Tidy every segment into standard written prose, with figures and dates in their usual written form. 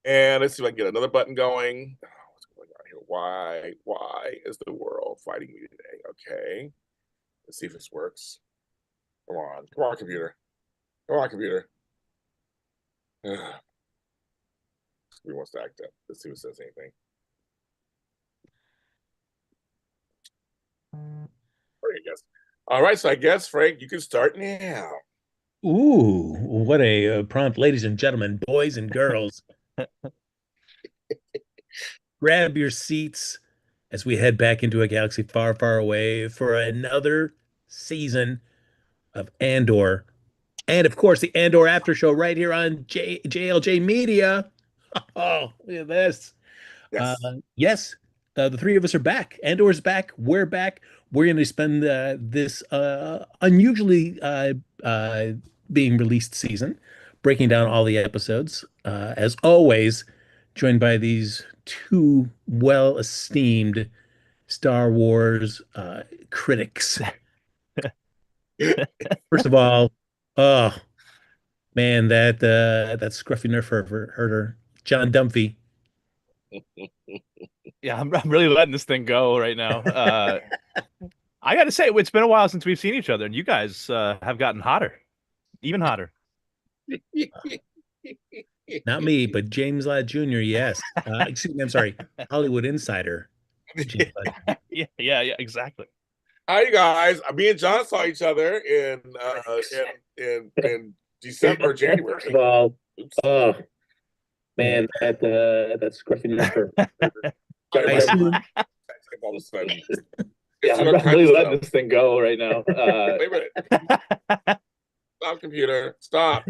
And let's see if I can get another button going. Oh, what's going on here? Why is the world fighting me today? Okay. Let's see if this works. Come on, computer. Come on, computer. We wants to act up. Let's see if it says anything. I guess. All right, so I guess Frank, you can start now. Ooh, what a prompt, ladies and gentlemen, boys and girls. Grab your seats as we head back into a galaxy far, far away for another season of Andor. And of course, the Andor After Show right here on JLJ Media. Oh, look at this. Uh, Yes. yes, the three of us are back. Andor's back. We're back. We're going to spend this unusually being released season breaking down all the episodes. As always, joined by these two well-esteemed Star Wars critics. First of all, oh man, that scruffy nerf herder, John Dunphy. Yeah, I'm really letting this thing go right now. I got to say, it's been a while since we've seen each other, and you guys have gotten hotter, even hotter. Not me, but James Ladd Jr., yes. Excuse me, I'm sorry. Hollywood Insider. James Ladd. Yeah, exactly. Hi, you guys. Me and John saw each other in December, January. First of all, oh man, that scruffy nerf herder. I assume, All of a sudden. Yeah, It's I'm really letting this thing go right now. Wait a minute. Stop, computer. Stop.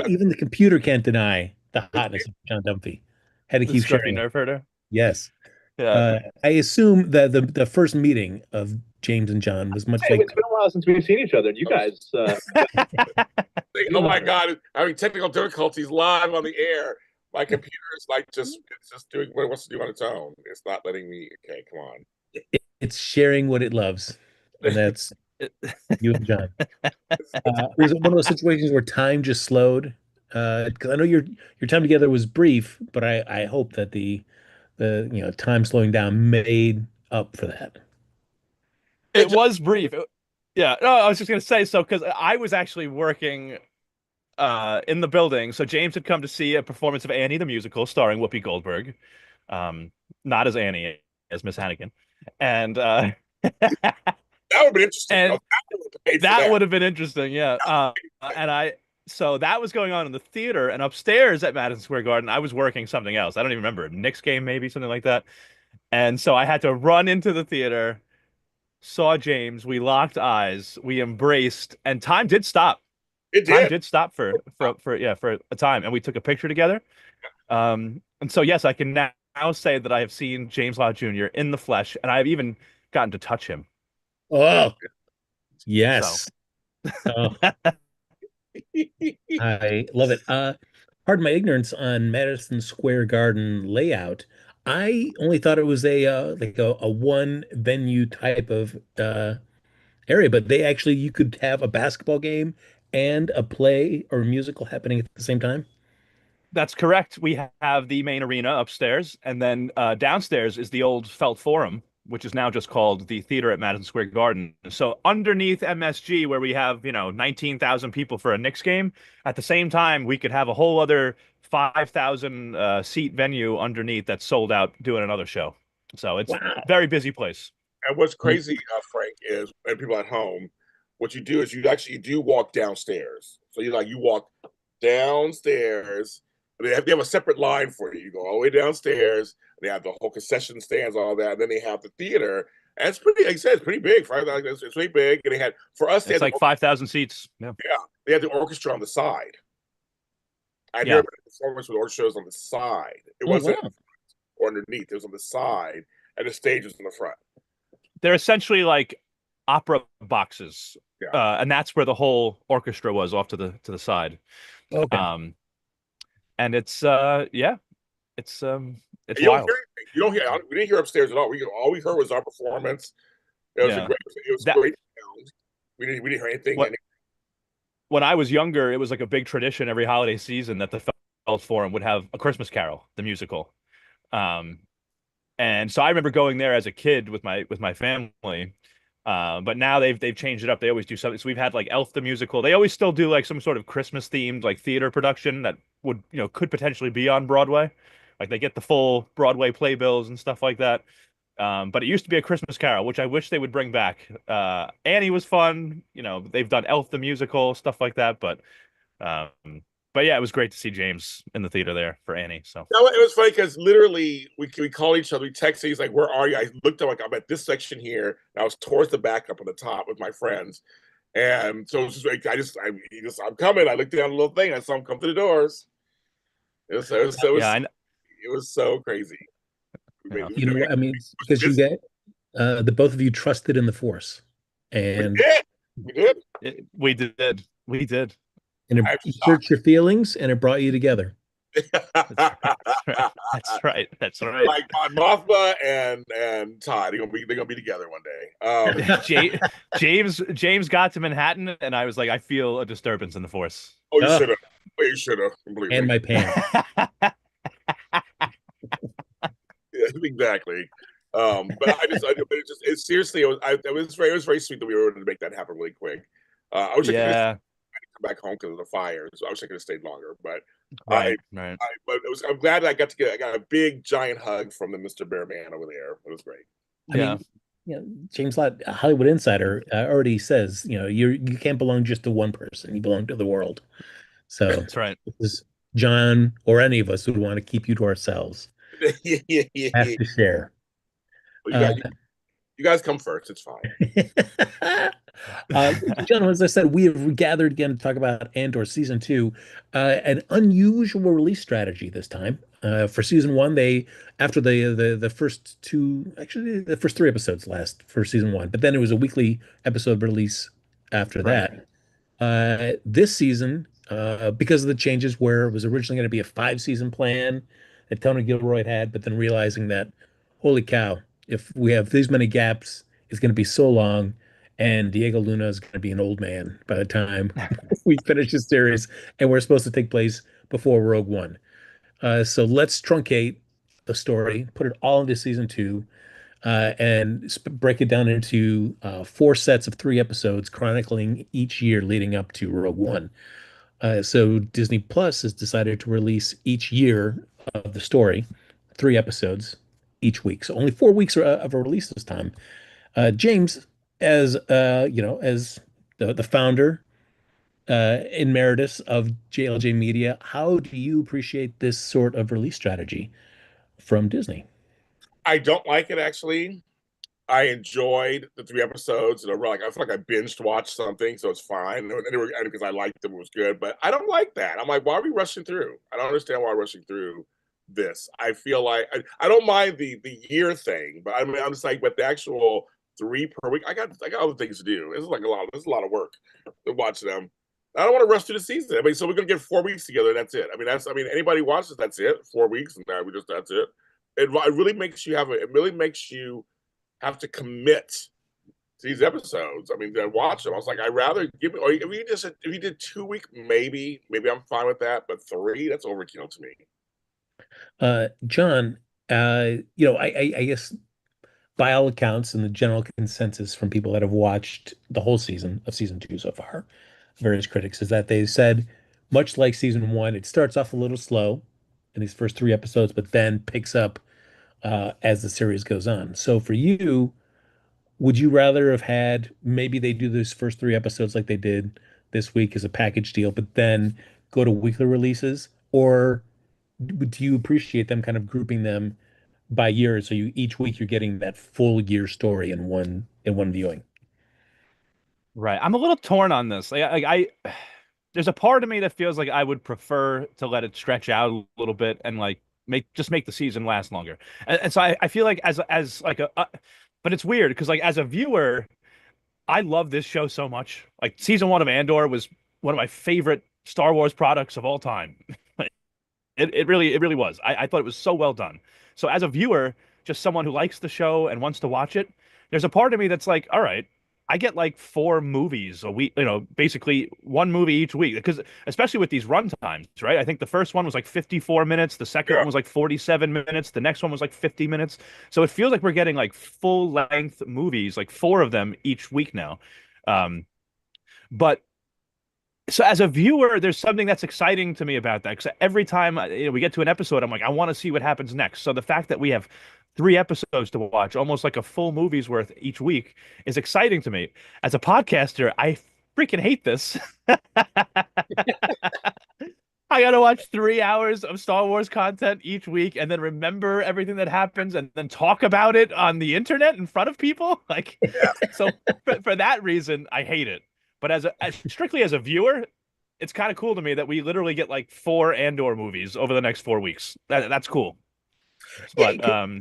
even the computer can't deny the hotness of John Dunphy. Had to The keep scruffy sharing it. nerf herder. Yes. Yeah. I assume that the first meeting of James and John was much Hey, like it's been a while since we've seen each other, and you guys. Oh my God. Having technical difficulties live on the air. My computer is like it's just doing what it wants to do on its own. It's not letting me. Okay, come on. it's sharing what it loves, and that's you and John. Was it one of those situations where time just slowed? Because I know your time together was brief, but I hope that the time slowing down made up for that. Hey, It was brief. Yeah. No, I was just gonna say so because I was actually working in the building. So James had come to see a performance of Annie the musical starring Whoopi Goldberg, um, not as Annie, as Miss Hannigan, and that would be interesting. and Paid for that that. would have been interesting. Yeah. And I so that was going on in the theater, and upstairs at Madison Square Garden, I was working something else. I don't even remember, a Knicks game maybe, something like that. And so I had to run into the theater, saw James, we locked eyes, we embraced, and time did stop. It Time did. did stop for a time, and we took a picture together. And so yes, I can now say that I have seen James Law Jr. in the flesh, and I've even gotten to touch him. Oh, So yes. Oh, I love it. Pardon my ignorance on Madison Square Garden layout. I only thought it was a like a one venue type of area, but they actually you could have a basketball game and a play or a musical happening at the same time. that's correct. We have the main arena upstairs, and then downstairs is the old Felt Forum, which is now just called the Theater at Madison Square Garden. So underneath MSG, where we have 19,000 people for a Knicks game, at the same time we could have a whole other 5,000 seat venue underneath that's sold out doing another show. So it's Wow. very busy place. And what's crazy, Frank, is and people at home, what you do is you actually do walk downstairs. So you walk downstairs. They have a separate line for you. You go all the way downstairs. They have the whole concession stands, all that. And then they have the theater. And it's pretty, like I said, it's pretty big. Right? It's pretty big. And they had for us, they It's had like 5,000 seats. Yeah. they had the orchestra on the side. I never Yeah. been a performance with orchestras on the side. It Oh wasn't wow. or underneath. It was on the side, and the stage was in the front. They're essentially like opera boxes. Yeah. And that's where the whole orchestra was off to the side. Okay. Um, and yeah, it's You don't wild. hear anything. You don't hear. We didn't hear upstairs at all. All we heard was our performance. It was a Yeah. great. It was That great sound. We didn't hear anything. what When I was younger, it was like a big tradition every holiday season that the Forum would have A Christmas Carol, the musical. Um, and so I remember going there as a kid with my family. But now they've changed it up. They always do something. So we've had like Elf the musical. They always still do like some sort of Christmas themed like theater production that would, could potentially be on Broadway. Like they get the full Broadway playbills and stuff like that. But it used to be A Christmas Carol, which I wish they would bring back. Annie was fun. They've done Elf the musical, stuff like that. Um, but yeah, it was great to see James in the theater there for Annie. So No, it was funny because literally we call each other, we text. He's like, "Where are you?" I looked up, like, I'm at this section here. And I was towards the back up on the top with my friends, and so it was just like I'm coming. I looked down the little thing. I saw him come through the doors. yeah, It was so crazy. You know what I mean? Because you get the both of you trusted in the Force, and we did. we did. We did. And it searched your feelings, and it brought you together. That's right. That's right. Like Mothma and Todd, they're gonna be together one day. James got to Manhattan, and I was like, I feel a disturbance in the Force. Oh, you should have. You should have completely. And my pants. Yeah, exactly. But seriously, it was very sweet that we were able to make that happen really quick. I wish I could come back home because of the fire, so I wish I could have stayed longer. But right. But I'm glad I got a big giant hug from the Mr. Bear Man over there. It was great. I mean, James Lott, Hollywood Insider, already says, you can't belong just to one person. You belong to the world. So that's right. John or any of us would want to keep you to ourselves. Have to share. Well, you guys come first. It's fine. Gentlemen, as I said, we have gathered again to talk about Andor season 2, an unusual release strategy this time. For season 1, after the first two, actually the first 3 episodes last for season 1, but then it was a weekly episode release after that. This season, because of the changes where it was originally going to be a 5-season plan that Tony Gilroy had, but then realizing that, holy cow, if we have these many gaps, it's going to be so long, and Diego Luna is going to be an old man by the time we finish the series, and we're supposed to take place before Rogue One. So let's truncate the story, put it all into season 2, and break it down into 4 sets of 3 episodes chronicling each year leading up to Rogue One. So Disney Plus has decided to release each year of the story, 3 episodes each week. So only 4 weeks of a release this time. James, as as the founder emeritus of JLJ Media, how do you appreciate this sort of release strategy from Disney? I don't like it, actually. I enjoyed the 3 episodes in a row. Like, I feel like I binged watched something, so it's fine. And because I liked them, it was good. But I don't like that. I'm like, why are we rushing through? I don't understand why we're rushing through this. I feel like I don't mind the year thing, but I'm just like, but the actual 3 per week, I got other things to do. It's like a lot of work to watch them. I don't want to rush through the season. I mean, so we're gonna get 4 weeks together. And that's it. I mean, anybody watches, that's it. 4 weeks, and that's it. It really makes you have to commit to these episodes. I mean, then watch them. I was like, I'd rather give me, or if you did 2 week, maybe I'm fine with that. But 3, that's overkill to me. John, I guess by all accounts and the general consensus from people that have watched the whole season of season 2 so far, various critics, is that they said, much like season 1, it starts off a little slow in these first 3 episodes, but then picks up as the series goes on. So for you, would you rather have had, maybe they do those first 3 episodes like they did this week as a package deal, but then go to weekly releases? Or do you appreciate them kind of grouping them by year, so each week you're getting that full year story in one viewing? Right. I'm a little torn on this. There's a part of me that feels like I would prefer to let it stretch out a little bit and like make the season last longer. And so I feel like as like but it's weird because like as a viewer, I love this show so much. Like season 1 of Andor was one of my favorite Star Wars products of all time. It really was. I thought it was so well done. So as a viewer, just someone who likes the show and wants to watch it, there's a part of me that's like, all right, I get like 4 movies a week, basically one movie each week. Because especially with these run times, right? I think the first one was like 54 minutes, the second Yeah. one was like 47 minutes, the next one was like 50 minutes. So it feels like we're getting like full length movies, like 4 of them each week now. Um, but so as a viewer, there's something that's exciting to me about that because every time we get to an episode, I'm like, I want to see what happens next. So the fact that we have 3 episodes to watch, almost like a full movie's worth each week, is exciting to me. As a podcaster, I freaking hate this. I gotta watch 3 hours of Star Wars content each week and then remember everything that happens and then talk about it on the internet in front of people. Like, so for that reason, I hate it. But as strictly as a viewer, it's kind of cool to me that we literally get like 4 Andor movies over the next 4 weeks. That's cool. Yeah, But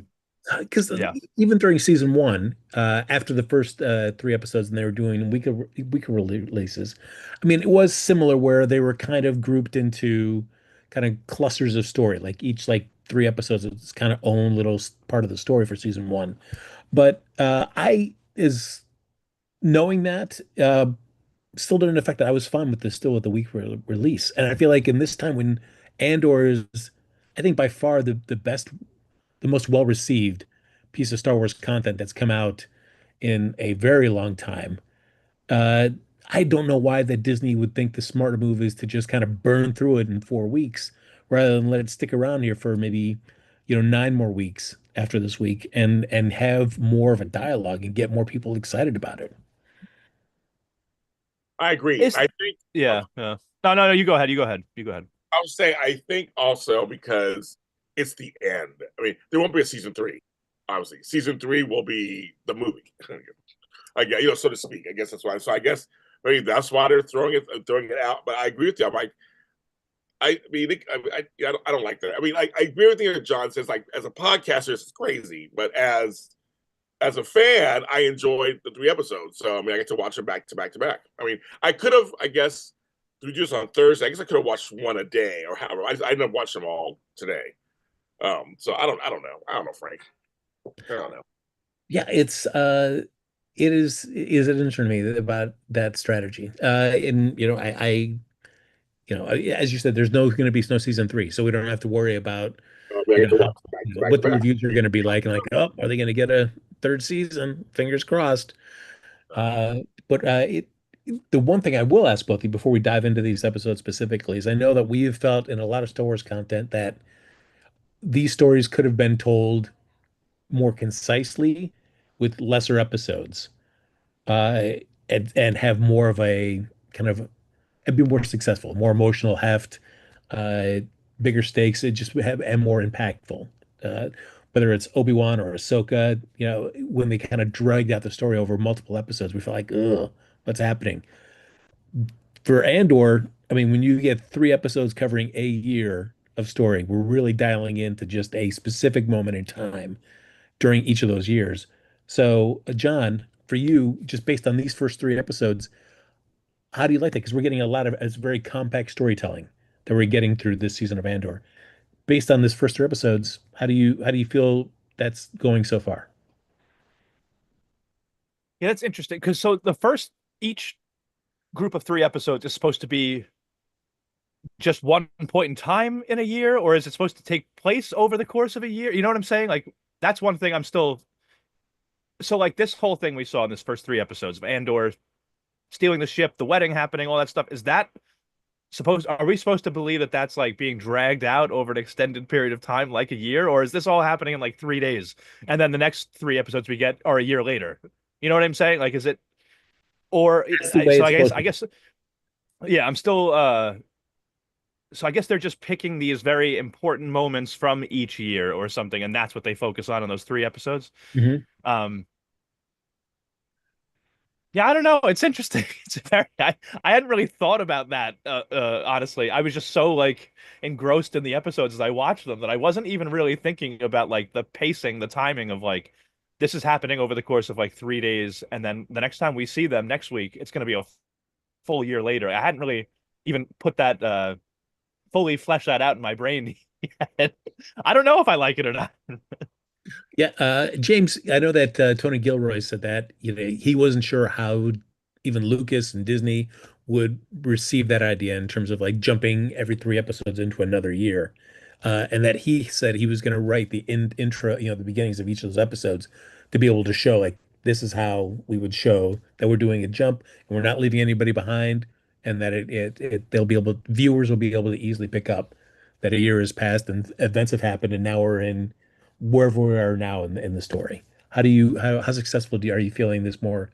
because yeah, even during season one, after the first 3 episodes, and they were doing week releases, I mean, it was similar where they were kind of grouped into kind of clusters of story, like each like 3 episodes was kind of own little part of the story for season one. But I is knowing that still didn't affect that. I was fine with this still with the week release, and I feel like in this time when Andor is, I think by far the best, the most well received piece of Star Wars content that's come out in a very long time. Uh, I don't know why that Disney would think the smarter move is to just kind of burn through it in 4 weeks rather than let it stick around here for maybe, 9 more weeks after this week and have more of a dialogue and get more people excited about it. I agree. it's I think. yeah, yeah. No, no, no. You go ahead. You go ahead. You go ahead. I would say I think also because it's the end. I mean, there won't be a season three. Obviously, season three will be the movie. I guess, so to speak. I guess that's why. So I guess maybe that's why they're throwing it out. But I agree with you. I'm like, I mean, I don't like that. I mean, I agree with you that John says. Like, as a podcaster, it's crazy. But as a fan, I enjoyed the 3 episodes. So I mean, I get to watch them back to back to back. I mean, I could have, I guess, we do this on Thursday. I guess I could have watched one a day or however. I ended up watching them all today. So I don't know. I don't know, Frank. I don't know. Yeah, it is an interesting to me about that strategy. And as you said, there's no going to be no season three, so we don't have to worry about I get to how watch them back to back to what the back. reviews are going to be like, and like, oh, are they going to get a third season? Fingers crossed. Uh, but the one thing I will ask both of you before we dive into these episodes specifically is I know that we have felt in a lot of Star Wars content that these stories could have been told more concisely with lesser episodes, uh, and have more of a kind of and be more successful, more emotional heft, uh, bigger stakes, it just have and more impactful. Uh, Whether it's Obi-Wan or Ahsoka, when they kind of dragged out the story over multiple episodes, we felt like, ugh, what's happening? For Andor, I mean, when you get 3 episodes covering a year of story, we're really dialing into just a specific moment in time during each of those years. So, John, for you, just based on these first 3 episodes, how do you like that? Because we're getting a lot of it's very compact storytelling that we're getting through this season of Andor. Based on this first 3 episodes, how do you feel that's going so far? Yeah, that's interesting because so the first each group of 3 episodes is supposed to be just one point in time in a year, or is it supposed to take place over the course of a year? You know what I'm saying? Like that's one thing I'm still so like this whole thing we saw in this first 3 episodes of Andor stealing the ship, the wedding happening, all that stuff. Is that supposed are we supposed to believe that that's like being dragged out over an extended period of time like a year, or is this all happening in like 3 days and then the next 3 episodes we get are a year later? You know what I'm saying? Like is it or That's the way so it's I guess supposed I to be. guess yeah, I'm still so I guess they're just picking these very important moments from each year or something, and that's what they focus on in those 3 episodes. Hmm. Um, yeah, I don't know. It's interesting. It's very I hadn't really thought about that honestly. I was just so like engrossed in the episodes as I watched them that I wasn't even really thinking about like the pacing, the timing of like this is happening over the course of like 3 days, and then the next time we see them next week, it's going to be a full year later. I hadn't really even put that fully flesh that out in my brain yet. I don't know if I like it or not. Yeah, James, I know that Tony Gilroy said that he wasn't sure how even Lucas and Disney would receive that idea in terms of like jumping every 3 episodes into another year, and that he said he was going to write the intro, the beginnings of each of those episodes to be able to show like this is how we would show that we're doing a jump and we're not leaving anybody behind, and that they'll be able viewers will be able to easily pick up that a year has passed and events have happened and now we're in wherever we are now in the story. How successful are you feeling this more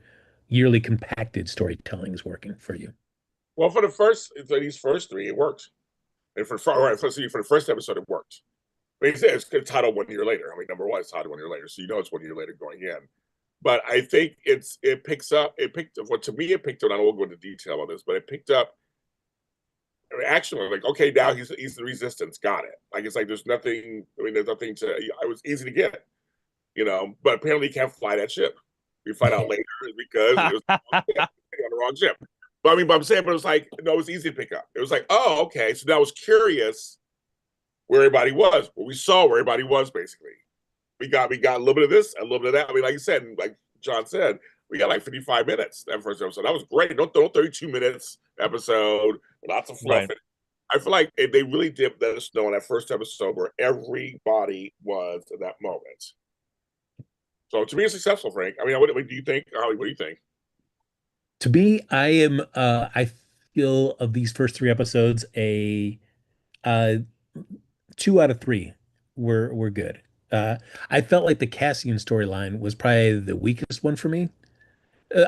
yearly compacted storytelling is working for you? Well, for these first three, it worked. And for the first episode, it worked. I mean, it's titled 1 year later. I mean, number one, it's titled 1 year later, so you know it's 1 year later going in. But I think it picks up. It picked well, to me. It picked up. I don't go into detail on this, but it picked up. I mean, actually, like, okay, now he's the resistance. Got it. Like it's like there's nothing. I mean, there's nothing to. It was easy to get, but apparently he can't fly that ship. We find out later because it was on the wrong ship. But I'm saying, but it was like, no, it was easy to pick up. It was like, oh, okay. So now I was curious where everybody was. Well, we saw where everybody was basically. We got a little bit of this, a little bit of that. I mean, like you said, like John said, we got like 55 minutes that first episode. That was great. Don't 32 minutes episode, lots of fluff. Right. I feel like they really did let us know in that first episode where everybody was at that moment. So to me, it's successful, Frank. I mean, what do you think? Holly, what do you think? To me, I feel of these first 3 episodes, a 2 out of 3 were good. I felt like the Cassian storyline was probably the weakest one for me,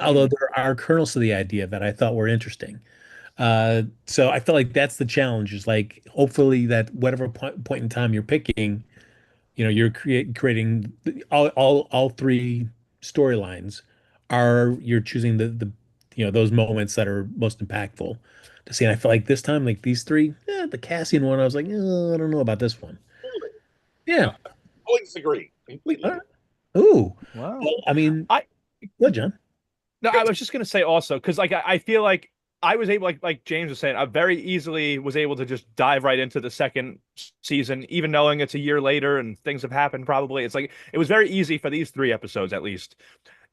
although there are kernels to the idea that I thought were interesting. So I feel like that's the challenge is like hopefully that whatever point in time you're picking, you're creating all 3 storylines are you're choosing the those moments that are most impactful to see. And I feel like this time, like these 3, the Cassian one, I was like, I don't know about this one. Yeah. I totally disagree All completely. right. Ooh. Wow. Well, I mean, I what, John? No, I was just gonna say also because like I feel like I was able like James was saying I very easily was able to just dive right into the second season even knowing it's a year later and things have happened probably. It's like it was very easy for these 3 episodes at least.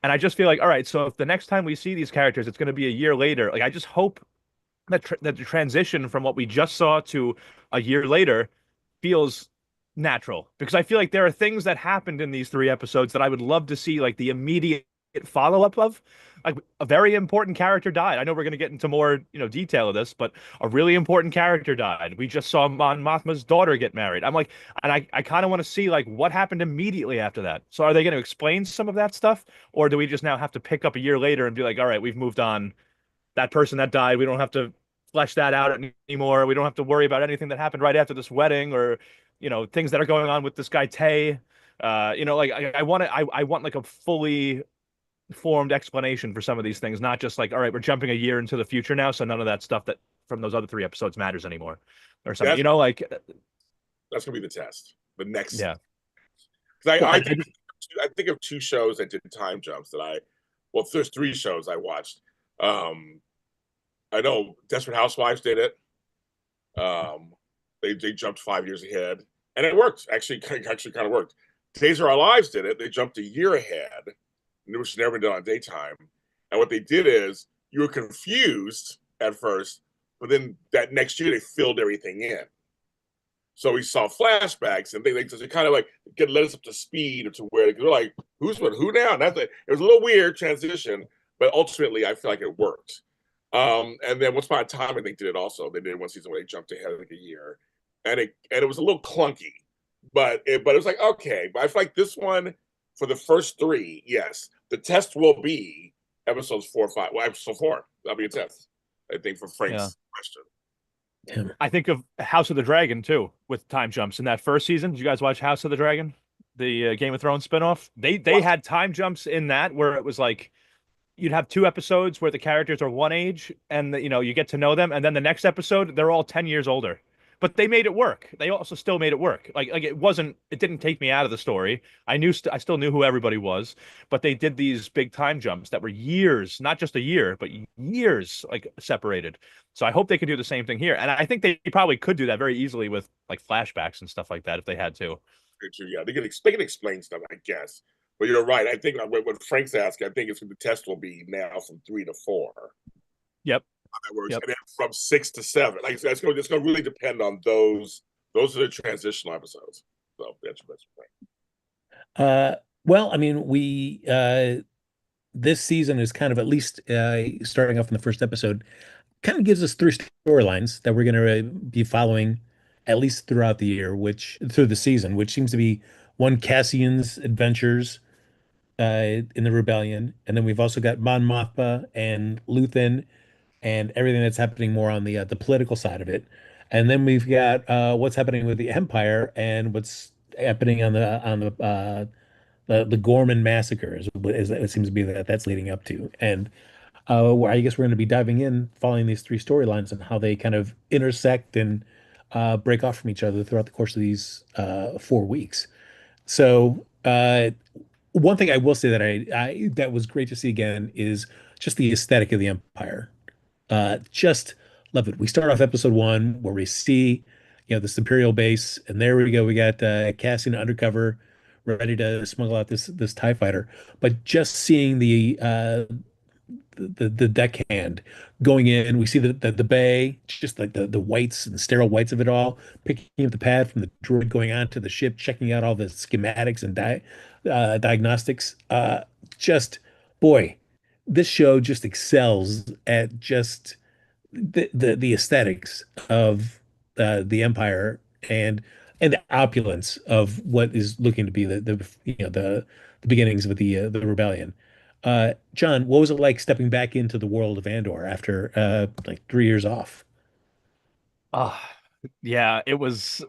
And I just feel like all right, so if the next time we see these characters it's going to be a year later, like I just hope that the transition from what we just saw to a year later feels natural because I feel like there are things that happened in these 3 episodes that I would love to see like the immediate follow up of. Like a very important character died. I know we're going to get into more, detail of this, but a really important character died. We just saw Mon Mothma's daughter get married. I'm like, and I kind of want to see like what happened immediately after that. So are they going to explain some of that stuff, or do we just now have to pick up a year later and be like, all right, we've moved on. That person that died, we don't have to flesh that out anymore. We don't have to worry about anything that happened right after this wedding or, things that are going on with this guy Tay. Like I want like a fully formed explanation for some of these things, not just like, all right, we're jumping a year into the future now, so none of that stuff that from those other 3 episodes matters anymore, or something. That's Like that's gonna be the test. The next, yeah, because Well, I think of 2 shows that did time jumps well, there's 3 shows I watched. Um, I know Desperate Housewives did it. Um, they jumped 5 years ahead, and it worked. Actually, kind of worked. Days of Our Lives did it. They jumped a year ahead, which never been done on daytime. And what they did is you were confused at first, but then that next year they filled everything in. So we saw flashbacks and they just kind of like let us up to speed to where they're like, who's with who now? And it was a little weird transition, but ultimately I feel like it worked. And then Once Upon a Time, I think did it also. They did one season where they jumped ahead like a year, and it was a little clunky, but it was like okay. But I feel like this one for the first 3, yes, the test will be episodes 4 or 5. Well, episode 4 that'll be a test. I think for yeah. Frank's question. yeah. I think of House of the Dragon too with time jumps in that first season. Did you guys watch House of the Dragon, the Game of Thrones spinoff? They had time jumps in that where it was like you'd have 2 episodes where the characters are one age and you get to know them, and then the next episode they're all 10 years older, but they made it work. They also still made it work. Like it didn't take me out of the story. I still knew who everybody was, but they did these big time jumps that were years, not just a year but years like separated. So I hope they can do the same thing here, and I think they probably could do that very easily with like flashbacks and stuff like that if they had to. Yeah, they can explain stuff, I guess. But you're right. I think what Frank's asking, I think it's the test will be now from 3 to 4. Yep. That works, Yep. and then from 6 to 7. Like I said, it's going to really depend on those. Those are the transitional episodes. So that's Uh, well, I mean, we this season is kind of at least starting off in the first episode, kind of gives us three storylines that we're going to be following at least throughout the year, which through the season, which seems to be one Cassian's adventures in the rebellion, and then we've also got Mon Mothma and Luthen and everything that's happening more on the political side of it, and then we've got what's happening with the Empire and what's happening on the Gorman massacre is it seems to be that's leading up to, and I guess we're going to be diving in, following these three storylines and how they kind of intersect and break off from each other throughout the course of these 4 weeks. So, one thing I will say that I that was great to see again is just the aesthetic of the Empire. Just love it. We start off episode one where we see, this Imperial base, and there we go. We got Cassian undercover, ready to smuggle out this TIE fighter. But just seeing the deckhand going in. We see the bay, just like the whites and sterile whites of it all, picking up the pad from the droid, going on to the ship, checking out all the schematics and diagnostics. Just boy, this show just excels at just the aesthetics of the Empire and the opulence of what is looking to be the beginnings of the rebellion. John, what was it like stepping back into the world of Andor after like 3 years off? Uh, yeah, it was.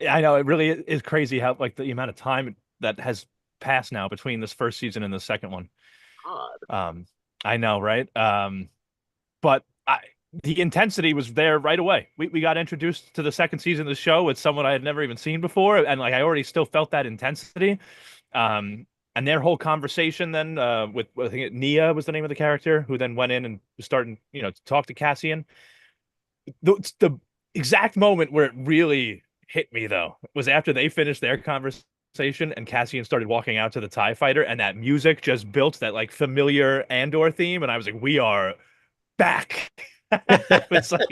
I know it really is crazy how like the amount of time that has passed now between this first season and the second one. God. I know, right? But the intensity was there right away. We got introduced to the second season of the show with someone I had never even seen before, and like I already still felt that intensity. And their whole conversation then with I think Nia was the name of the character who then went in and started to talk to Cassian. The exact moment where it really hit me though was after they finished their conversation and Cassian started walking out to the TIE fighter and that music just built that like familiar Andor theme, and I was like, we are back. It's like,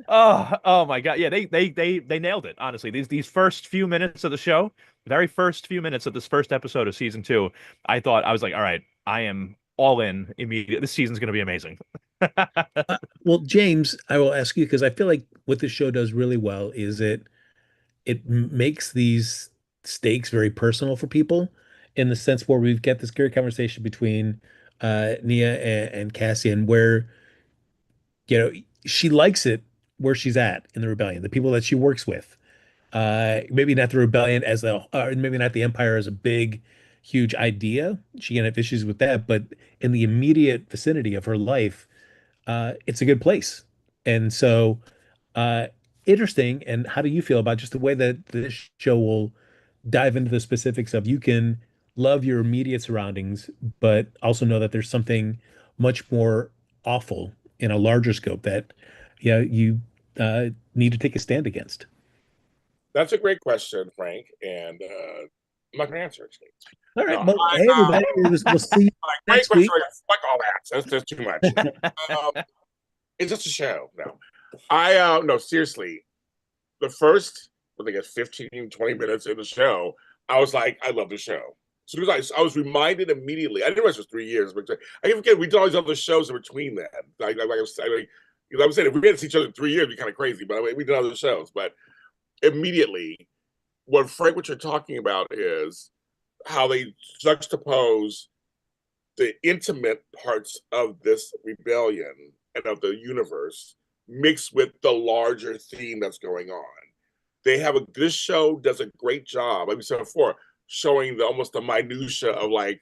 oh my God. Yeah, they nailed it, honestly. These first few minutes of the show, very first few minutes of this first episode of season 2, I was like, all right, I am all in immediately. This season's gonna be amazing. Well, James, I will ask you because I feel like what this show does really well is it makes these stakes very personal for people in the sense where we've got this great conversation between Nia and Cassian where she likes it where she's at in the rebellion, the people that she works with. Maybe not the rebellion maybe not the Empire as a big, huge idea. She can have issues with that, but in the immediate vicinity of her life, it's a good place. And so, uh, interesting. And how do you feel about just the way that this show will dive into the specifics of you can love your immediate surroundings, but also know that there's something much more awful in a larger scope that, you need to take a stand against. That's a great question, Frank, and I'm not going to answer it. All right. No, Well, hey, everybody, we'll see you great next week. question. Fuck all that. That's too much. It's just a show. No, no, seriously. The first, I think it's 15, 20 minutes in the show, I was like, I love the show. As soon as I was reminded immediately. I didn't realize it was 3 years, but I forget we did all these other shows in between that. Like I was saying, if we hadn't seen each other in 3 years, it'd be kind of crazy. But I mean, we did other shows. But immediately, what you're talking about is how they juxtapose the intimate parts of this rebellion and of the universe mixed with the larger theme that's going on. This show does a great job, like we said before, showing almost the minutia of like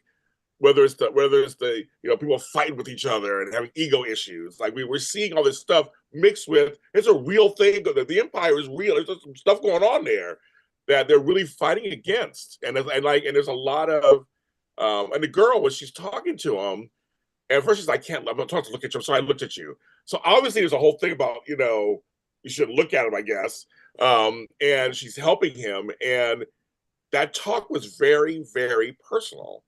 whether it's the people fighting with each other and having ego issues. Like we're seeing all this stuff mixed with it's a real thing. The Empire is real. There's some stuff going on there that they're really fighting against, and there's a lot of and the girl when she's talking to him, and at first she's like, I'm not talking to look at you. So I looked at you. So obviously there's a whole thing about you should look at him, I guess. And she's helping him, and that talk was very, very personal.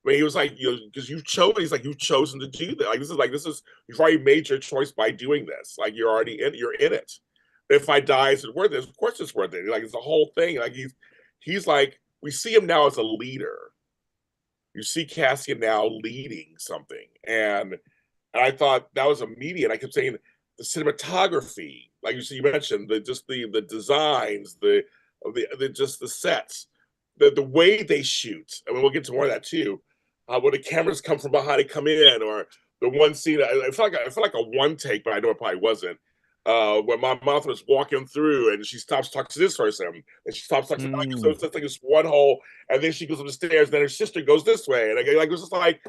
I mean, he was like, because you chose. He's like, you've chosen to do that. This is you've already made your choice by doing this. Like you're already in. You're in it. If I die, is it worth it? Of course, it's worth it. Like it's the whole thing. Like he's like, we see him now as a leader. You see Cassian now leading something, and I thought that was immediate. I kept saying the cinematography, like you mentioned, the designs, just the sets, the way they shoot. I mean, we'll get to more of that too. When the cameras come from behind and come in, or the one scene, I felt like a one take, but I know it probably wasn't. When my mouth was walking through, and she stops talking to this person, and she stops talking to so it's like this one hole, and then she goes up the stairs, and then her sister goes this way, and it was just like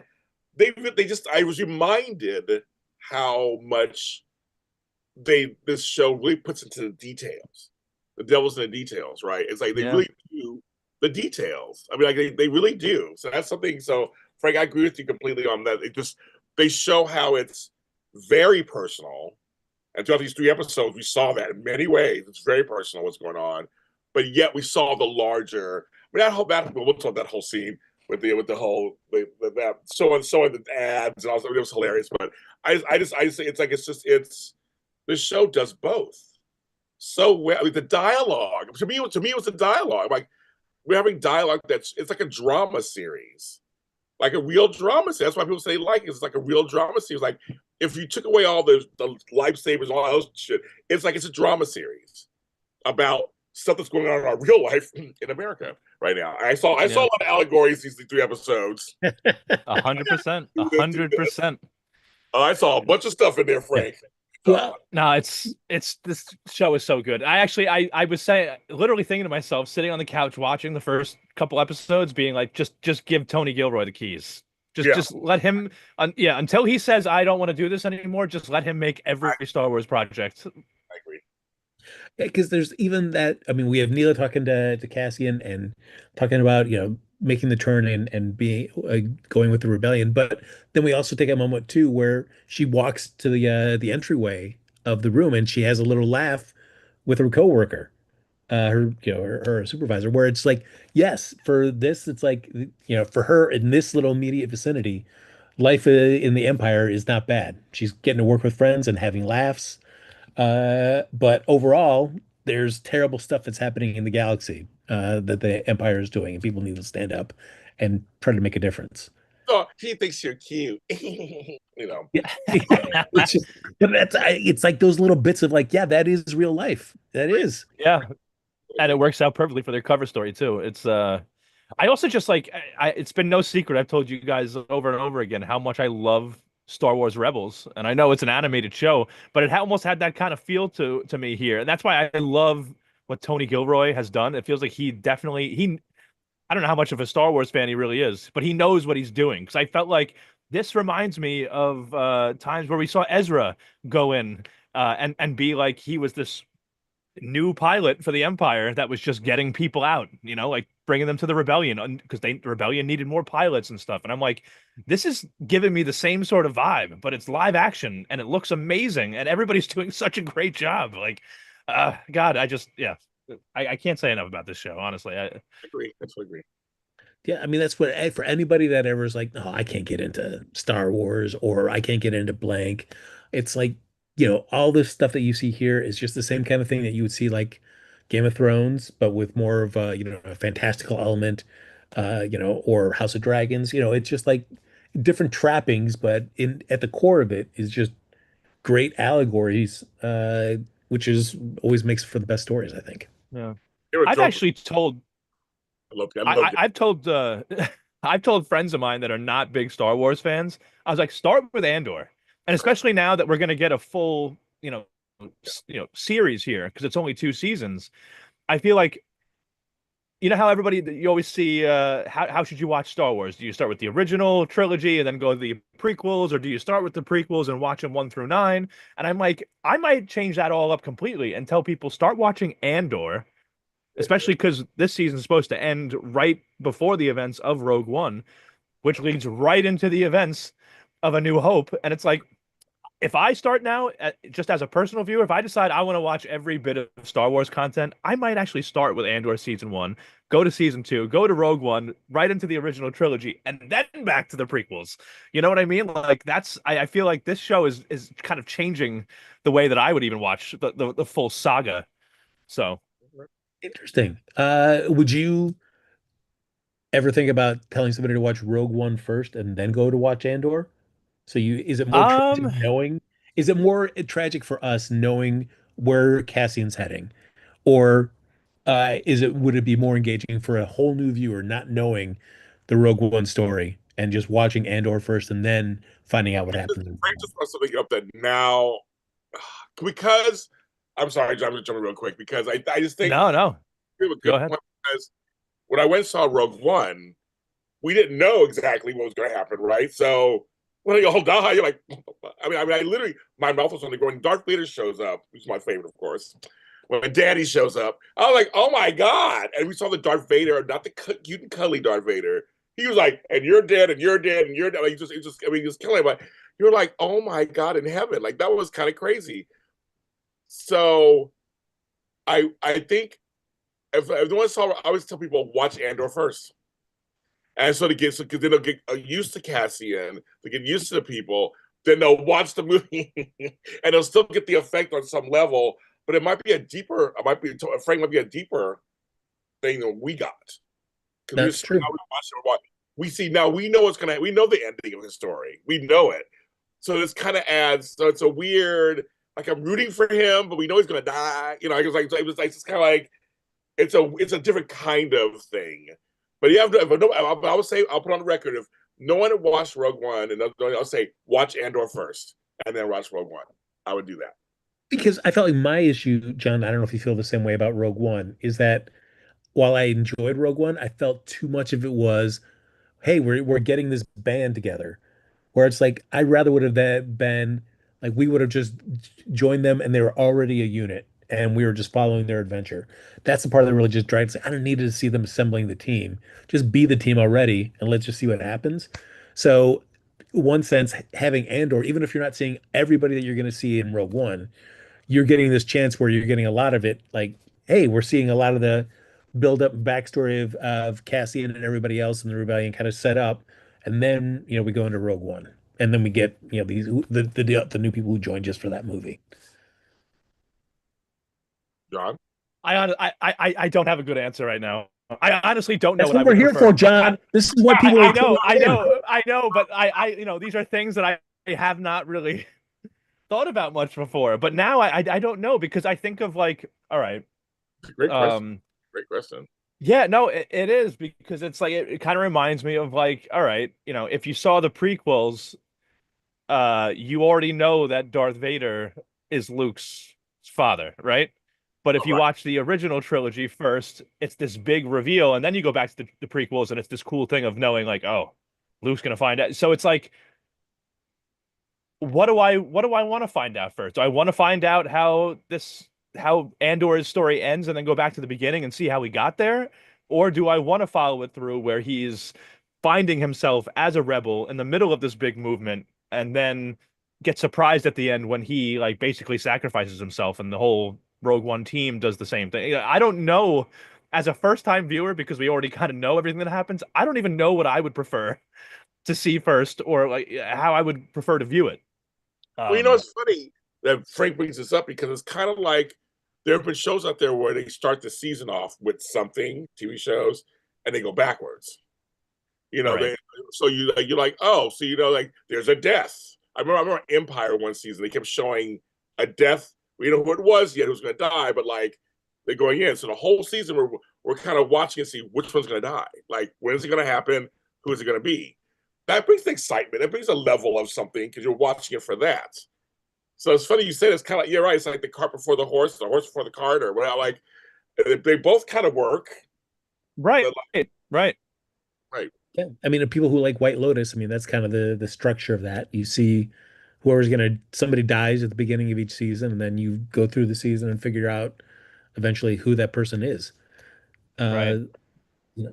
I was reminded how much this show really puts into the details. The devil's in the details, right? It's like they really do the details. I mean, like they really do. So that's something. So Frank, I agree with you completely on that. They show how it's very personal. And throughout these 3 episodes, we saw that in many ways. It's very personal what's going on, but yet we saw the larger. I mean, we'll talk that whole scene with the whole that so and the ads and all. It was hilarious, but I just say it's this show does both so well. I mean, the dialogue to me it was the dialogue. Like we're having dialogue it's like a drama series, like a real drama series. That's why people say it's like a real drama series. Like if you took away all the lifesavers, all that shit, it's like it's a drama series about stuff that's going on in our real life in America right now. I saw a lot of allegories these 3 episodes. 100%, 100%. I saw a bunch of stuff in there, Frank. Well, no, it's this show is so good. I was literally thinking to myself, sitting on the couch watching the first couple episodes, being like, just give Tony Gilroy the keys. Just let him, until he says I don't want to do this anymore. Just let him make every Star Wars project. I agree. Yeah, because there's even that. I mean, we have Neela talking to Cassian and talking about making the turn and being going with the rebellion. But then we also take a moment too where she walks to the entryway of the room and she has a little laugh with her coworker, her supervisor. Where it's like, yes, for this, it's like for her in this little immediate vicinity, life in the Empire is not bad. She's getting to work with friends and having laughs. But overall, there's terrible stuff that's happening in the galaxy that the Empire is doing, and people need to stand up and try to make a difference. Oh, he thinks you're cute. Yeah. It's like those little bits of like, yeah, that is real life. That is. Yeah. And it works out perfectly for their cover story too. It's I also just like it's been no secret. I've told you guys over and over again how much I love Star Wars Rebels, and I know it's an animated show, but it almost had that kind of feel to me here, and that's why I love what Tony Gilroy has done. It feels like he I don't know how much of a Star Wars fan he really is, but he knows what he's doing. Because I felt like this reminds me of times where we saw Ezra go in and be like he was this new pilot for the Empire that was just getting people out, like bringing them to the rebellion because the rebellion needed more pilots and stuff. And I'm like, this is giving me the same sort of vibe, but it's live action and it looks amazing and everybody's doing such a great job. Like, God, I can't say enough about this show, honestly. I agree. I totally agree. Yeah, I mean that's what for anybody that ever is like, oh, I can't get into Star Wars or I can't get into blank. It's like, all this stuff that you see here is just the same kind of thing that you would see like Game of Thrones, but with more of a fantastical element, or House of Dragons. It's just like different trappings, but at the core of it is just great allegories, which is always makes for the best stories, I think. Yeah, I've actually told. I've told I've told friends of mine that are not big Star Wars fans. I was like, start with Andor, and especially now that we're going to get a full, series here because it's only 2 seasons. I feel like, how you always see how should you watch Star Wars? Do you start with the original trilogy and then go to the prequels, or do you start with the prequels and watch them 1 through 9? And I'm like, I might change that all up completely and tell people start watching Andor. Especially because this season is supposed to end right before the events of Rogue One, which leads right into the events of A New Hope. And it's like, if I start now, just as a personal viewer, if I decide I want to watch every bit of Star Wars content, I might actually start with Andor season one, go to season two, go to Rogue One, right into the original trilogy, and then back to the prequels. You know what I mean? Like I feel like this show is kind of changing the way that I would even watch the full saga. So Interesting. Would you ever think about telling somebody to watch Rogue One first and then go to watch Andor? So is it more tragic um knowing? Is it more tragic for us knowing where Cassian's heading, or would it be more engaging for a whole new viewer not knowing the Rogue One story and just watching Andor first and then finding out what happens in Frank just brought something up that now, because I'm sorry, I'm just jumping real quick because I just think no, we have a go good ahead. point because when I went and saw Rogue One, we didn't know exactly what was going to happen, right? So when you all die, you're like, I literally, my mouth was on the going. Darth Vader shows up, which is my favorite, of course. When Daddy shows up, I was like, oh my god! And we saw the Darth Vader, not the cute and cuddly Darth Vader. He was like, and you're dead, and you're dead, and you're dead. Like, he was killing everybody. You're like, oh my god, in heaven, like that was kind of crazy. So I think if no one saw, I always tell people watch Andor first. And so because then they'll get used to Cassian, they get used to the people, then they'll watch the movie and they'll still get the effect on some level, but it might be Frank might be a deeper thing than we got. Because That's true. we see now, we know we know the ending of his story. We know it. So this kind of adds, so it's a weird, like I'm rooting for him, but we know he's going to die. You know, it was like, it's kind of like, it's a different kind of thing. But you have to. I would say I'll put on the record if no one watched Rogue One, and I'll say watch Andor first, and then watch Rogue One. I would do that. Because I felt like my issue, John, I don't know if you feel the same way about Rogue One, is that while I enjoyed Rogue One, I felt too much of it was, hey, we're getting this band together. Where it's like I'd rather would have been like we would have just joined them and they were already a unit and we were just following their adventure. That's the part that really just drags. I don't need to see them assembling the team. Just be the team already and let's just see what happens. So, one sense, having Andor, even if you're not seeing everybody that you're going to see in Rogue One, you're getting this chance where you're getting a lot of it. Like, hey, we're seeing a lot of the build up backstory of Cassian and everybody else in the rebellion kind of set up, and then we go into Rogue One, and then we get the new people who joined just for that movie. John, I don't have a good answer right now. I honestly don't know That's what I what we're would here prefer. for, John. This is what people are tuning in. I know, but these are things that I have not really thought about much before. But now I don't know because I think of like, all right, great question. Great question. yeah, no, it is because it's like it kind of reminds me of like, all right, if you saw the prequels, you already know that Darth Vader is Luke's father, right? But if All you right. watch the original trilogy first, it's this big reveal, and then you go back to the prequels, and it's this cool thing of knowing, like, oh, Luke's gonna find out. So it's like, what do I want to find out first? Do I want to find out how Andor's story ends, and then go back to the beginning and see how he got there, or do I want to follow it through where he's finding himself as a rebel in the middle of this big movement, and then get surprised at the end when he like basically sacrifices himself and the whole Rogue One team does the same thing. I don't know as a first time viewer because we already kind of know everything that happens. I don't even know what I would prefer to see first or like how I would prefer to view it. Well, it's funny that Frank brings this up because it's kind of like there have been shows out there where they start the season off with something, TV shows, and they go backwards. Right. So you're like, oh, so like there's a death. I remember Empire one season. They kept showing a death. We don't know who it was yet, who's going to die, but like they're going in. So the whole season we're kind of watching and see which one's going to die. Like when is it going to happen? Who is it going to be? That brings the excitement. It brings a level of something because you're watching it for that. So it's funny you said it's kind of you're right. It's like the cart before the horse before the cart, or whatever. Like they both kind of work. Right. Like, Right. right. Yeah, I mean, people who like White Lotus, I mean, that's kind of the structure of that. You see, somebody dies at the beginning of each season, and then you go through the season and figure out eventually who that person is. Right. Uh, Because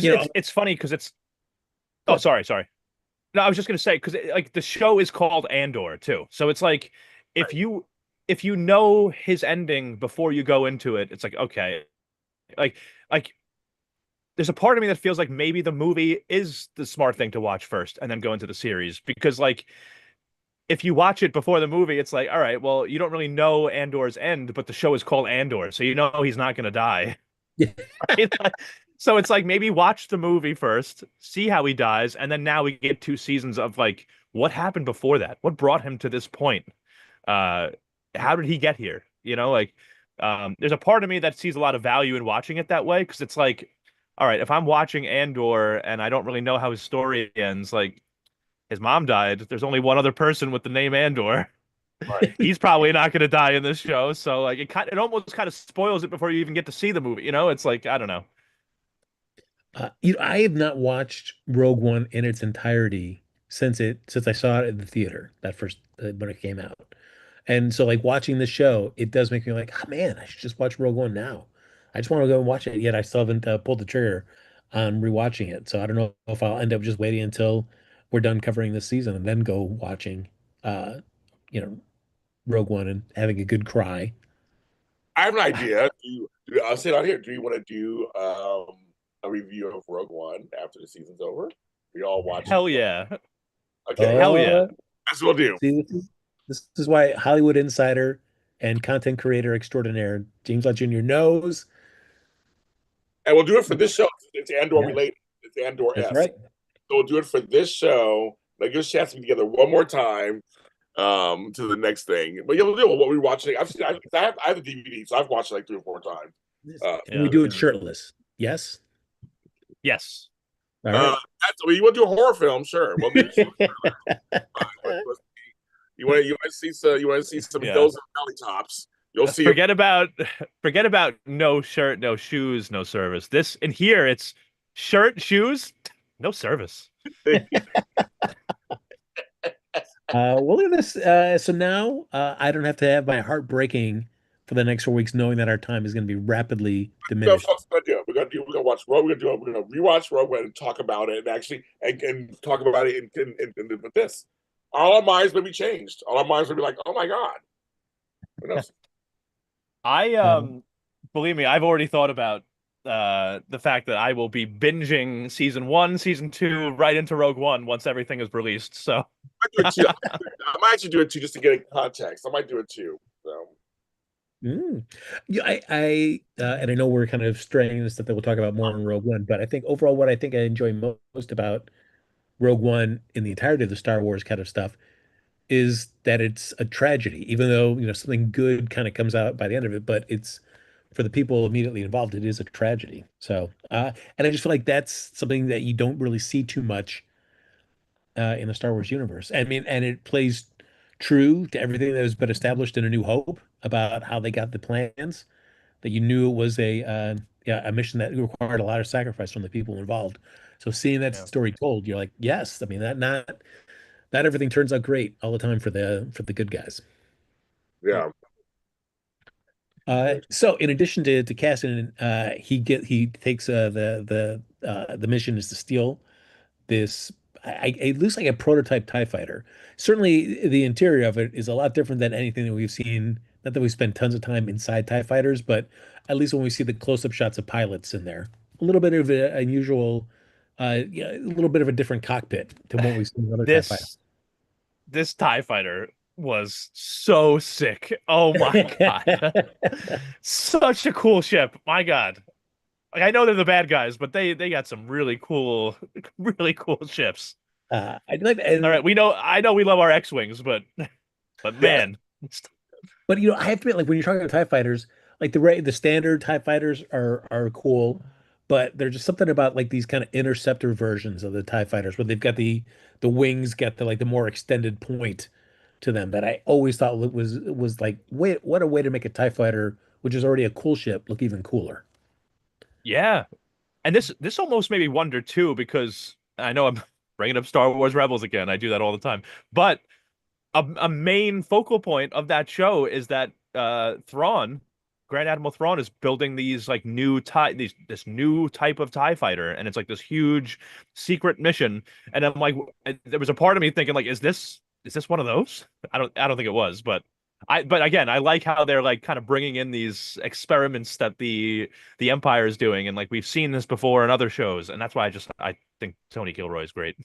you know, it's funny because it's. Oh, Good. sorry. No, I was just gonna say because like the show is called Andor too, so it's like if Right. you if you know his ending before you go into it, it's like okay, like like there's a part of me that feels like maybe the movie is the smart thing to watch first and then go into the series because like if you watch it before the movie, it's like all right, well you don't really know Andor's end, but the show is called Andor, so you know he's not gonna die. Yeah. Right? So it's like maybe watch the movie first, see how he dies, and then now we get 2 seasons of like what happened before that? What brought him to this point? Uh, how did he get here? Like there's a part of me that sees a lot of value in watching it that way because it's like, all right, if I'm watching Andor and I don't really know how his story ends, like his mom died, there's only one other person with the name Andor. Right. He's probably not going to die in this show, so like it almost kind of spoils it before you even get to see the movie. It's like I don't know. I have not watched Rogue One in its entirety since I saw it in the theater that first when it came out. And so like watching the show, it does make me like, oh man, I should just watch Rogue One now. I just want to go and watch it. Yet I still haven't pulled the trigger on rewatching it. So I don't know if I'll end up just waiting until we're done covering this season and then go watching uh you know Rogue One and having a good cry. I have an idea. I'll say it out here. Do you want to do a review of Rogue One after the season's over? We all watch it. Hell yeah. Okay, Hell yeah. that's what we'll do. See, this is why Hollywood insider and content creator extraordinaire James Lott Jr. knows. And we'll do it for this show. It's Andor Yeah, related. It's that's Andor-esque. right. So we'll do it for this show. Like, give us a chance to be together one more time to the next thing. But yeah, we'll do what we're watching. I have the DVD, so I've watched it like 3 or 4 times. And we Yeah. do it shirtless. Yes. Yes. All right. You want to do a horror film? Sure. Well, maybe you want to see some Yeah. hills and belly tops. You'll see. Forget about no shirt, no shoes, no service. This in here, it's shirt, shoes, no service. Well, look at this. So now I don't have to have my heart breaking for the next 4 weeks, knowing that our time is going to be rapidly diminished. We're gonna watch Rogue. We're gonna rewatch Rogue One and talk about it, and actually and talk about it with this. All our minds may be changed. All our minds will be like, oh my god. What else? I Um, believe me, I've already thought about the fact that I will be binging season 1, season 2, right into Rogue One once everything is released. So I do it too. I might actually do it too, just to get a context. I might do it too. So mm. Yeah, and I know we're kind of straying into stuff that we'll talk about more in Rogue One, but I think overall, what I think I enjoy most about Rogue One in the entirety of the Star Wars kind of stuff is that it's a tragedy, even though, something good kind of comes out by the end of it, but it's for the people immediately involved, it is a tragedy. So, and I just feel like that's something that you don't really see too much in the Star Wars universe. I mean, and it plays true to everything that has been established in A New Hope about how they got the plans, that you knew it was a mission that required a lot of sacrifice from the people involved. So seeing that yeah. story told, you're like, yes, I mean that not everything turns out great all the time for the good guys. yeah, So in addition to Cassian, he takes the mission is to steal this. It looks like a prototype TIE fighter. Certainly, the interior of it is a lot different than anything that we've seen. Not that we spend tons of time inside TIE fighters, but at least when we see the close-up shots of pilots in there, a little bit of an unusual, yeah, a little bit of a different cockpit to what we've seen in other TIE fighters. This TIE fighter was so sick. Oh my God. Such a cool ship. My God. Like I know they're the bad guys, but they got some really cool, really cool ships. I like, All right, and I know we love our X-Wings, but yeah, man, But I have to admit, like when you're talking about TIE fighters, like the standard TIE fighters are cool, but there's just something about like these kind of interceptor versions of the TIE fighters where they've got the wings get the more extended point to them that I always thought was like, wait, what a way to make a TIE fighter, which is already a cool ship, look even cooler. yeah. And this almost made me wonder too, because I know I'm bringing up Star Wars Rebels again. I do that all the time, but a main focal point of that show is that Thrawn Grand Admiral Thrawn is building these like new this new type of TIE fighter, and it's like this huge secret mission. And I'm like, there was a part of me thinking like, is this one of those? I don't think it was, but again, I like how they're like kind of bringing in these experiments that the Empire is doing, and like we've seen this before in other shows, and that's why I think Tony Gilroy is great.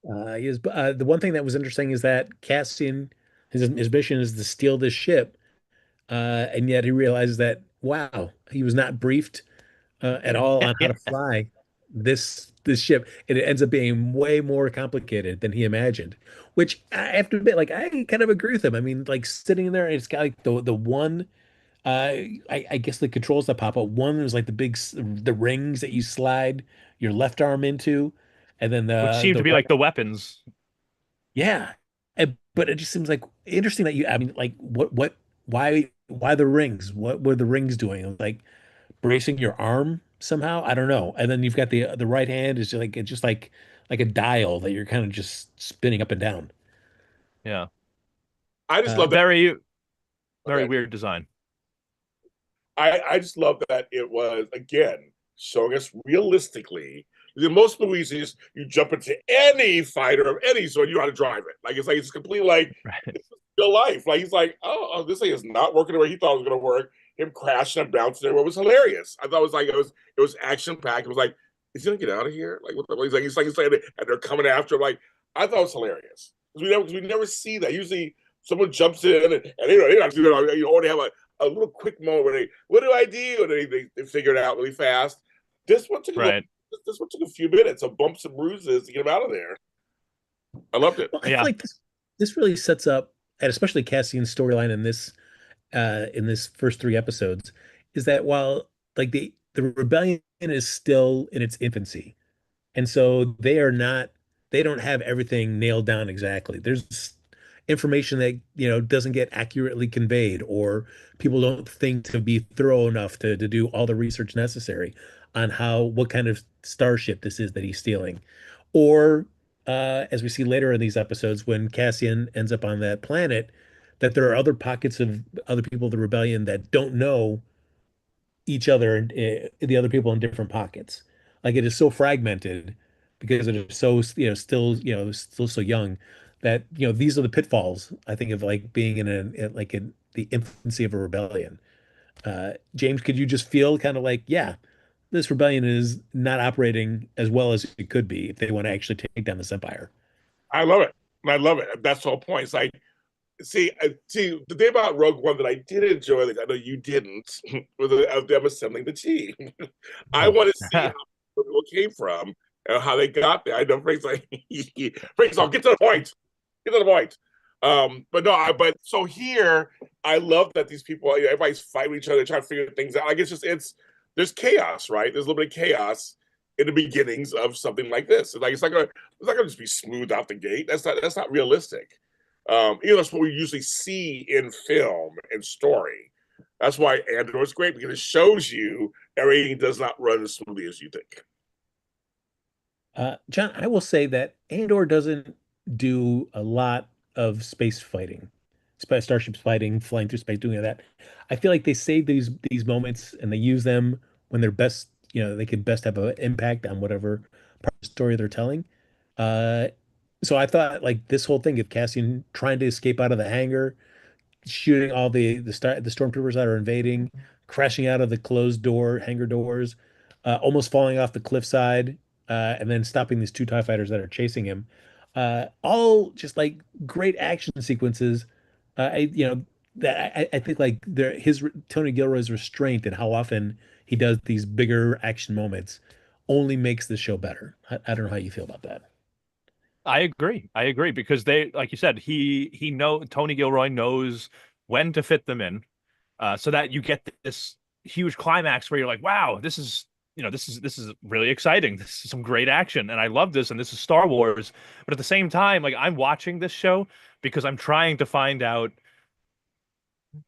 The one thing that was interesting is that Cassian, his mission is to steal this ship, and yet he realizes that wow, he was not briefed at all on how Yeah. to fly this ship, and it ends up being way more complicated than he imagined. Which I have to admit, like I kind of agree with him. I mean, like sitting there, it's got like the one. I guess the controls that pop up. One is like the rings that you slide your left arm into, and then Which seem the to be right. like the weapons. Yeah. But it just seems like interesting that I mean, like, why the rings? What were the rings doing? Like bracing your arm somehow? I don't know. And then you've got the right hand is just like a dial that you're kind of just spinning up and down. Yeah. I just love that. Very, very Okay. weird design. I just love that it was again showing us realistically. In most movies, you jump into any fighter of any sort, you know how to drive it. Like it's completely like Right. it's real life. Like he's like, oh, this thing is not working the way he thought it was going to work. Him crashing and bouncing everywhere was hilarious. I thought it was action packed. It was like, is he gonna get out of here? Like what the he's like, and they're coming after him. Like I thought it was hilarious because we never see that. Usually someone jumps in and they're not they have a little quick moment where what do I do? And they figure it out really fast. This one took a little Right. this one took a few minutes of bumps and bruises to get him out of there. I loved it. Well, I feel Yeah. like this really sets up, and especially Cassian's storyline in this first three episodes, is that while like the rebellion is still in its infancy, and so they don't have everything nailed down exactly. There's information that, doesn't get accurately conveyed, or people don't think to be thorough enough to do all the research necessary on what kind of starship this is that he's stealing. Or, as we see later in these episodes, when Cassian ends up on that planet, that there are other pockets of other people of the rebellion that don't know each other and the other people in different pockets. Like it is so fragmented because it is so, still so young that, these are the pitfalls, I think, of like being in the infancy of a rebellion. James, could you just feel kind of like, yeah, this rebellion is not operating as well as it could be if they want to actually take down this empire? I love it. I love it. That's the whole point. It's like see the thing about Rogue One that I did enjoy, that I know you didn't, was of them assembling the team. I Oh. want to see how people came from and how they got there. I know Frank's like, Frank's all, get to the point. Get to the point. But no, but so here, I love that these people, everybody's fighting each other, trying to figure things out. Like there's chaos, right? There's a little bit of chaos in the beginnings of something like this. It's not gonna just be smooth out the gate. That's not realistic. That's what we usually see in film and story. That's why Andor is great, because it shows you everything does not run as smoothly as you think. John, I will say that Andor doesn't do a lot of space fighting, starships fighting, flying through space, doing that. I feel like they save these moments and they use them when they're best, they could best have an impact on whatever part of the story they're telling. Uh, so I thought like this whole thing of Cassian trying to escape out of the hangar, shooting all the stormtroopers that are invading, crashing out of the closed door hangar doors, almost falling off the cliffside, and then stopping these two TIE fighters that are chasing him. All just like great action sequences. That I think like Tony Gilroy's restraint and how often he does these bigger action moments only makes the show better. I don't know how you feel about that. I agree. I agree because they, like you said, Tony Gilroy knows when to fit them in, so that you get this huge climax where you're like, wow, this is really exciting. This is some great action, and I love this. And this is Star Wars, but at the same time, like I'm watching this show because I'm trying to find out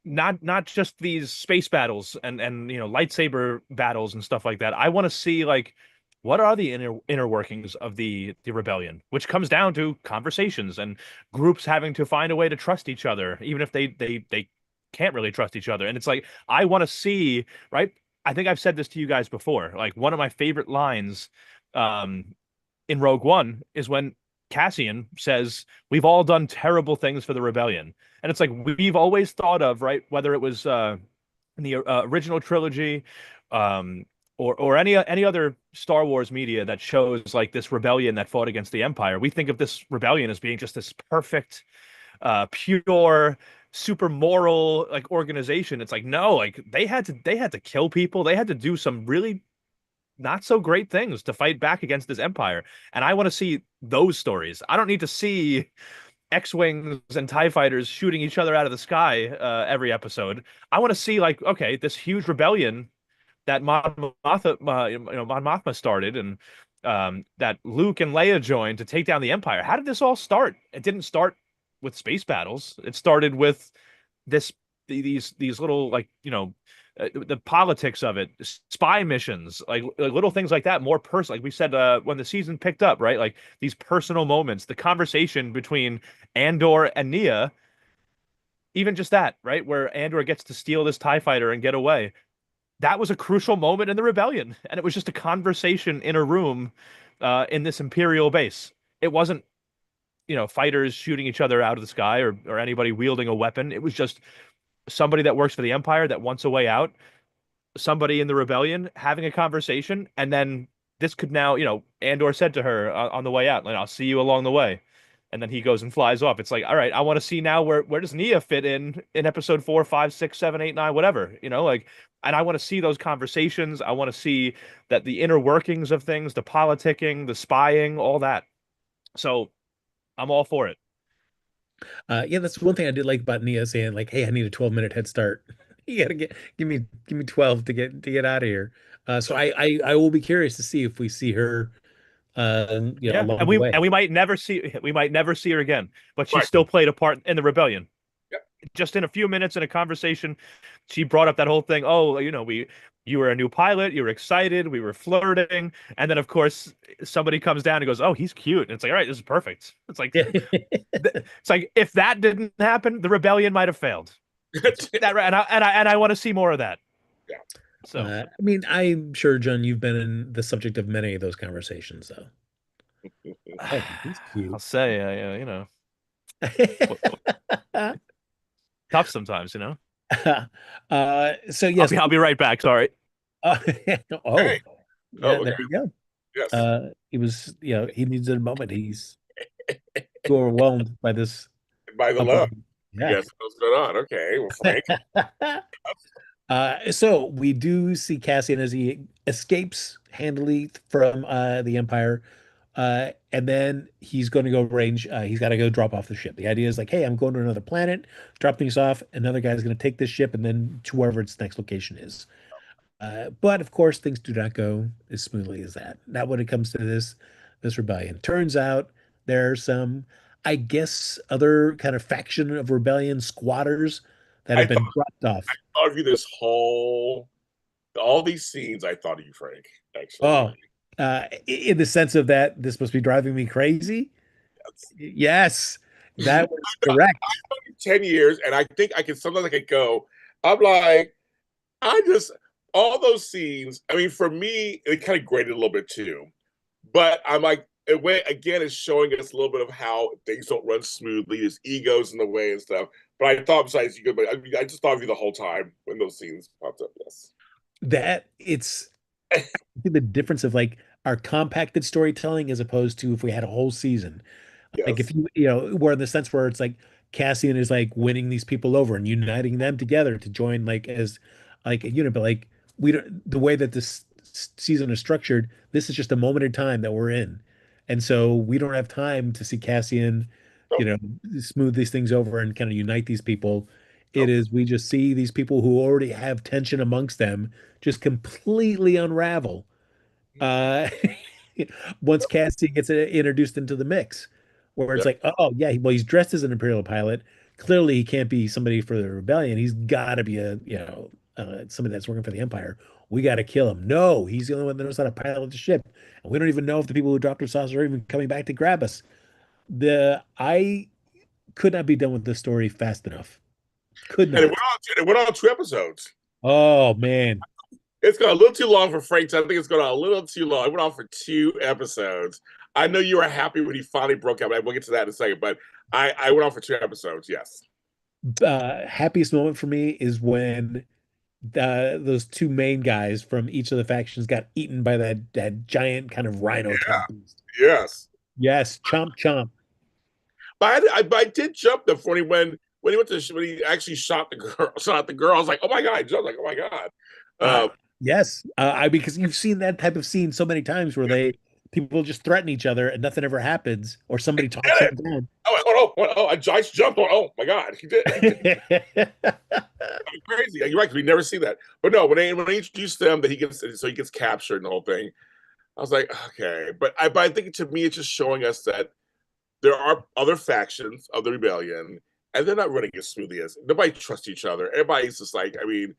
not just these space battles and lightsaber battles and stuff like that. I want to see like what are the inner workings of the rebellion, which comes down to conversations and groups having to find a way to trust each other, even if they can't really trust each other. And it's like I want to see, right? I think I've said this to you guys before. Like one of my favorite lines um in Rogue One is when Cassian says, "We've all done terrible things for the rebellion." And it's like we've always thought of, right, whether it was in the original trilogy, um, or any other Star Wars media that shows like this rebellion that fought against the Empire. We think of this rebellion as being just this perfect, pure, super moral like organization. It's like no, like they had to kill people. They had to do some really not so great things to fight back against this empire. And I want to see those stories. I don't need to see X-wings and TIE fighters shooting each other out of the sky every episode. I want to see like, okay, this huge rebellion that Mon Mothma started and that Luke and Leia joined to take down the Empire. How did this all start? It didn't start with space battles. It started with this these little like the politics of it, spy missions, like little things like that, more personal. Like we said when the season picked up, right? Like these personal moments, the conversation between Andor and Nia, even just that, right? Where Andor gets to steal this TIE fighter and get away. That was a crucial moment in the rebellion, and it was just a conversation in a room in this Imperial base. It wasn't fighters shooting each other out of the sky or anybody wielding a weapon. It was just somebody that works for the Empire that wants a way out, somebody in the rebellion having a conversation, and then this could now, Andor said to her on the way out, like, I'll see you along the way. And then he goes and flies off. It's like, all right, I want to see now where does Nia fit in episode 4, 5, 6, 7, 8, 9, whatever, like, and I want to see those conversations. I want to see that the inner workings of things, the politicking, the spying, all that. So I'm all for it. Yeah, that's one thing I did like about Nia saying like, "Hey, I need a 12-minute head start. You gotta give me 12 to get out of here." So I will be curious to see if we see her, Yeah, along and the we way. and we might never see her again, but she Right. still played a part in the rebellion. Yep. Just in a few minutes in a conversation, she brought up that whole thing. Oh, you were a new pilot, you were excited, we were flirting, and then of course somebody comes down and goes, "Oh, he's cute." And it's like, all right, this is perfect. It's like Yeah. it's like if that didn't happen, the rebellion might have failed. That right, and I want to see more of that. Yeah. So I mean, I'm sure, John, you've been in the subject of many of those conversations, though. Oh, he's I'll cute. say, tough sometimes. So I'll yes. be I'll be right back. Sorry. Uh, Hey. oh, yeah, Oh, there okay. you go. Yes. He was, he needs a moment. He's too overwhelmed by this By the love. upbringing. Yeah. Yes. What's going on? Okay. Well, Frank. So we do see Cassian as he escapes handily from the Empire, and then he's going to go range. He's got to go drop off the ship. The idea is like, hey, I'm going to another planet, drop things off. Another guy's going to take this ship, and then to wherever its next location is. But of course, things do not go as smoothly as that. Not when it comes to this rebellion. Turns out there are some, I guess, other kind of faction of rebellion squatters that I have thought, been dropped off. thought of you this whole, all these scenes. I thought of you, Frank. Actually, Oh, in the sense of that, this must be driving me crazy. that's, Yes, that was correct. 10 years, and I think I can sometimes I could go. I'm like, I just all those scenes. I mean, for me, it kind of grated a little bit too. But I'm like, it went again. It's showing us a little bit of how things don't run smoothly. There's egos in the way and stuff. But I thought besides you could, but I just thought of you the whole time when those scenes popped up. Yes. That it's the difference of like our compacted storytelling as opposed to if we had a whole season. Like if Yes. where in the sense where it's like Cassian is like winning these people over and uniting them together to join like as like a unit, but like we don't the way that this season is structured, this is just a moment in time that we're in. And so we don't have time to see Cassian, you Nope. know, smooth these things over and kind of unite these people. It Nope. is we just see these people who already have tension amongst them just completely unravel uh once Cassian gets introduced into the mix, where it's Yep. like, oh yeah, well he's dressed as an Imperial pilot. Clearly, he can't be somebody for the rebellion. He's got to be a somebody that's working for the Empire. We got to kill him. No, he's the only one that knows how to pilot the ship, and we don't even know if the people who dropped our sauce are even coming back to grab us. The I could not be done with this story fast enough. Could And it went not. It went on 2 episodes. Oh man. It's gone a little too long for Frank. So I think it's gone on a little too long. It went on for 2 episodes. I know you were happy when he finally broke up. We'll get to that in a second, but I went on for 2 episodes. Yes. Happiest moment for me is when those two main guys from each of the factions got eaten by that giant kind of rhino type beast. Yes. Yes, chomp chomp. But I did jump though when he actually shot the girl. I was like, oh my god! I jumped like, oh my god. Yes, because you've seen that type of scene so many times where people just threaten each other and nothing ever happens, or somebody talks them down. I just jumped on. Oh my god, he did. Crazy. You're right. We never see that. But no, when they introduce them, that he gets captured and the whole thing. I was like, okay, but I think to me it's just showing us that there are other factions of the rebellion, and they're not running as smoothly as nobody trusts each other. Everybody's just like, I mean,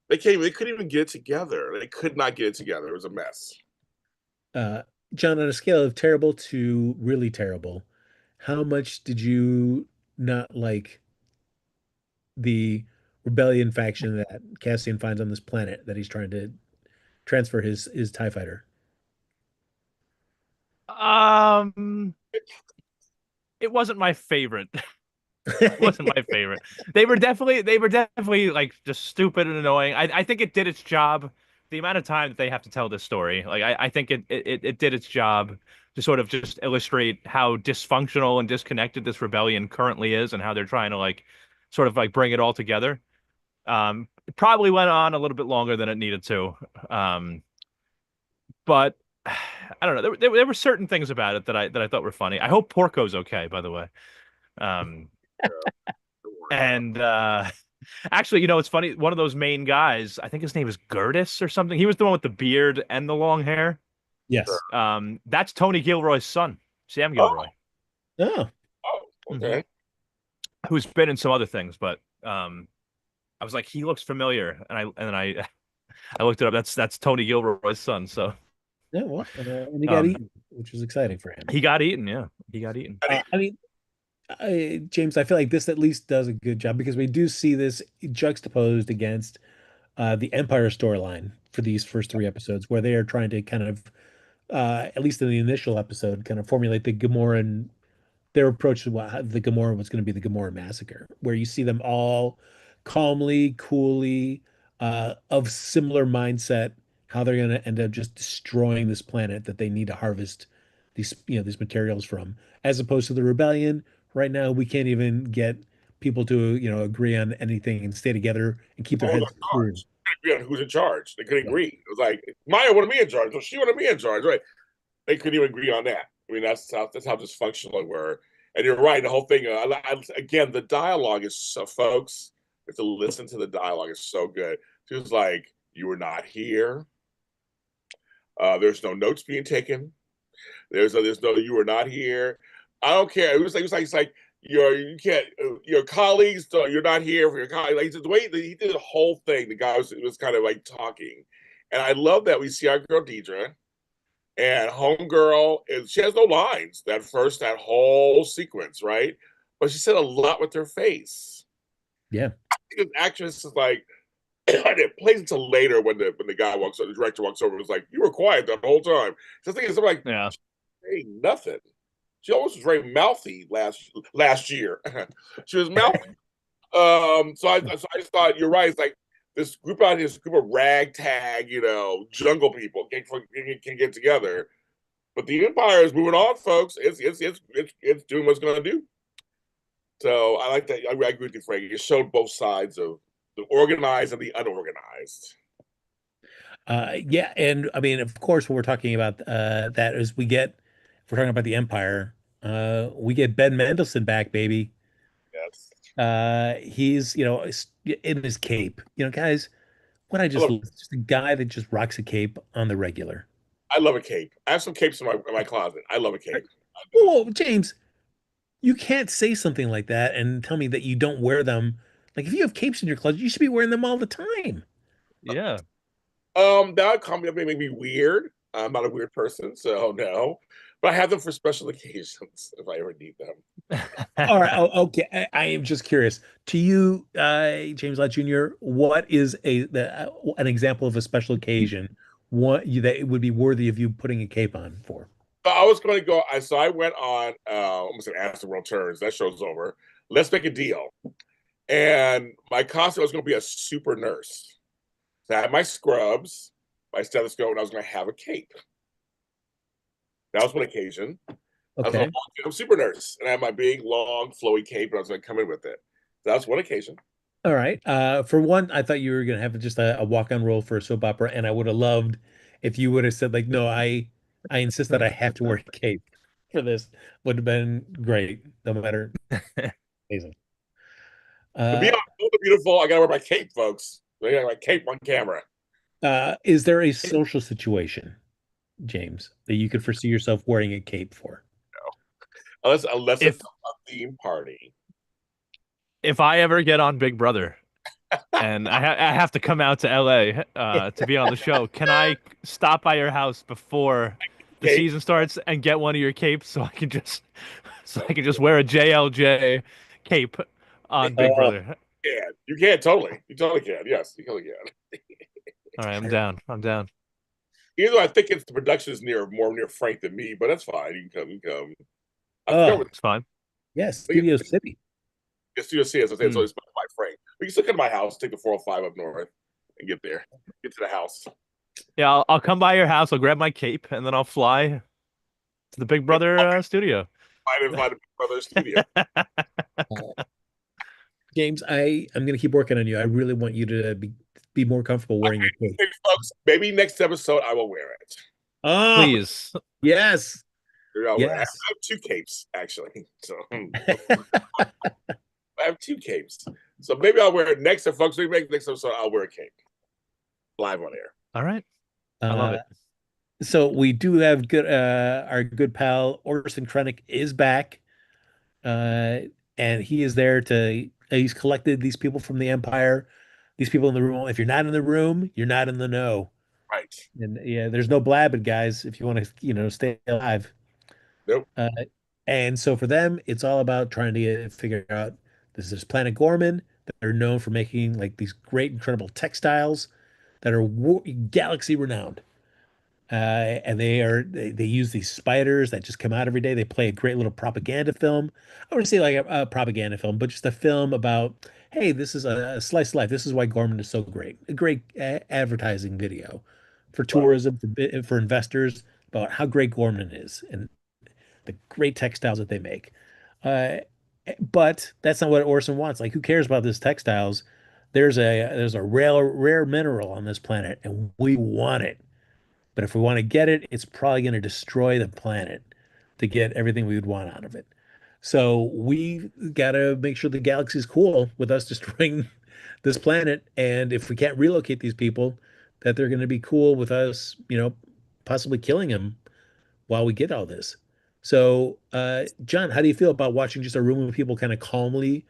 they couldn't even get it together. They could not get it together. It was a mess. John, on a scale of terrible to really terrible, how much did you not like the rebellion faction that Cassian finds on this planet that he's trying to transfer his TIE fighter? It wasn't my favorite. It wasn't my favorite. They were definitely like just stupid and annoying. I think it did its job. The amount of time that they have to tell this story, like I think it did its job to sort of just illustrate how dysfunctional and disconnected this rebellion currently is and how they're trying to like sort of like bring it all together. It probably went on a little bit longer than it needed to. But I don't know. There were certain things about it that I thought were funny. I hope Porco's okay, by the way. Um, and actually, it's funny. One of those main guys, I think his name is Gertis or something. He was the one with the beard and the long hair. Yes. That's Tony Gilroy's son, Sam Gilroy. Oh. Okay. Who's been in some other things, but I was like, he looks familiar, and I looked it up. That's Tony Gilroy's son. So yeah, well, and he got eaten, which was exciting for him. He got eaten. Yeah, he got eaten. I mean, James, I feel like this at least does a good job because we do see this juxtaposed against the Empire storyline for these first 3 episodes, where they are trying to kind of, at least in the initial episode, kind of formulate the Gamoran, their approach to what the Gamorrean was going to be the Gamorrean massacre, where you see them all calmly, coolly, of similar mindset, how they're going to end up just destroying this planet that they need to harvest these materials from, as opposed to the rebellion. Right now, we can't even get people to agree on anything and stay together and keep their heads cool. Who's in charge? They couldn't agree. It was like Maya wanted me in charge, so she wanted me in charge, right? They couldn't even agree on that. I mean, that's how dysfunctional we were. And you're right. The whole thing. Again, the dialogue is so, folks. You have to listen to the dialogue. It's so good. She was like, "You were not here. There's no notes being taken. There's no. You were not here. I don't care." It's like you can't. Your colleagues. You're not here for your colleagues. Like the way he did the whole thing. The guy was kind of like talking, and I love that we see our girl Deidre. And homegirl, she has no lines that whole sequence, right? But she said a lot with her face. Yeah, the actress is like, it plays until later when the guy walks over, the director walks over, and is like, "You were quiet the whole time." So I think it's like, yeah, hey, nothing. She always was very mouthy last year. She was mouthy. So I just thought you're right. It's like this group of ragtag, jungle people can get together, but the empire is moving on, folks. It's doing what it's going to do. So I like that. I agree with you, Frank. It showed both sides of the organized and the unorganized. Yeah, and I mean, of course, when we're talking about that, if we're talking about the Empire, we get Ben Mendelsohn back, baby. Yes. He's in his cape. Guys, what I just love, just a guy that just rocks a cape on the regular. I love a cape. I have some capes in my closet. I love a cape. Whoa, James, you can't say something like that and tell me that you don't wear them. Like if you have capes in your closet, you should be wearing them all the time. Yeah. That would make me weird. I'm not a weird person, so no. But I have them for special occasions if I ever need them. All right. Oh, okay. I am just curious. To you, James Lott Jr., what is an example of a special occasion that it would be worthy of you putting a cape on for? So I was going to go. So I went on. Almost an Ask the World Turns. That show's over. Let's make a deal. And my costume was going to be a super nurse. So I had my scrubs, my stethoscope, and I was going to have a cape. That was one occasion. I was Okay. going to I'm super nurse, and I had my big, long, flowy cape, and I was going to come in with it. That was one occasion. All right. For one, I thought you were gonna have just a walk-on role for a soap opera, and I would have loved if you would have said like, "No, I insist that I have to wear a cape for this." Would have been great, no matter. Amazing. To be Uh, on the beautiful, I got to wear my cape, folks. I got my cape on camera. is there a social situation, James, that you could foresee yourself wearing a cape for? Unless if it's a theme party. if I ever get on Big Brother and I have to come out to LA to be on the show, can I stop by your house before the Cape. season starts and get one of your capes so I can just wear a JLJ cape on Big Oh, Brother? Yeah, you can totally. You totally can. Yes, you totally can. All right, I'm down. I'm down. Even though I think it's the production is more near Frank than me, but that's fine. You can come. You can come. I forgot oh, what It's fine. yes, Studio City. the studio is. I say it's Hmm. always by Frank. We can still come to my house, take the 405 up north, and get there. Get to the house. Yeah, I'll come by your house. I'll grab my cape and then I'll fly to the Big Brother studio. Might invite a brother studio. James, I'm gonna keep working on you. I really want you to be more comfortable wearing your cape. Hey, folks, maybe next episode I will wear it. Oh, Please. yes, Maybe I'll wear it. I yes. have two capes actually, so I have two capes. So maybe I'll wear it next. If folks, we make next episode, I'll wear a cape live on air. All right. I love Uh, it. so we do have our good pal Orson Krennic is back, uh, and he is there to. He's collected these people from the Empire, these people in the room. If you're not in the room, you're not in the know. Right. And yeah, there's no blabbing, guys, if you want to, stay alive. Nope. Uh, and so for them, it's all about trying to figure out this planet Gorman that are known for making like these great, incredible textiles that are galaxy renowned. And they use these spiders that just come out every day. They play a great little propaganda film. I wouldn't say like a propaganda film, but just a film about, hey, this is a slice of life. This is why Gorman is so great. A great advertising video for Right. tourism, for investors about how great Gorman is and the great textiles that they make. Uh, but that's not what Orson wants. Like, who cares about this textiles? There's a rare mineral on this planet, and we want it. But if we want to get it, it's probably going to destroy the planet to get everything we would want out of it. So we got to make sure the galaxy's cool with us destroying this planet. And if we can't relocate these people, that they're going to be cool with us, possibly killing them while we get all this. So, John, how do you feel about watching just a room of people kind of calmly,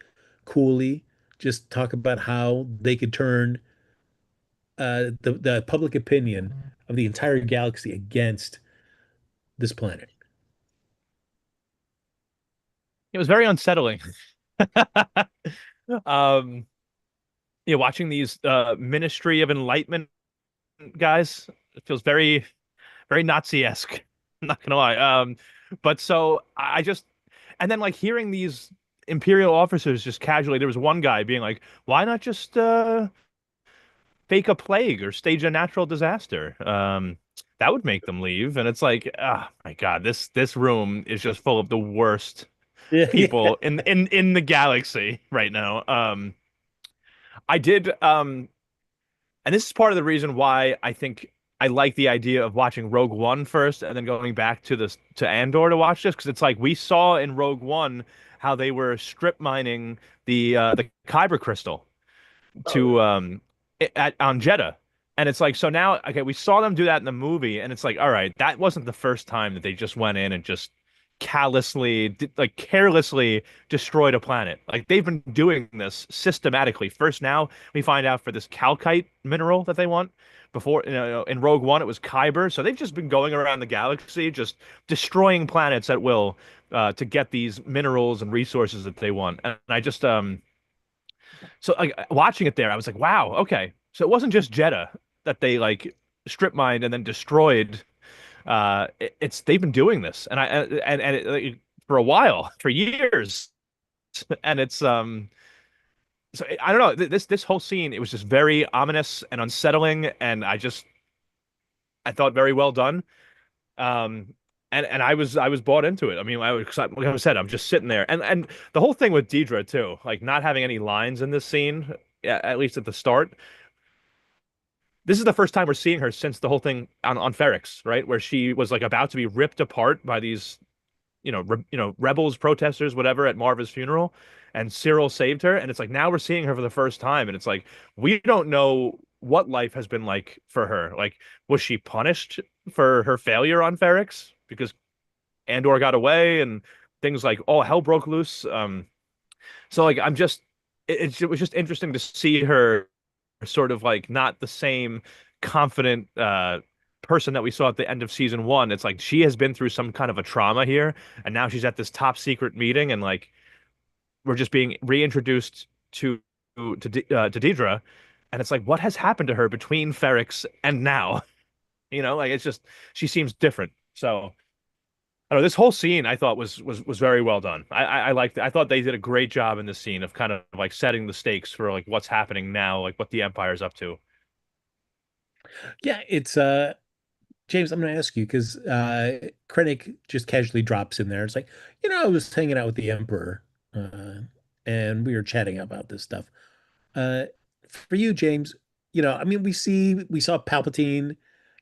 coolly, just talk about how they could turn the public opinion of the entire galaxy against this planet? It was very unsettling. Um, watching these Ministry of Enlightenment guys, it feels very, very Nazi-esque. I'm not gonna lie. But so I just and then like hearing these Imperial officers just casually, there was one guy being like, why not just fake a plague or stage a natural disaster? That would make them leave. And it's like, oh my God, this room is just full of the worst Yeah, yeah. people in the galaxy right now. I did and this is part of the reason why I think I like the idea of watching Rogue One first and then going back to Andor to watch this, because it's like we saw in Rogue One how they were strip mining the Kyber crystal Oh, to on Jeddah. And it's like, so now, okay, we saw them do that in the movie, and it's like, all right, that wasn't the first time that they just went in and just carelessly destroyed a planet. Like they've been doing this systematically. First, now we find out for this calcite mineral that they want, Before, in Rogue One, it was Kyber. So they've just been going around the galaxy, just destroying planets at will, to get these minerals and resources that they want. And I just so like watching it there, I was like, wow, okay. So it wasn't just Jeddah that they like strip mined and then destroyed. It's they've been doing this, and like, for a while, for years, and it's so I don't know. This whole scene, it was just very ominous and unsettling, and I thought very well done. Um, and I was bought into it. I mean, like I said, I'm just sitting there, and the whole thing with Deidre too, like not having any lines in this scene, at least at the start. This is the first time we're seeing her since the whole thing on Ferrix, right? Where she was like about to be ripped apart by these, rebels, protesters, whatever, at Marva's funeral, and Cyril saved her. And it's like now we're seeing her for the first time, and it's like we don't know what life has been like for her. Like, was she punished for her failure on Ferrix because Andor got away and things like all hell broke loose? So like it was just interesting to see her sort of like not the same confident person that we saw at the end of season one. It's like she has been through some kind of a trauma here, and now she's at this top secret meeting, and like we're just being reintroduced to Deidre, and it's like what has happened to her between Ferrix and now? Like it's just she seems different. So I don't know. This whole scene I thought was very well done. I liked it. I thought they did a great job in this scene of kind of like setting the stakes for like what's happening now, like what the Empire's up to. Yeah, it's James, I'm going to ask you because Krennic just casually drops in there. It's like, I was hanging out with the Emperor, and we were chatting about this stuff. Uh, for you, James, I mean, we saw Palpatine,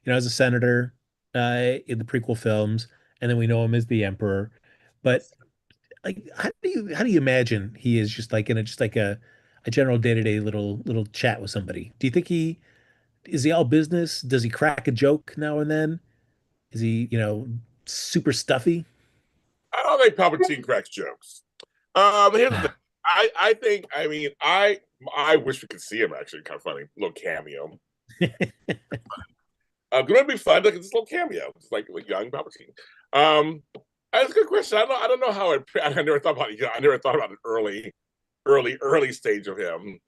as a senator, in the prequel films, and then we know him as the Emperor. But like, how do you imagine he is just like in just like a general day-to-day little chat with somebody? Do you think is he all business? Does he crack a joke now and then? Is he, super stuffy? I don't think Palpatine cracks jokes. Here's the thing. I think. I mean, I wish we could see him actually. Kind of funny, little cameo. Gonna be fun. Like this little cameo, it's like young Palpatine. That's a good question. I don't know how I never thought about it. I never thought about an early stage of him.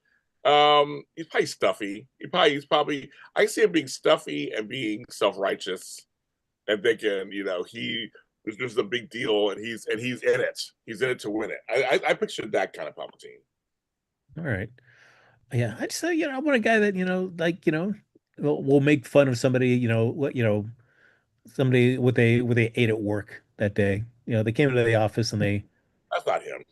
He's probably stuffy. He's probably. I see him being stuffy and being self righteous and thinking, this is a big deal, and he's in it. He's in it to win it. I pictured that kind of Palpatine. All right. Yeah, I just say, I want a guy that, like, will make fun of somebody, somebody what they ate at work that day. They came into the office and they That's not him.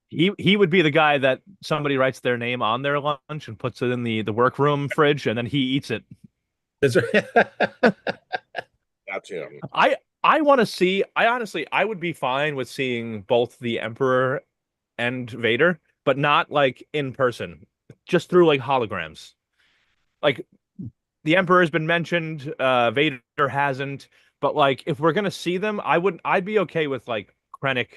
He would be the guy that somebody writes their name on their lunch and puts it in the workroom fridge, and then he eats it. That's right. That's him. I want to see. I honestly, I would be fine with seeing both the Emperor and Vader, but not like in person, just through like holograms. Like the Emperor has been mentioned, Vader hasn't, but like if we're gonna see them, I'd be okay with like Krennic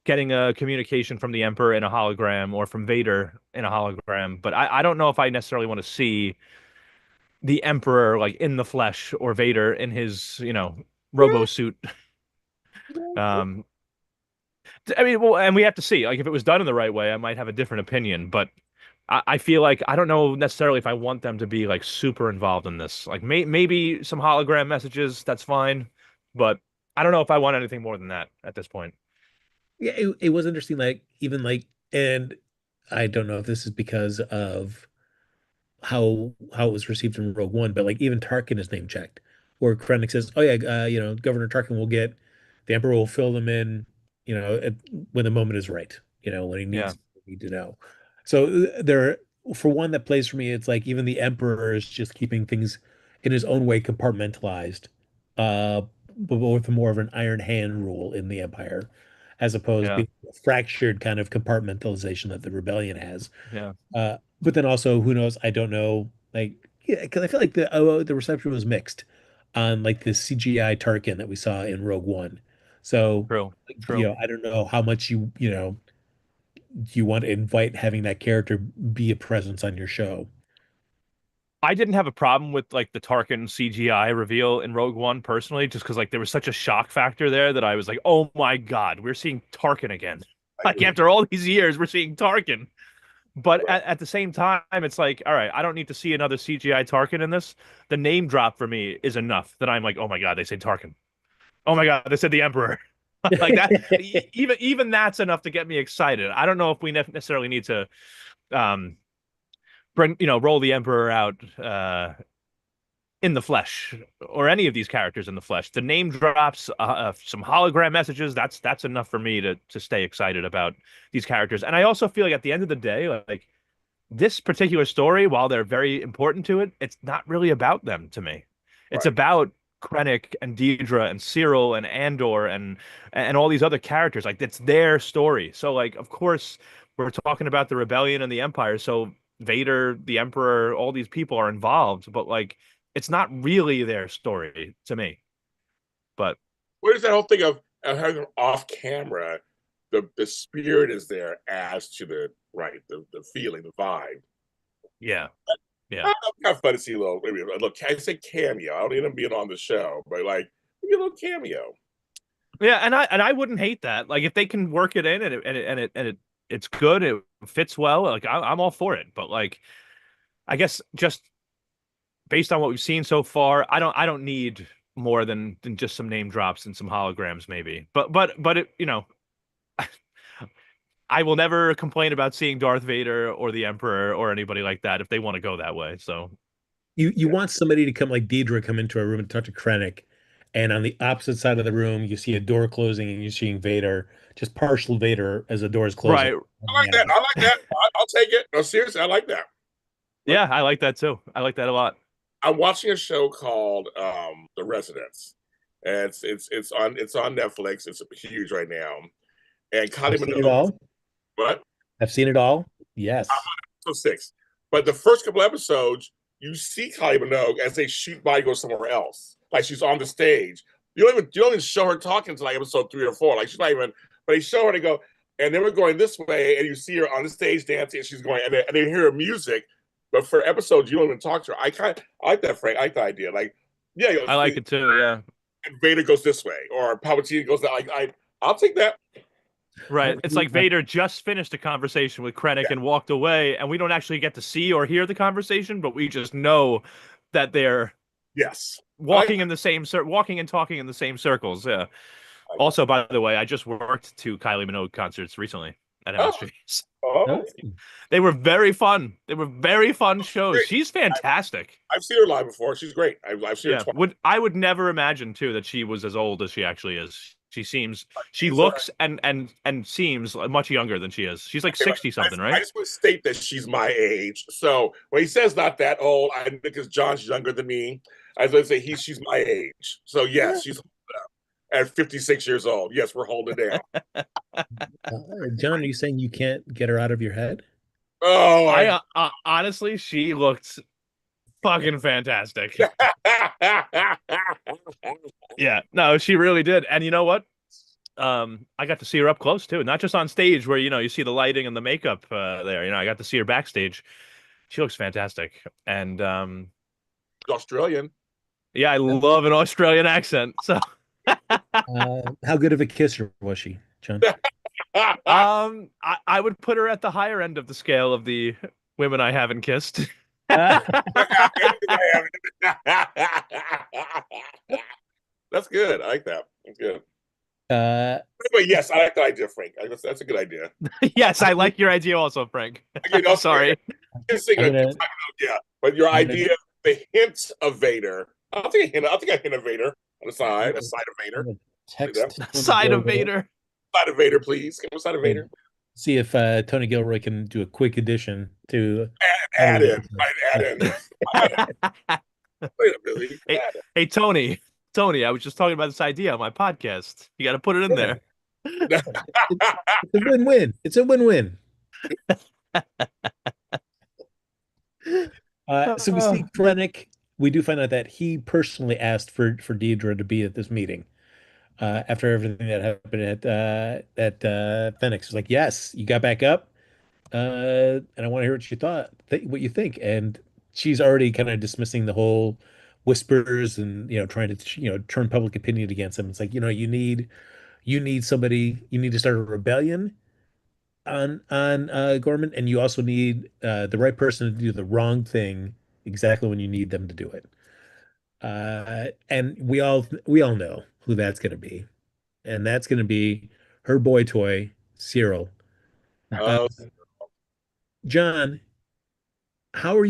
getting a communication from the Emperor in a hologram or from Vader in a hologram. But I don't know if I necessarily want to see the Emperor like in the flesh or Vader in his, robo suit. Um, I mean, well, and we have to see. Like, if it was done in the right way, I might have a different opinion. But I feel like I don't know necessarily if I want them to be like super involved in this. Like, maybe some hologram messages, that's fine. But I don't know if I want anything more than that at this point. Yeah, it was interesting, like even like, and I don't know if this is because of how it was received in Rogue One, but like even Tarkin is name checked, where Krennic says, "Oh yeah, Governor Tarkin will get the Emperor will fill them in, when the moment is right, when he Yeah, need to know." So there, for one, that plays for me, it's like even the Emperor is just keeping things in his own way compartmentalized, uh, but with more of an iron hand rule in the Empire, as opposed to yeah, being a fractured kind of compartmentalization that the rebellion has. yeah. But then also, who knows? I don't know. Like, yeah, because I feel like the reception was mixed on like the CGI Tarkin that we saw in Rogue One. So, True, like, true. I don't know how much you want to invite having that character be a presence on your show. I didn't have a problem with like the Tarkin CGI reveal in Rogue One personally, just because like there was such a shock factor there that I was like, oh my God, we're seeing Tarkin again. I Like agree. after all these years, we're seeing Tarkin. But Right. at the same time, it's like, all right, I don't need to see another CGI Tarkin in this. The name drop for me is enough that I'm like, oh my God, they said Tarkin. Oh my God, they said the Emperor. Like that, even that's enough to get me excited. I don't know if we necessarily need to um bring, roll the Emperor out in the flesh or any of these characters in the flesh. The name drops, some hologram messages. That's enough for me to stay excited about these characters. And I also feel like at the end of the day, like this particular story, while they're very important to it, it's not really about them to me. It's Right. about Krennic and Deidre and Cyril and Andor and all these other characters. Like it's their story. So like of course we're talking about the rebellion and the Empire. So Vader, the Emperor, all these people are involved, but like it's not really their story to me. But Where's that whole thing of having them off camera? The spirit is there as to the right, the feeling, the vibe. yeah, yeah. Kind of fun to see a little, maybe a little. I say cameo. I don't need them being on the show, but like maybe a little cameo. Yeah, and I wouldn't hate that. Like if they can work it in it's good, it fits well. Like I'm all for it. But like I guess just based on what we've seen so far, I don't need more than just some name drops and some holograms maybe. But it, I will never complain about seeing Darth Vader or the Emperor or anybody like that if they want to go that way. So You want somebody to come like Deidre come into a room and talk to Krennic, and on the opposite side of the room you see a door closing and you're seeing Vader, just partial Vader as the door is closing. right. I like that. I like that. I'll take it. No, seriously, I like that. But Yeah, I like that too. I like that a lot. I'm watching a show called The Residents. And it's on Netflix. It's huge right now. And I've Kylie seen it Minogue, all. what? I've seen it all. Yes. So six. But the first couple episodes, you see Kylie Minogue as they shoot by go somewhere else. Like she's on the stage. You don't even show her talking until like episode 3 or 4. Like she's not even, but they show her to go, and then we're going this way, and you see her on the stage dancing, and she's going, and they hear her music. But for episodes, you don't even talk to her. I like that, Frank. I like the idea. Like, yeah, I like it too. Yeah. Vader goes this way, or Palpatine goes that. Like, I'll take that. Right. It's like Vader just finished a conversation with Krennic Yeah. and walked away, and we don't actually get to see or hear the conversation, but we just know that they're Yes. walking in the same walking and talking in the same circles. Yeah. I like Also, by the way, I just worked 2 Kylie Minogue concerts recently at that. MSG. Oh, They were very fun. They were very fun shows. great. She's fantastic. I've seen her live before. She's great. I've seen her Yeah. twice. I would never imagine too that she was as old as she actually is. She She's looks and seems much younger than she is. She's like okay, 60 something, I right? just want to state that she's my age. So when he says not that old, I because John's younger than me. I was going to say she's my age. So yes, she's at 56 years old. Yes, we're holding down. John, are you saying you can't get her out of your head? Oh, Honestly, she looked fucking fantastic. Yeah, no, she really did. And you know what? I got to see her up close too, not just on stage where you see the lighting and the makeup there. I got to see her backstage. She looks fantastic. And Australian. yeah, I love an Australian accent. So How good of a kisser was she, John? I would put her at the higher end of the scale of the women I haven't kissed. That's good. I like that. That's good. Uh, But yes, I like that idea, Frank. That's a good idea. Yes, I like your idea also, Frank. I'm sorry. Yeah, but your I'm gonna- idea, the hints of Vader. I'll take a hint. I'll take a hint of Vader on the side, a side of I'm Vader, gonna text Side of Vader. side of Vader, please. Give me a side of Vader. see if Tony Gilroy can do a quick addition to Add in, right? Add in. Wait a minute. Hey, hey, Tony, I was just talking about this idea on my podcast. You got to put it in there. It's a win-win. It's a win-win. So we see Krennic. We do find out that he personally asked for Deidre to be at this meeting after everything that happened at Phoenix. He's like, yes, you got back up, and I want to hear what you think. And she's already kind of dismissing the whole whispers and trying to turn public opinion against him. It's like, you need somebody, you need to start a rebellion on Gorman, and you also need the right person to do the wrong thing exactly when you need them to do it. And we all know who that's going to be, and that's going to be her boy toy, Cyril. Uh, Oh, John, how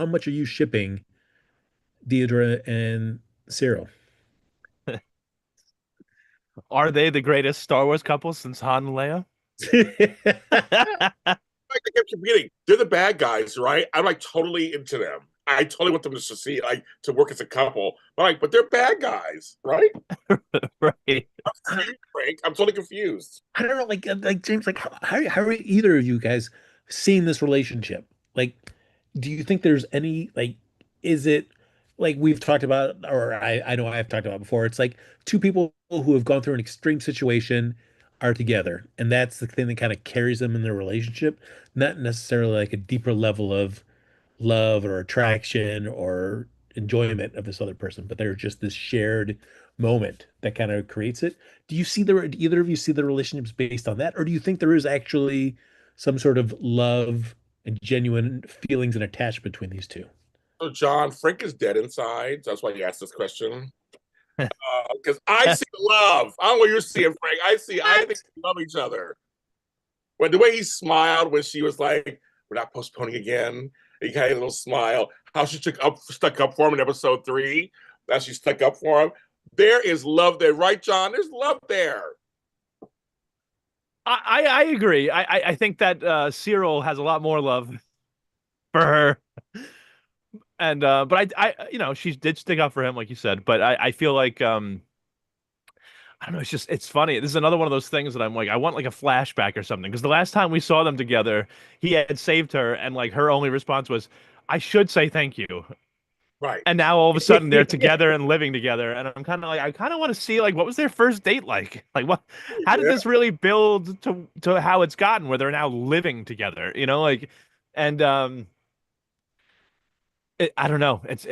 much are you shipping Deidre and Cyril? Are they the greatest Star Wars couple since Han and Leia? I kept forgetting they're the bad guys, right? I'm like totally into them. I totally want them to succeed, like to work as a couple. But they're bad guys, right? Right. I'm confused, Frank. I'm totally confused. I don't know, like James, like how are either of you guys seeing this relationship? Like, do you think there's any like, is it like we've talked about, or I know I've talked about before? It's like two people who have gone through an extreme situation are together, and that's the thing that kind of carries them in their relationship, not necessarily like a deeper level of love or attraction or enjoyment of this other person, but they're just this shared moment that kind of creates it. Do either of you see the relationships based on that, or do you think there is actually some sort of love and genuine feelings and attachment between these two? So, John, Frank is dead inside. So that's why you asked this question. Because I see love. I don't know what you're seeing, Frank. I think they love each other. But the way he smiled when she was like, "We're not postponing again," he had a little smile. How she stuck up for him in episode 3. That she stuck up for him. There is love there, right, John? There's love there. I agree. I think that Cyril has a lot more love for her. And but she did stick up for him, like you said. But I feel like I don't know, it's funny. This is another one of those things that I'm like, I want like a flashback or something. Because the last time we saw them together, he had saved her, and like her only response was, I should say thank you. Right. And now all of a sudden they're together and living together. And I'm kind of like, I kind of want to see like what was their first date like? Like how did Yeah. this really build to how it's gotten where they're now living together, like and I don't know. It's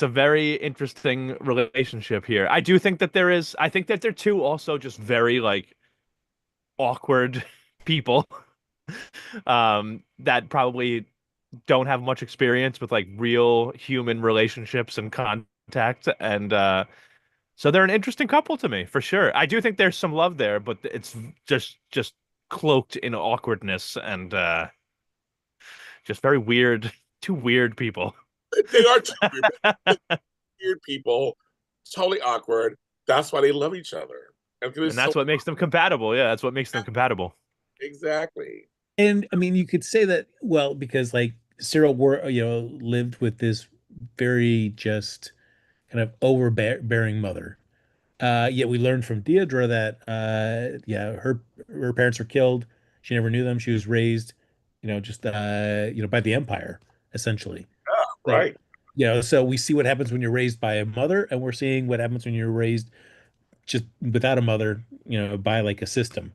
a very interesting relationship here. I do think that I think that they're two also just very like awkward people that probably don't have much experience with like real human relationships and contact. And so they're an interesting couple to me for sure. I do think there's some love there, but it's just cloaked in awkwardness and just very weird, two weird people. They are two weird people, totally awkward. That's why they love each other. And that's what makes them compatible. Yeah, that's what makes them compatible. Exactly. And I mean, you could say that, well, because like Cyril lived with this very just kind of overbearing mother. Yet we learned from Deidre that yeah, her parents were killed. She never knew them. She was raised, just by the Empire, essentially. So, Right. so we see what happens when you're raised by a mother, and we're seeing what happens when you're raised just without a mother, by like a system.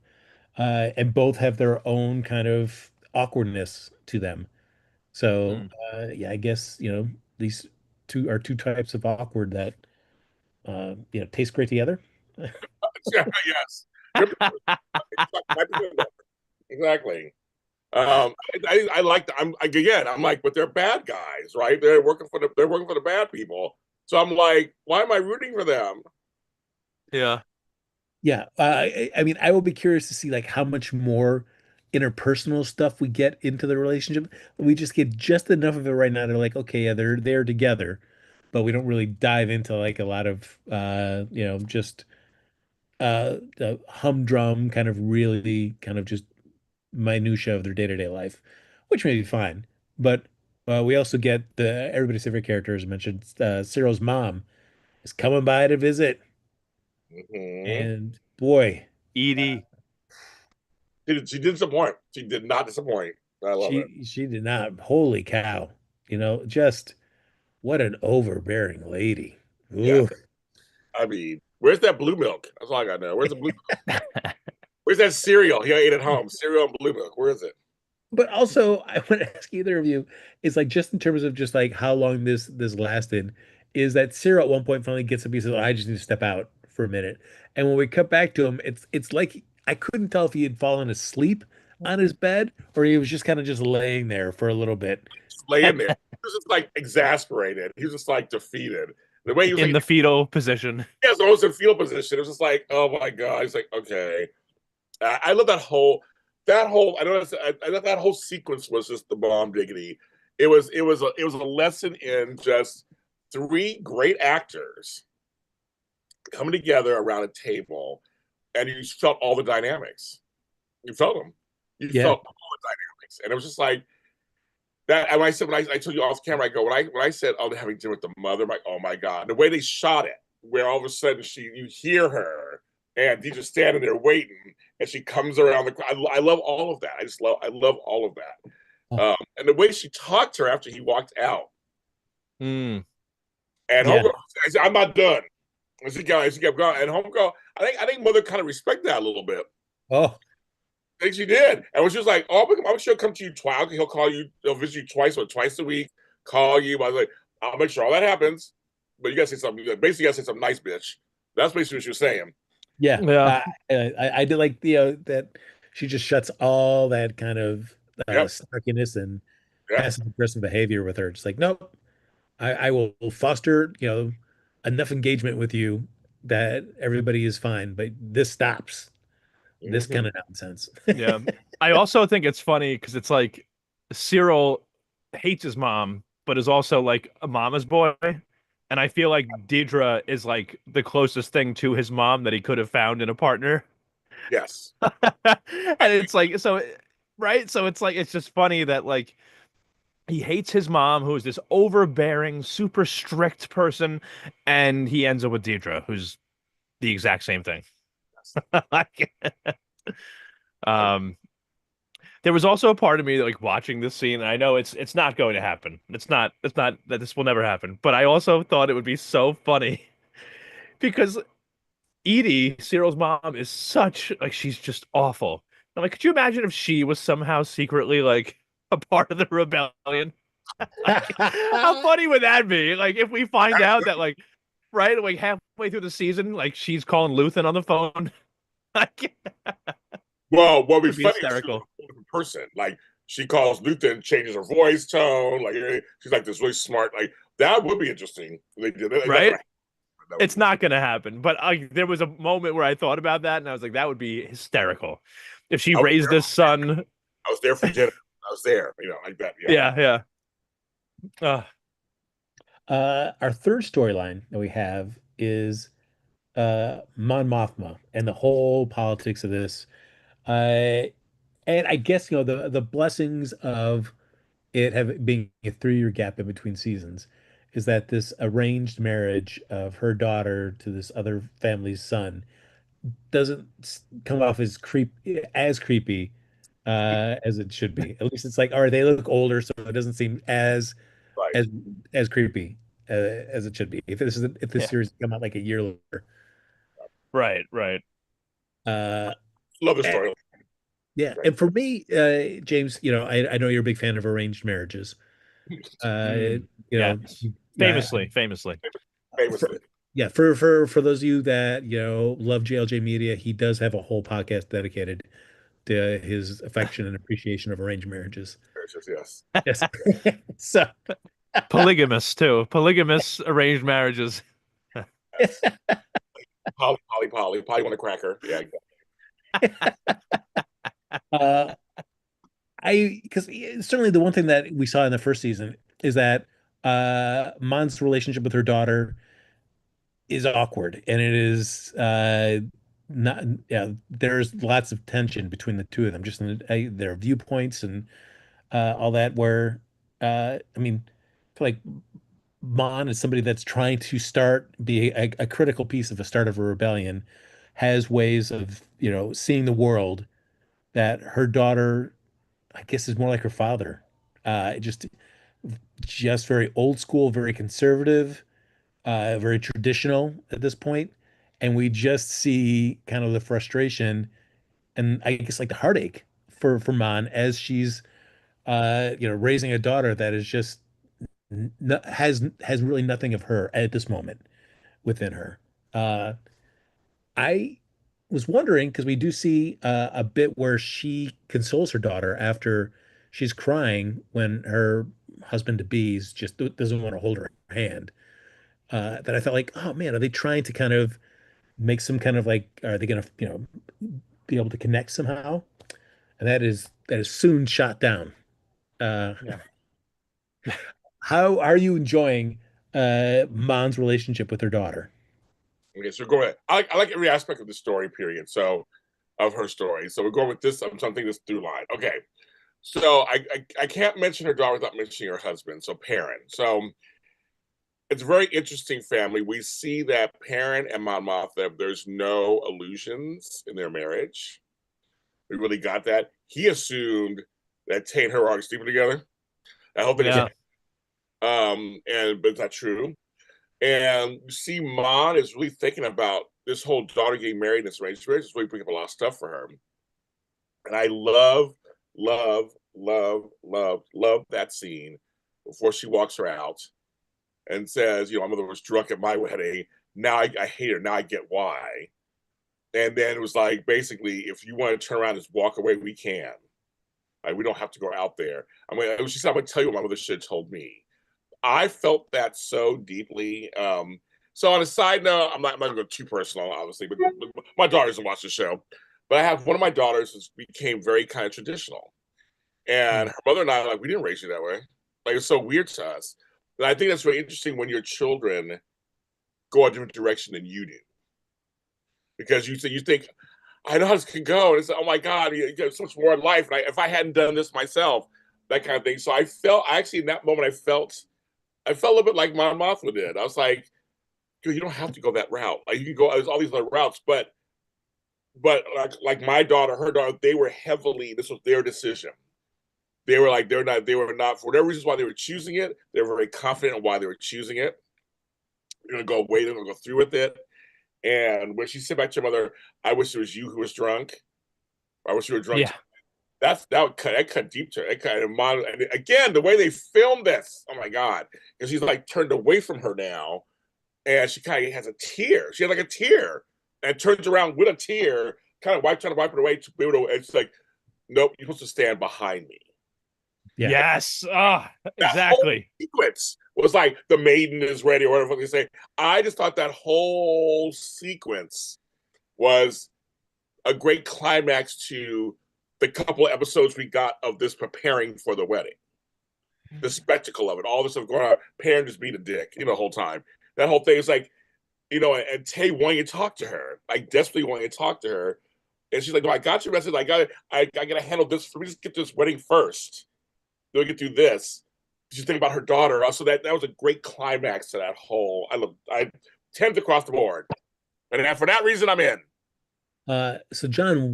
And both have their own kind of awkwardness to them. So Mm. yeah, I guess these two are two types of awkward that taste great together. Yes. Exactly. I like that. I'm like, but they're bad guys, right? They're working for the bad people. So I'm like, why am I rooting for them? Yeah. Yeah, I mean, I will be curious to see like how much more interpersonal stuff we get into the relationship. We just get just enough of it right now. They're like, okay, yeah, they're together, but we don't really dive into like a lot of just humdrum kind of really kind of just minutia of their day-to-day life, which may be fine. But we also get the everybody's favorite character, as mentioned. Cyril's mom is coming by to visit, Mhm. and boy, Edie. She did disappoint. She did not disappoint. I love it. she did not. Holy cow! Just what an overbearing lady. Yeah. Ooh. I mean, where's that blue milk? That's all I got now. Where's the blue milk? Where's that cereal he ate at home? Cereal and blue milk. Where is it? But also, I want to ask either of you is like just in terms of just like how long this lasted, is that Cyril at one point finally gets up, he says, "I just need to step out for a minute." And when we cut back to him, it's like I couldn't tell if he had fallen asleep on his bed or he was just kind of just laying there for a little bit. Just laying there. He was just like exasperated. He was just like defeated. The way he was In like, the fetal position. he has almost in fetal position. It was just like, oh my god. He's like, okay. I love that whole. I know I thought that whole sequence was just the bomb diggity. It was a lesson in just three great actors coming together around a table, and you felt all the dynamics. You felt them. You Yeah. felt all the dynamics, and it was just like that. And when I told you off camera, I go when I said, "Oh, they're having dinner with the mother," I'm like, "Oh my god!" The way they shot it, where all of a sudden you hear her, and he's just standing there waiting, and she comes around the. I love all of that. I love all of that. And the way she talked to her after he walked out, Mm. and Yeah. homegirl, I said, "I'm not done." And she kept going, and homegirl, I think mother kind of respected that a little bit. Oh, I think she did, and was just like, "Oh, I'm sure he'll come to you twice. He'll call you. He'll visit you twice a week. Call you." I was like, "I'll make sure all that happens." But you gotta say something. Basically, you gotta say something nice, bitch. That's basically what she was saying. yeah. Yeah. I did like the that she just shuts all that kind of Yep, snarkiness and yep. passive aggressive behavior with her. Just like, nope, I will foster, enough engagement with you that everybody is fine, but this stops this Mm-hmm. kind of nonsense. Yeah. I also think it's funny because it's like Cyril hates his mom, but is also like a mama's boy. And I feel like Deidre is like the closest thing to his mom that he could have found in a partner. Yes. And it's like, so, right? So it's like, it's just funny that like he hates his mom, who is this overbearing, super strict person. And he ends up with Deidre, who's the exact same thing. Like, um, there was also a part of me that, like watching this scene, and I know it's not going to happen. It's not that this will never happen. But I also thought it would be so funny because Edie, Cyril's mom, is such like she's just awful. I'm like, could you imagine if she was somehow secretly like a part of the rebellion? Like, how funny would that be? Like, if we find out that like right like halfway through the season, like she's calling Luthen on the phone. Like, Well, what would be would be funny if she was hysterical. a different person. Like she calls Luther and changes her voice tone. Like she's like this really smart. Like that would be interesting. They did that. Not Right? gonna that would It's be not going to happen. But there was a moment where I thought about that, and I was like, that would be hysterical if she I was raised there. this son. I was there for dinner. I was there. Like that. Yeah. Yeah, yeah. Uh, Our third storyline that we have is Mon Mothma and the whole politics of this. Uh, and I guess the blessings of it have being a 3 year gap in between seasons is that this arranged marriage of her daughter to this other family's son doesn't come off as creepy as it should be. At least it's like, all right, they look older, so it doesn't seem Right. as as creepy as it should be. If this yeah, series come out like a year later. right, right. Uh, Love the and- story. yeah, Right. and for me, James, I know you're a big fan of arranged marriages. Uh, Mm, you know, yes. uh, Famously. for, Famously. yeah, for those of you that love JLJ Media, he does have a whole podcast dedicated to his affection and appreciation of arranged marriages. Yes. Yes. So Polygamous too. Polygamous arranged marriages. Yes. Polly want a cracker. Yeah. uh because certainly the one thing that we saw in the first season is that Mon's relationship with her daughter is awkward and it is not yeah there's lots of tension between the two of them just in their viewpoints and all that where I mean I feel like Mon is somebody that's trying to be a critical piece of a start of a rebellion has ways of seeing the world that her daughter I guess is more like her father just very old school, very conservative, very traditional at this point, and we just see kind of the frustration and I guess like the heartache for Mon as she's raising a daughter that is just has really nothing of her at this moment within her. Uh, I was wondering because we do see a bit where she consoles her daughter after she's crying when her husband to be's just doesn't want to hold her hand. That I felt like, oh man, are they trying to kind of make some kind of like, are they going to, be able to connect somehow? And that is soon shot down. Uh, Yeah. how are you enjoying Mon's relationship with her daughter? Okay, so go ahead. I like every aspect of the story, period. So of her story. So we're going with this. I'm something this through line. Okay. So I can't mention her daughter without mentioning her husband. So Perrin. So it's a very interesting family. We see that Perrin and Mon Mothma, there's no illusions in their marriage. We really got that. He assumed that Tay and her are sleeping together. I hope it is. Yeah. But it's not true. And you see, Mon is really thinking about this whole daughter getting married in this arranged marriage. It's really bringing up a lot of stuff for her. And I love that scene before she walks her out and says, my mother was drunk at my wedding. Now I hate her. Now I get why. And then it was like, basically, if you want to turn around and just walk away, we can. Like, we don't have to go out there. She said, I'm going to tell you what my mother should have told me. I felt that so deeply. So on a side note, I'm not going to go too personal, obviously, but my daughter doesn't watch the show. But I have one of my daughters who became very kind of traditional. And her mother and I, like, we didn't raise you that way. Like, it's so weird to us. And I think that's very interesting when your children go a different direction than you do. Because you think, I know how this can go. And it's like, oh my God, you have so much more in life. And if I hadn't done this myself, that kind of thing. So actually in that moment, I felt a little bit like Mon Mothma did. I was like, you don't have to go that route. Like, you can go, there's all these other routes, but like my daughter, her daughter, this was their decision. They were not, for whatever reasons why they were choosing it, they were very confident in why they were choosing it. They're going to go wait, they're going to go through with it. And when she said back to your mother, I wish it was you who was drunk. I wish you were drunk. Yeah. That cut deep to it. And again, the way they filmed this, oh my God. Because she's like turned away from her now. And she kind of has a tear. She had like a tear and turns around with a tear, kind of trying to wipe it away. It's like, nope, you're supposed to stand behind me. Yeah. Yes. That Exactly. whole sequence was like the maiden is ready or whatever they say. I just thought that whole sequence was a great climax to the couple of episodes we got of this preparing for the wedding. The spectacle of it, all this stuff going on, Perrin just being a dick, the whole time. That whole thing is like, and Tay wanting to talk to her, like desperately wanting to talk to her. And she's like, no, I got your message. I gotta handle this. Let me just get this wedding first. Then we get through this. She's thinking about her daughter. Also, that was a great climax to that whole. I 10th across the board. And for that reason, I'm in. So John,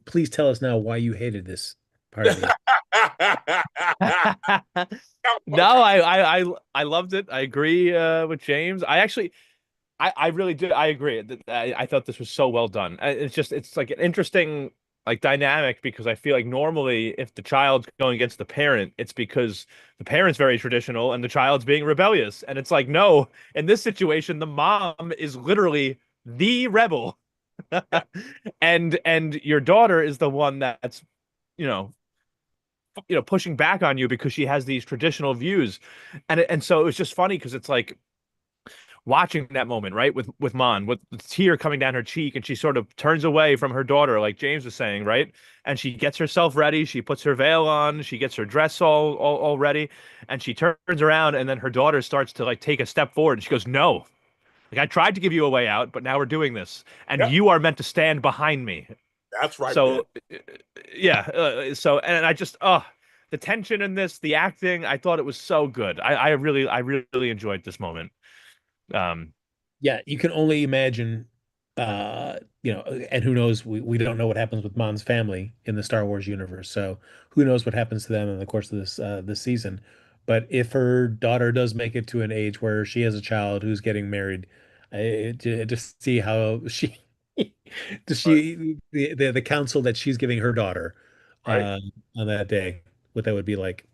please tell us now why you hated this part of the No, I loved it. I agree with James. I really did. I agree. I thought this was so well done. It's like an interesting like dynamic because I feel like normally if the child's going against the parent, it's because the parent's very traditional and the child's being rebellious. And it's like, no, in this situation, the mom is literally the rebel. And your daughter is the one that's, you know, pushing back on you because she has these traditional views. And so it was just funny because it's like watching that moment, right, with Mon, with the tear coming down her cheek, and she sort of turns away from her daughter, like James was saying, right? And she gets herself ready, she puts her veil on, she gets her dress all ready, and she turns around, and then her daughter starts to like take a step forward, and she goes, "No, like I tried to give you a way out, but now we're doing this, and Yep, you are meant to stand behind me." that's right, man. So, yeah, and I just, the tension in this, the acting, I thought it was so good. I really enjoyed this moment. Um, Yeah, you can only imagine, and who knows, we don't know what happens with Mon's family in the Star Wars universe. So who knows what happens to them in the course of this season. But if her daughter does make it to an age where she has a child who's getting married, just see how she does Right, she the counsel that she's giving her daughter right. uh on that day. what that would be like.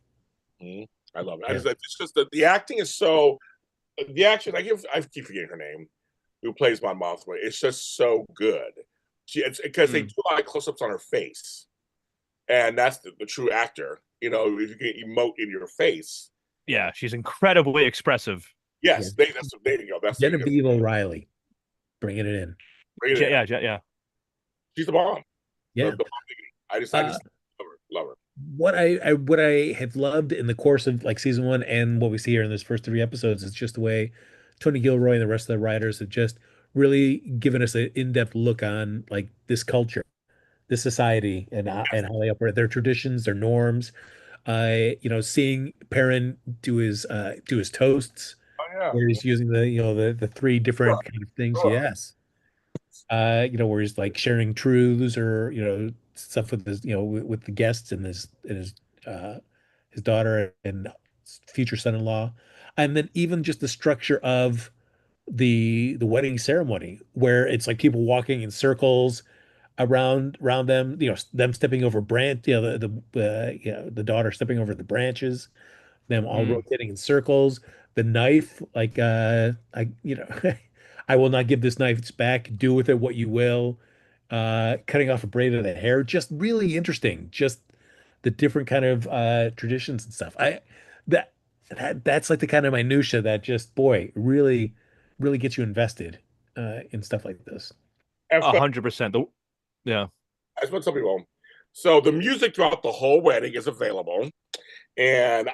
Mhm. I love it. Yeah. It's just that the acting is so. The action, I keep forgetting her name, who plays my mom. It's just so good. It's because they do a lot of close-ups on her face, and that's the true actor. You know, if you can emote in your face. Yeah, she's incredibly expressive. Yeah. Yes, there you go. That's the Genevieve O'Reilly, bringing it in. bring it in. Yeah. She's the bomb. Yeah. The bomb. I Uh, just love her. what I have loved in the course of like season one and what we see here in those first three episodes is just the way Tony Gilroy and the rest of the writers have just really given us an in-depth look on like this culture, this society, and how they operate, their traditions, their norms. Seeing Perrin do his toasts, Oh yeah. where he's using the three different kind of things. Sure. Yes. Where he's like sharing truths or, stuff with with the guests and his daughter and future son-in-law. And then even just the structure of the wedding ceremony, where it's like people walking in circles around them, them stepping over branch, the daughter stepping over the branches, them all rotating in circles. The knife, like I will not give this knife its back. Do with it what you will. Cutting off a braid of the hair, just really interesting. Just the different kind of traditions and stuff. That that's like the kind of minutia that just boy really really gets you invested in stuff like this. 100%. Yeah. That's what some people. So the music throughout the whole wedding is available, and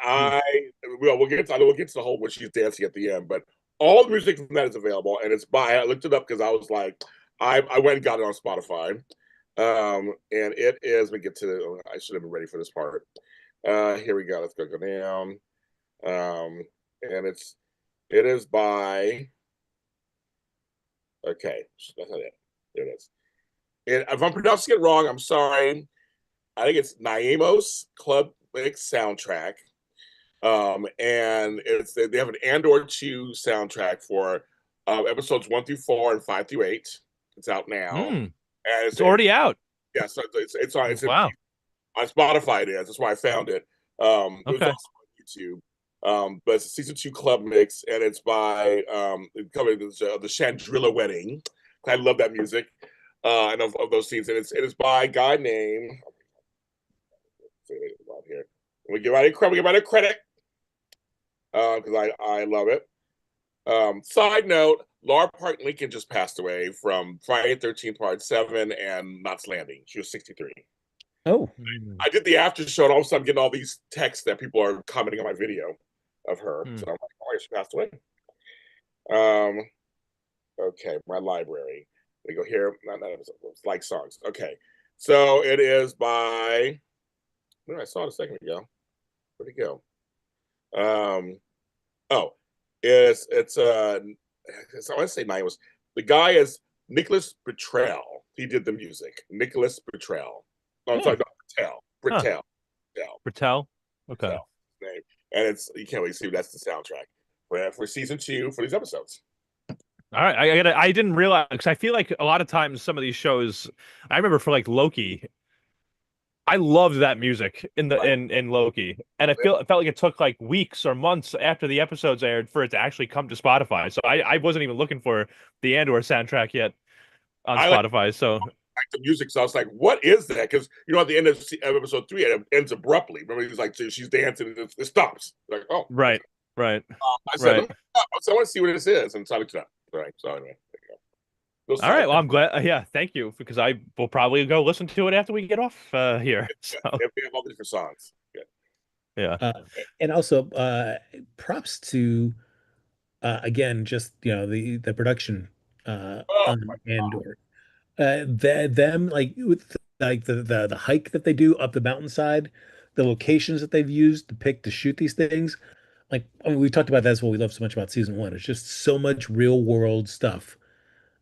we'll get to the whole when she's dancing at the end, but all the music from that is available, and it's by. I looked it up because I was like, I went and got it on Spotify, and it is. We get to. I should have been ready for this part. Here we go. Let's go down, and it is by. Okay, that's not it. There it is. And if I'm pronouncing it wrong, I'm sorry. I think it's Naimos Club Mix soundtrack. And they have an Andor 2 soundtrack for episodes 1 through 4 and 5 through 8. It's out now. And it's already out. Yeah, so it's on Wow. On Spotify it is. That's why I found it. It was Okay. also on YouTube. But it's a season 2 club mix, and it's by the Chandrilla Wedding. I love that music. And of those scenes, and it is by a guy named. Here, we give out a credit because I love it. Side note: Laura Park Lincoln just passed away from Friday 13th Part 7 and Knots Landing. She was 63. Oh, I did the after show, and all of a sudden I'm getting all these texts that people are commenting on my video of her. So I'm like, oh, she passed away. Okay, my library. We go here. Not like songs. Okay, so it is by. I saw it a second ago. Where'd it go? It's I want to say my was the guy is Nicholas Bertrell. He did the music. Nicholas Bertrell. No, I'm sorry, not Bertrell. Bertrell. Okay. Bertrell, name. And you can't really see that's the soundtrack for season 2 for these episodes. All right, I didn't realize because I feel like a lot of times some of these shows, I remember for like Loki, I loved that music in Loki, and it felt like it took like weeks or months after the episodes aired for it to actually come to Spotify. So I wasn't even looking for the Andor soundtrack yet on Spotify. So like the music, so I was like, "What is that?" Because at the end of episode 3, it ends abruptly. Remember, he's like, she's dancing, and it stops. Like, oh, right. I said, so I want to see what this is, and so I looked it up. Right. So anyway, there you go. All right. Well, I'm glad. Yeah, thank you, because I will probably go listen to it after we get off here. So. We have all the different songs. Yeah. And also props to again just the production on Andor. Them like with like the hike that they do up the mountainside, the locations that they've used to pick to shoot these things. Like we talked about, that's what we love so much about season one. It's just so much real world stuff.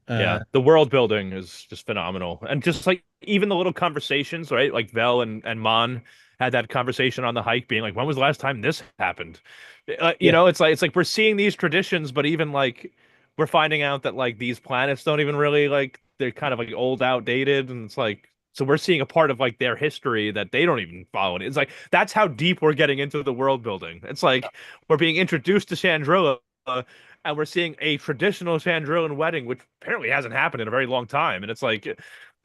Yeah, the world building is just phenomenal, and just like even the little conversations, right? Like Vel and Mon had that conversation on the hike, being like, "When was the last time this happened?" It's like we're seeing these traditions, but even like we're finding out that like these planets don't even really like they're kind of like old, outdated, and it's like So we're seeing a part of like their history that they don't even follow. It's like that's how deep we're getting into the world building. It's like we're being introduced to Chandrilla, and we're seeing a traditional Chandrillan wedding, which apparently hasn't happened in a very long time. And it's like,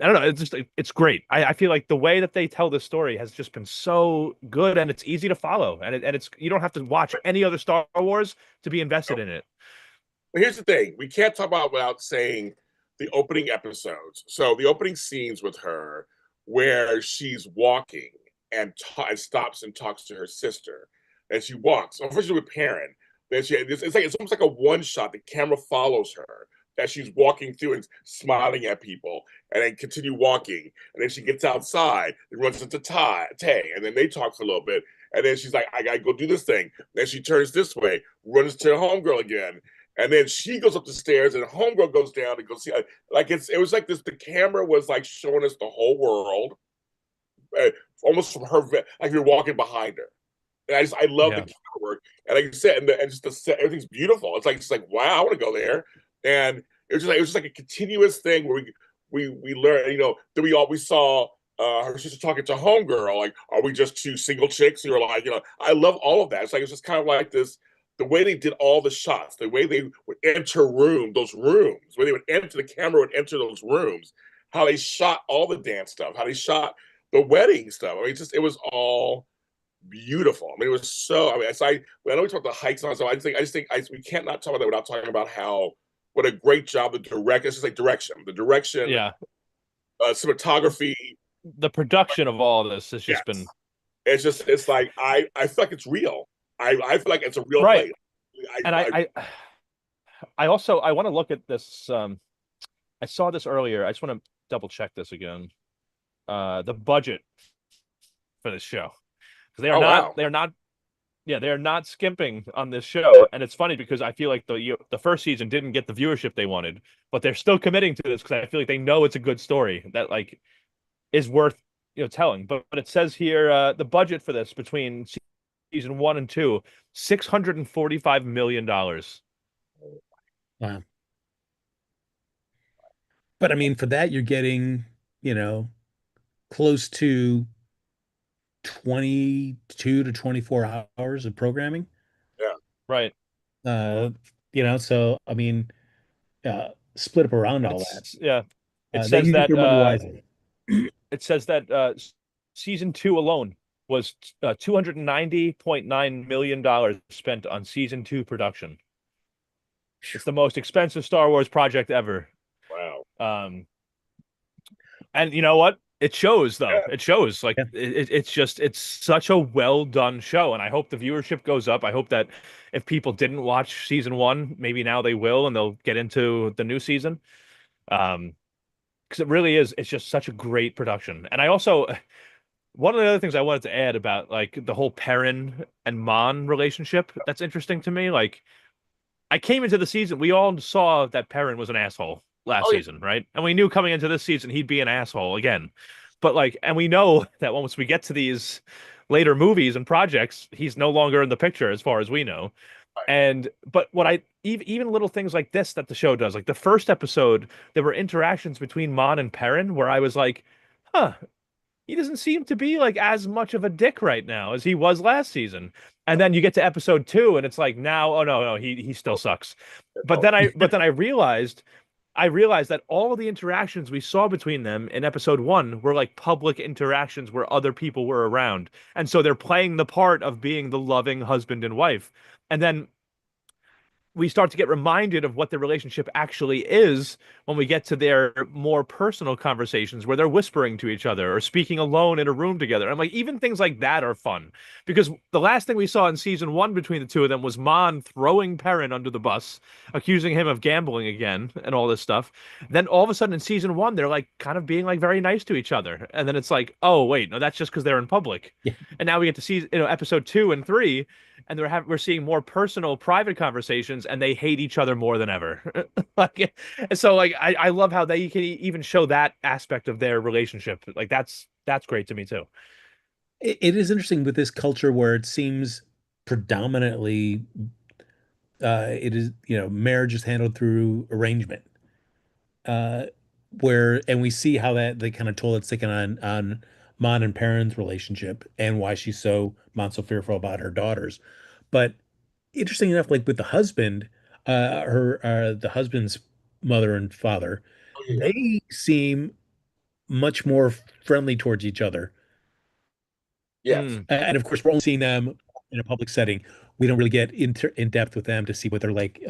I don't know, it's great. I feel like the way that they tell the story has just been so good, and it's easy to follow, and it's you don't have to watch any other Star Wars to be invested in it. But here's the thing: we can't talk about without saying the opening episodes. So the opening scenes with her, where she's walking and, and stops and talks to her sister, and she walks. Unfortunately, with Perrin, then it's almost like a one shot. The camera follows her as she's walking through and smiling at people, and then continue walking, and then she gets outside and runs into Tay, and then they talk for a little bit, and then she's like, "I gotta go do this thing." Then she turns this way, runs to her homegirl again, and then she goes up the stairs, and homegirl goes down to go see. Like it was like this. The camera was like showing us the whole world, almost from her, like you're walking behind her. And I love the camera work, and like you said, and just the set, everything's beautiful. It's like wow, I want to go there. And it was just like a continuous thing where we learned, then we saw her sister talking to homegirl, like, are we just two single chicks? And you're like, I love all of that. It's just kind of like this, the way they did all the shots, the way they would enter those rooms, where they would enter, the camera would enter those rooms, how they shot all the dance stuff, how they shot the wedding stuff. I mean, it was all beautiful. I mean, it was so. I mean, I know we talk about the hikes and all, so we can't not talk about that without talking about how what a great job the direction. It's just like the direction, Yeah, cinematography, the production of all of this has just been. It's like I feel like it's real. I feel like it's a real right. place. And I also I want to look at this. I saw this earlier. I just want to double check this again. The budget for this show, because they are not yeah, they are not skimping on this show. And it's funny because I feel like the first season didn't get the viewership they wanted, but they're still committing to this because I feel like they know it's a good story that like is worth telling. But it says here the budget for this between season 1 and 2, $645 million. Wow. But I mean, for that, you're getting, close to 22 to 24 hours of programming. Yeah. Right. Uh, so I mean, split up around all that. Yeah. It They says use that their money wisely. it says that season 2 alone was $290.9 million spent on season 2 production. It's the most expensive Star Wars project ever. Wow. And you know what? It shows though. Yeah. It shows like it's such a well done show, and I hope the viewership goes up. I hope that if people didn't watch season 1, maybe now they will, and they'll get into the new season. Because it really is. It's just such a great production. And I also, one of the other things I wanted to add about like the whole Perrin and Mon relationship that's interesting to me. Like, I came into the season, we all saw that Perrin was an asshole last season, right? And we knew coming into this season he'd be an asshole again. But like, and we know that once we get to these later movies and projects, he's no longer in the picture as far as we know. And but what I even little things like this that the show does, like the first episode, there were interactions between Mon and Perrin where I was like, huh, he doesn't seem to be like as much of a dick right now as he was last season. And then you get to episode 2 and it's like now, oh no, he still sucks. But then I realized that all of the interactions we saw between them in episode 1 were like public interactions where other people were around. And so they're playing the part of being the loving husband and wife. And then we start to get reminded of what the relationship actually is when we get to their more personal conversations where they're whispering to each other or speaking alone in a room together. I'm like, even things like that are fun because the last thing we saw in season 1 between the two of them was Mon throwing Perrin under the bus, accusing him of gambling again and all this stuff. Then all of a sudden in season 1, they're like kind of being like very nice to each other. And then it's like, oh, wait, no, that's just because they're in public. Yeah. And now we get to see, episode 2 and 3, and we're seeing more personal, private conversations, and they hate each other more than ever. Like, so like I love how they can even show that aspect of their relationship. Like that's great to me too. It is interesting with this culture where it seems predominantly it is marriage is handled through arrangement. where and we see how that they kind of told it's taken on Mon and Perrin's relationship and why she's Mon's so fearful about her daughters. But interesting enough, like with the husband, her the husband's mother and father, Oh yeah, they seem much more friendly towards each other. yes. And of course, we're only seeing them in a public setting. We don't really get in depth with them to see what they're like,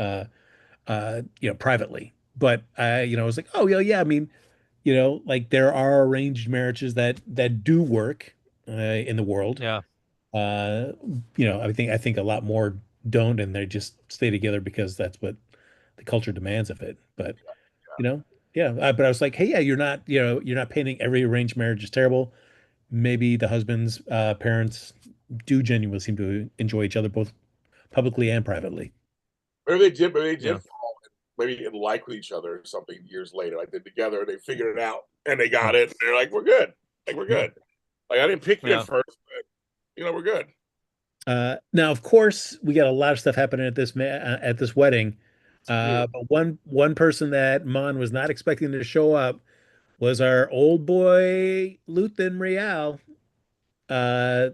privately. But I was like, oh yeah, yeah. I mean, like there are arranged marriages that do work in the world. Yeah. Uh, I think a lot more don't, and they just stay together because that's what the culture demands of it. But you know, yeah. But I was like, hey, yeah, you're not painting every arranged marriage as terrible. Maybe the husband's parents do genuinely seem to enjoy each other both publicly and privately. Yeah. Fall maybe in like with each other or something years later. Like they're together, they figured it out and they got Mm. it. And they're like, we're good. Like we're Yeah. good. Like I didn't pick you at Yeah. first, but we're good. Now, of course, we got a lot of stuff happening at this wedding. Yeah. But one person that Mon was not expecting to show up was our old boy Luthen Real. Uh,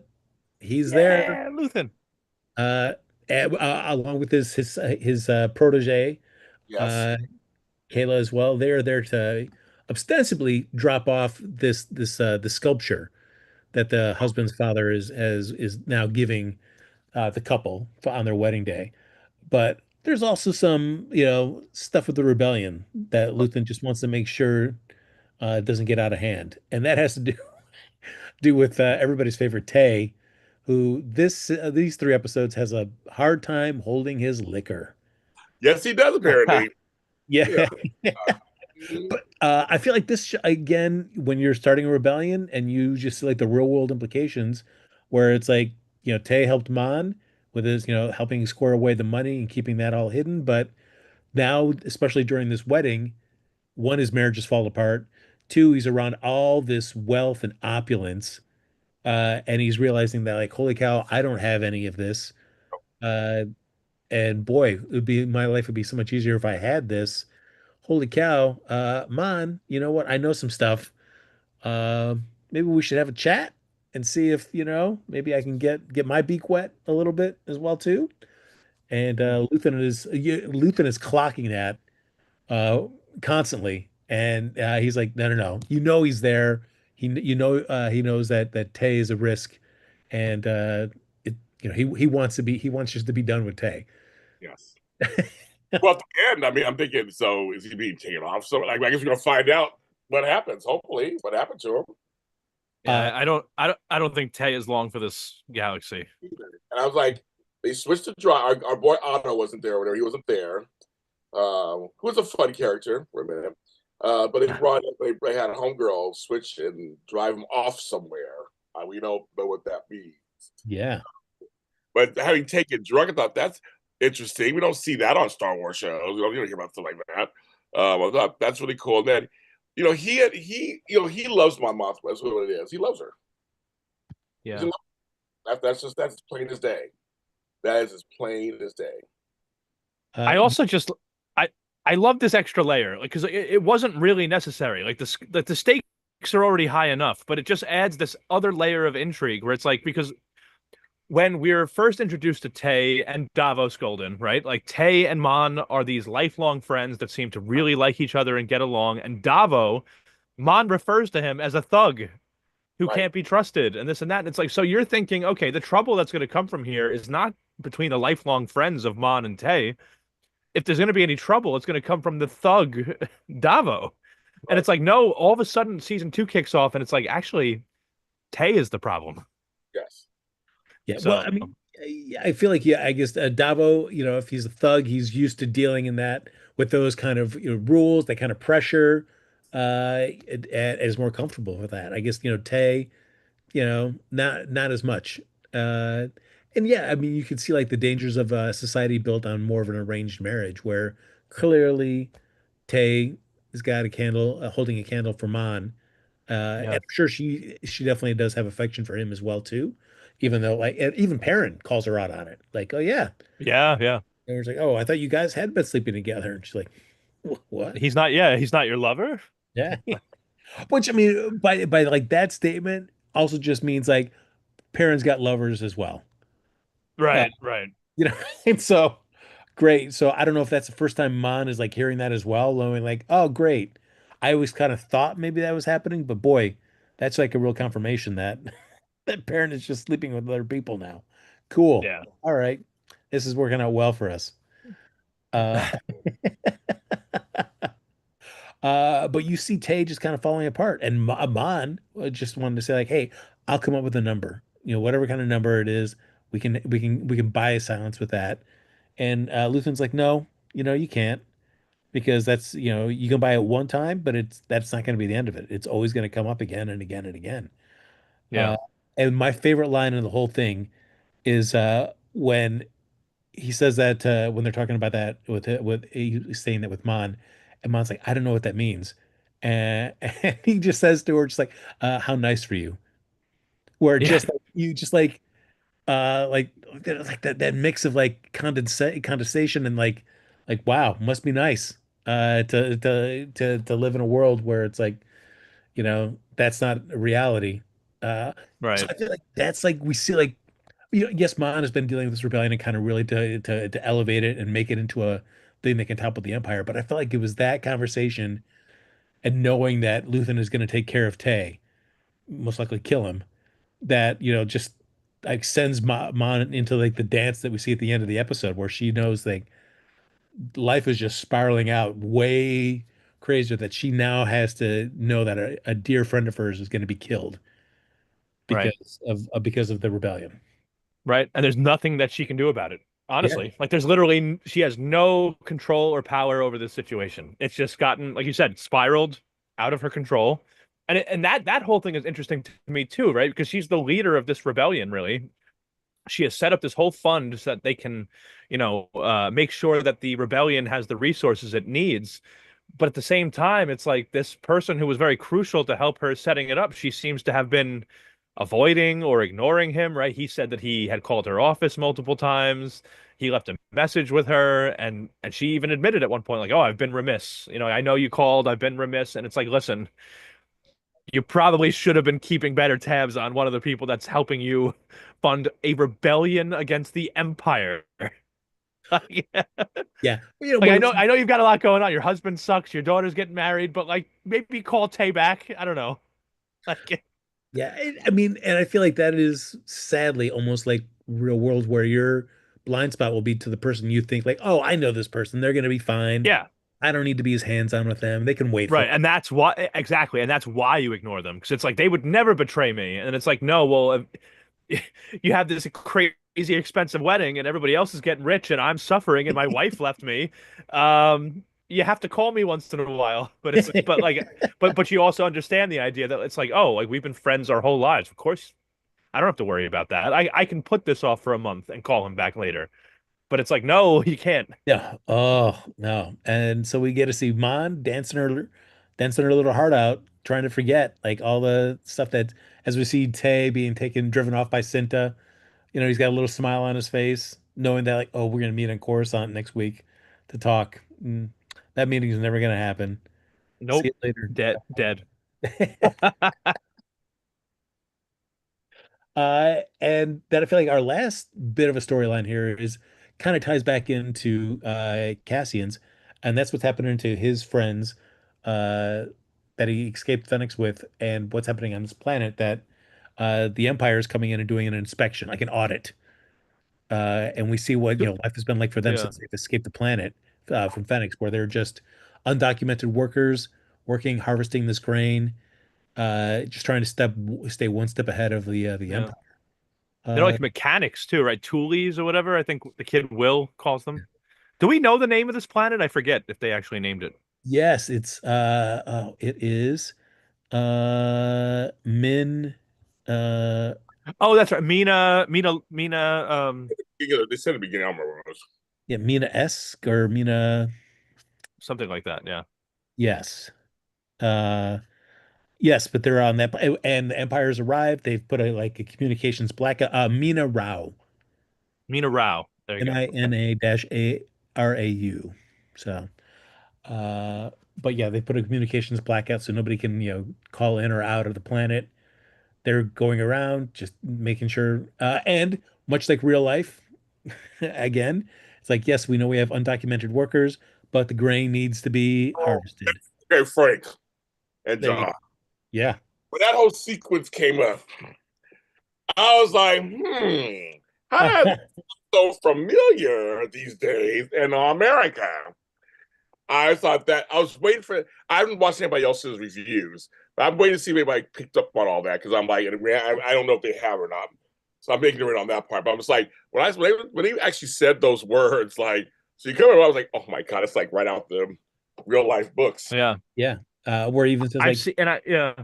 he's there, Yeah, Luthen. uh, along with his protege, Yes. uh, Kayla as well. They're there to ostensibly drop off the sculpture that the husband's father is now giving the couple on their wedding day. But there's also some, stuff with the rebellion that Luthen just wants to make sure it doesn't get out of hand, and that has to do with everybody's favorite Tay, who these 3 episodes has a hard time holding his liquor. Yes, he does apparently. Yeah. Yeah. Mhm. But I feel like this again, when you're starting a rebellion and you just see like the real world implications, where it's like, Tay helped Mon with his, helping square away the money and keeping that all hidden. But now, especially during this wedding, one, his marriage has fallen apart. Two, he's around all this wealth and opulence, and he's realizing that like, holy cow, I don't have any of this. Uh, and boy, my life would be so much easier if I had this. Holy cow, Mon, you know what? I know some stuff. Uh, Maybe we should have a chat and see if, maybe I can get my beak wet a little bit as well too. And Luthen is clocking that uh constantly. And he's like, no, no, no. He's there. He knows that Tay is a risk. And it, he wants just to be done with Tay. Yes. Well, at the end, I mean, I'm thinking, so is he being taken off? So, like, I guess we're gonna find out what happens. Hopefully, what happened to him. Uh, Yeah, I don't think Tay is long for this galaxy. And I was like, they switched to drive. Our boy Otto wasn't there, or whatever. He wasn't there. Who was a fun character for a minute. But they had a homegirl switch and drive him off somewhere. We don't know what that means. yeah. But having taken drug, I thought that's interesting. We don't see that on Star Wars shows. You don't hear about stuff like that. I thought that's really cool. And then, he loves my mom. That's what it is. He loves her. Yeah. That's plain as day. That is as plain as day. I Uh, also just I I love this extra layer, like because it wasn't really necessary. Like the stakes are already high enough, but it just adds this other layer of intrigue where it's like because when we're first introduced to Tay and Davos Golden, right? Like Tay and Mon are these lifelong friends that seem to really like each other and get along, and Mon refers to him as a thug who Right. can't be trusted and this and that. And it's like, so you're thinking, okay, the trouble that's going to come from here is not between the lifelong friends of Mon and Tay. If there's going to be any trouble, it's going to come from the thug Davo. And Right. it's like, no, all of a sudden season 2 kicks off and it's like, actually, Tay is the problem. Yes. Yeah, well, So, I mean, I feel like, yeah, I guess Davo, if he's a thug, he's used to dealing in that with those kind of rules, that kind of pressure, and is more comfortable with that. I guess, Tay, not as much. Uh, and yeah, I mean, you can see like the dangers of a society built on more of an arranged marriage, where clearly Tay has got a candle, holding a candle for Mon, and yeah. I'm sure she definitely does have affection for him as well too, even though like and even Perrin calls her out on it, like, oh yeah, Yeah, yeah. and it's like, oh, I thought you guys had been sleeping together, and she's like, what? He's not your lover? Yeah. Which I mean, by like that statement also just means like parents got lovers as well. Uh, Right, right. you know, and so great. So I don't know if that's the first time Mon is like hearing that as well, knowing like, oh, great. I always kind of thought maybe that was happening, but boy, that's like a real confirmation that that parent is just sleeping with other people now. Cool. Yeah. All right. This is working out well for us. Uh, but you see Tay just kind of falling apart, and Mon just wanted to say like, "Hey, I'll come up with a number. You know, whatever kind of number it is, we can buy a silence with that." And Luthen's like, "No, you can't because that's you can buy it one time, but that's not going to be the end of it. It's always going to come up again and again and again." Yeah. Uh, and my favorite line in the whole thing is when he says that when they're talking about that with he's saying that with Mon, and Mon's like, I don't know what that means, and he just says to her, just like, "How nice for you." Where Yeah. just like, you just like that mix of like condensation and like wow, must be nice to live in a world where it's like that's not a reality. So Right. I feel like that's like we see like yes, Mon has been dealing with this rebellion and kind of really to elevate it and make it into a thing that can topple the Empire. But I felt like it was that conversation and knowing that Luthen is going to take care of Tay, most likely kill him, that just like sends Mon into like the dance that we see at the end of the episode, where she knows like life is just spiraling out way crazier. That she now has to know that a dear friend of hers is going to be killed Right. because of the rebellion. Right. And there's nothing that she can do about it. Yeah, Honestly, like there's literally she has no control or power over this situation. It's just gotten, like you said, spiraled out of her control. And that whole thing is interesting to me too, right? Because she's the leader of this rebellion, really. She has set up this whole fund so that they can, make sure that the rebellion has the resources it needs. But at the same time, it's like this person who was very crucial to help her setting it up, she seems to have been avoiding or ignoring him, right? He said that he had called her office multiple times. He left a message with her, and she even admitted at one point, like, "Oh, I've been remiss. I know you called. I've been remiss." And it's like, listen, you probably should have been keeping better tabs on one of the people that's helping you fund a rebellion against the Empire. Like, yeah. like Well, I know you've got a lot going on. Your husband sucks, your daughter's getting married, but like maybe call Tay back. I don't know. Like, yeah. I mean, and I feel like that is sadly almost like real world where your blind spot will be to the person you think like, oh, I know this person. They're going to be fine. yeah, I don't need to be as hands-on with them. They can wait for right. And that's why exactly, and that's why you ignore them because it's like they would never betray me. And it's like, no, well, you have this crazy expensive wedding and everybody else is getting rich and I'm suffering and my wife left me. You have to call me once in a while, but it's but it. like but you also understand the idea that it's like, oh, like we've been friends our whole lives. Of course, I don't have to worry about that. I can put this off for a month and call him back later. But it's like, no, you can't. Yeah. Oh, no. And so we get to see Mon dancing her little heart out, trying to forget like all the stuff that as we see Tay being driven off by Cinta, he's got a little smile on his face, knowing that like, oh, we're gonna meet on Coruscant next week to talk. That meeting is never gonna happen. See Nope. you later. Dead, dead. And that I feel like our last bit of a storyline here is kind of ties back into Cassian's, and that's what's happening to his friends uh, that he escaped Phoenix with, and what's happening on this planet that the Empire is coming in and doing an inspection, like an audit. And we see what life has been like for them Yeah. since they've escaped the planet from Phoenix, where they're just undocumented workers working, harvesting this grain, just trying to stay one step ahead of the Yeah. Empire. They're Uh, like mechanics too, right? Toolies or whatever. I think the kid Will calls them. Do we know the name of this planet? I forget if they actually named it. yes, it is Min Oh, that's right. Mina, They said at the beginning, I don't remember what it was. yeah, Mina-esque or Mina, something like that. Yeah. yes. Uh yes, but they're on that and the Empire's arrived. They've put a communications black Mina Rao. Mina Rao. There you go. Mina-dash A Rau. So but yeah, they put a communications blackout so nobody can, call in or out of the planet. They're going around just making sure, and much like real life, again, it's like, yes, we know we have undocumented workers, but the grain needs to be Oh, harvested. okay, Frank and There you John. go. Yeah. When that whole sequence came up, I was like, how did that so familiar these days in America? I thought that I was waiting for. I haven't watched anybody else's reviews, but I'm waiting to see if anybody picked up on all that because I'm like, I don't know if they have or not. So I'm ignorant on that part. But I was like, when they actually said those words, like, so you come over, I was like, oh my god, it's like right out the real life books. Yeah. Yeah. Where he even says I've like, seen, and I, yeah.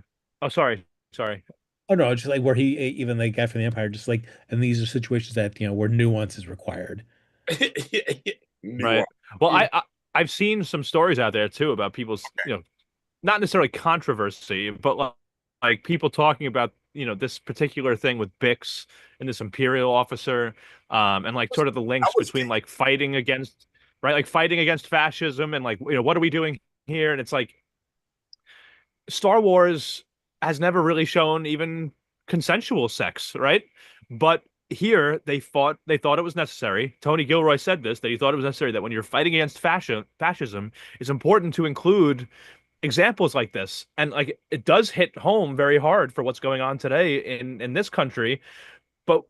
Oh, sorry. oh no, just like where he even the guy from the Empire, just like, and these are situations that where nuance is required. Right. Nuance. Well, Mm. I've seen some stories out there too about people's, not necessarily controversy, but like people talking about, this particular thing with Bix and this Imperial officer, and like sort of the That links was between like fighting against, right, like fighting against fascism and like, what are we doing here? And it's like Star Wars has never really shown even consensual sex, right? But here they thought it was necessary. Tony Gilroy said this, that he thought it was necessary that when you're fighting against fascism, it's important to include examples like this. And like it does hit home very hard for what's going on today in this country. But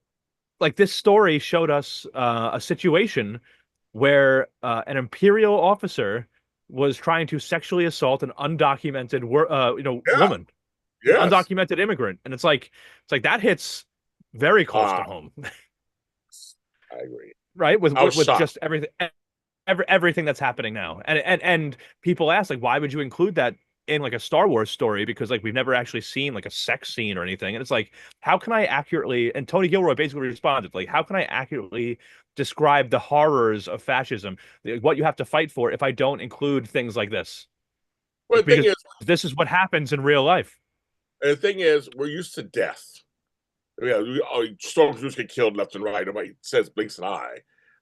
like this story showed us a situation where an imperial officer was trying to sexually assault an undocumented yeah, woman, an yes. undocumented immigrant, and it's like that hits very close to Uh, home. I agree. Right, with I was with shocked. just everything that's happening now. And people ask, like, why would you include that in like a Star Wars story? Because like we've never actually seen like a sex scene or anything. And it's like, how can I accurately, and Tony Gilroy basically responded, like, how can I accurately describe the horrors of fascism, what you have to fight for, if I don't include things like this? Well, Because this is what happens in real life. the thing is, we're used to death. Yeah, stormtroopers get killed left and right. Nobody says blinks an eye.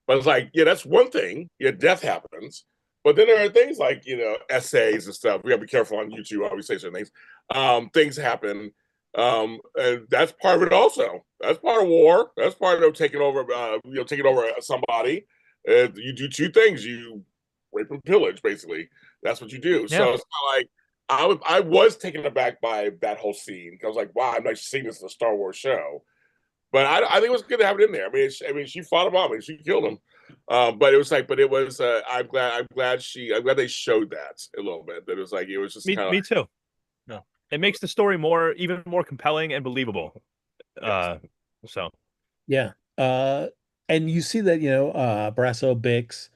But it's like, yeah, that's one thing. Yeah, death happens. But then there are things like, essays and stuff. We gotta be careful on YouTube how we say certain things. Things happen. And that's part of it also. That's part of war. That's part of taking over somebody. You do two things. You rape and pillage, basically. That's what you do. Yeah. So it's not like I was taken aback by that whole scene. I was like, wow, I'm not seeing this in a Star Wars show. But I think it was good to have it in there. I mean, she fought him off. I mean, she killed him. But it was like, but it was. I'm glad they showed that a little bit. That it was like it was just Me, kind of me too. No, it makes the story even more compelling and believable. yes, Uh, so Yeah. And you see that, Brasso, Bix,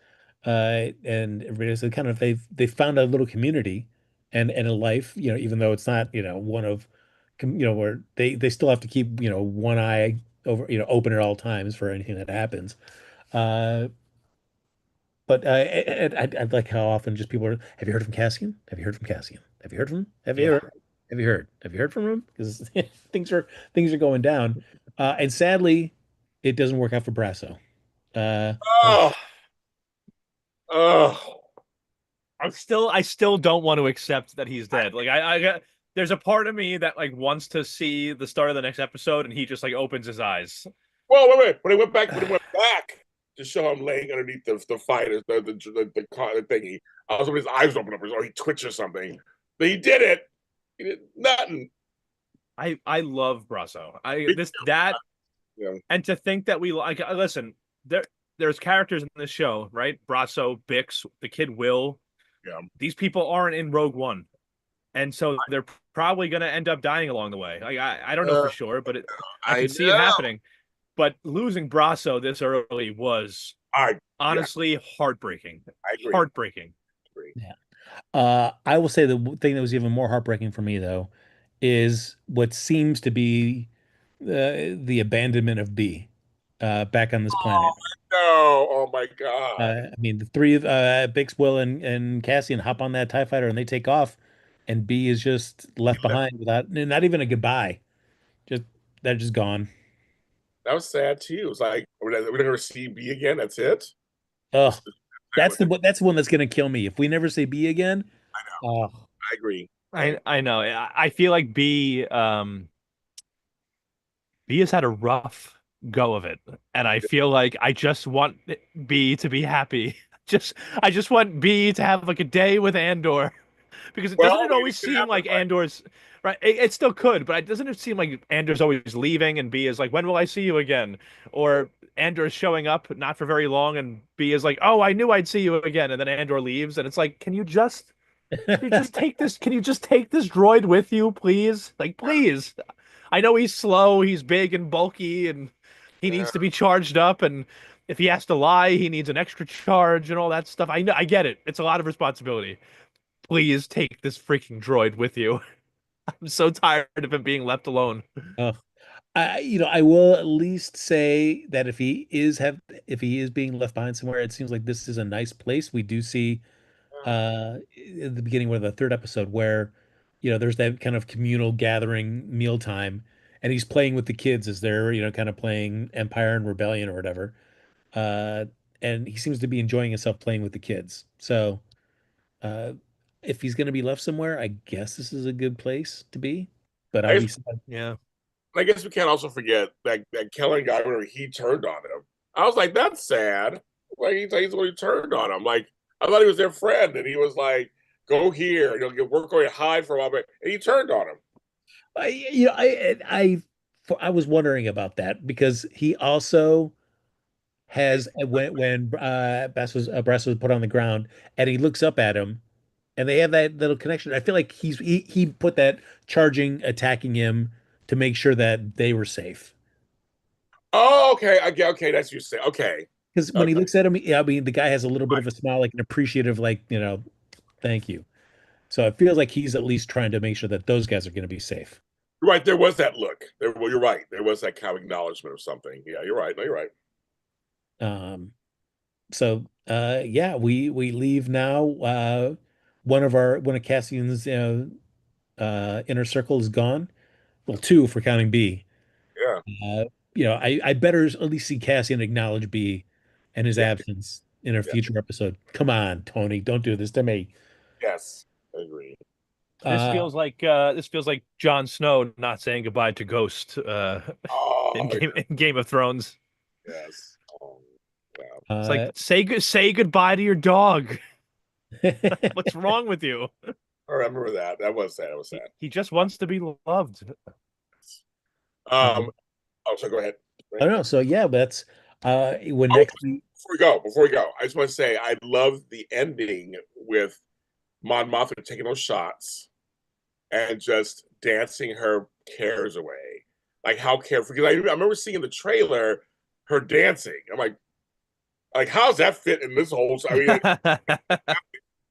and everybody else, they kind of they found a little community and a life, even though it's not, one of where they still have to keep, one eye over, open at all times for anything that happens. Uh, but I like how often just people are, have you heard from Cassian? Have you heard from Cassian? Have you heard from him? Have you yeah. heard? Have you heard? Have you heard from him? Because things are going down. And sadly, it doesn't work out for Brasso. Uh, oh, oh, I still don't want to accept that he's dead. Like I got there's a part of me that like wants to see the start of the next episode and he just like opens his eyes. well, wait. When it went back to show him laying underneath the fighters, the thingy, I was hoping his eyes open up, or he twitched or something. But he did it. He did nothing. I love Brasso. I this that Yeah, And to think that we like listen, there's characters in this show, right? Brasso, Bix, the kid Will. yeah. These people aren't in Rogue One. And so they're probably going to end up dying along the way. Like I don't know Uh, for sure, but I I can see it know. happening. But losing Brasso this early was I Yeah, honestly heartbreaking. I agree. Heartbreaking. yeah. I will say the thing that was even more heartbreaking for me though is what seems to be the abandonment of B back on this Oh planet. no! Oh my god! I mean, the three of Bix, Will, and Cassian hop on that TIE fighter and they take off, and B is just left behind without not even a goodbye. Just they're just gone. That was sad too. It was like we're never see B again. That's it. Oh, It's that's the one that's gonna kill me. If we never say B again, Oh, I agree. I know. I feel like B has had a rough go of it, and I feel like I just want B to be happy. I just want B to have like a day with Andor. Because Well, doesn't it maybe it always could seem happen, like Andor's right? It still could, but doesn't it seem like Andor's always leaving and B is like, when will I see you again? Or Andor's showing up not for very long and B is like, oh, I knew I'd see you again, and then Andor leaves, and it's like, can you just take this? Can you just take this droid with you, please? Like, please. I know he's slow, he's big and bulky, and he right? needs to be charged up, and if he has to lie, he needs an extra charge and all that stuff. I know, I get it. It's a lot of responsibility. Please take this freaking droid with you. I'm so tired of him being left alone. oh. I will at least say that if he is being left behind somewhere, it seems like this is a nice place. We do see at the beginning of the third episode where, there's that kind of communal gathering mealtime, and he's playing with the kids as they're, kind of playing Empire and Rebellion or whatever. Uh, and he seems to be enjoying himself playing with the kids. So, uh, if he's going to be left somewhere, I guess this is a good place to be. But I I'll guess, be sad. Yeah. I guess we can't also forget that Kellen guy whenever he turned on him. I was like, that's sad. Like he's when he turned on him. Like I thought he was their friend, and he was like, "Go here, we're going to hide for a while," and he turned on him. I was wondering about that because he also has when Brass was put on the ground and he looks up at him and they have that little connection. I feel like he put that charging, attacking him to make sure that they were safe. Oh, okay, I get. Okay, that's what you say. Okay, Because when he okay, looks at him, yeah, I mean, the guy has a little bit right. of a smile, like an appreciative, like, thank you. So it feels like he's at least trying to make sure that those guys are going to be safe. You're right. There was that look. Well, you're right. There was that kind of acknowledgement of something. Yeah, you're right. No, you're right. Um, so yeah, we leave now. One of Cassian's inner circle is gone. Well, two if we're counting B. Yeah, Uh, I better at least see Cassian acknowledge B and his yeah, absence in a yeah. future episode. Come on, Tony, don't do this to me. Yes, I agree. Uh, This feels like Jon Snow not saying goodbye to Ghost Oh, in Game of Thrones. yes. Oh, wow. It's like uh, say goodbye to your dog. What's wrong with you? I remember that. That was sad. That was sad. He just wants to be loved. Um. um, Oh, so go ahead. I don't know. So yeah, that's when Oh, next we before we go, I just want to say I love the ending with Mon Mothma taking those shots and just dancing her cares away. Like how carefree. Because I remember seeing in the trailer her dancing. I'm like, how's that fit in this whole? I mean,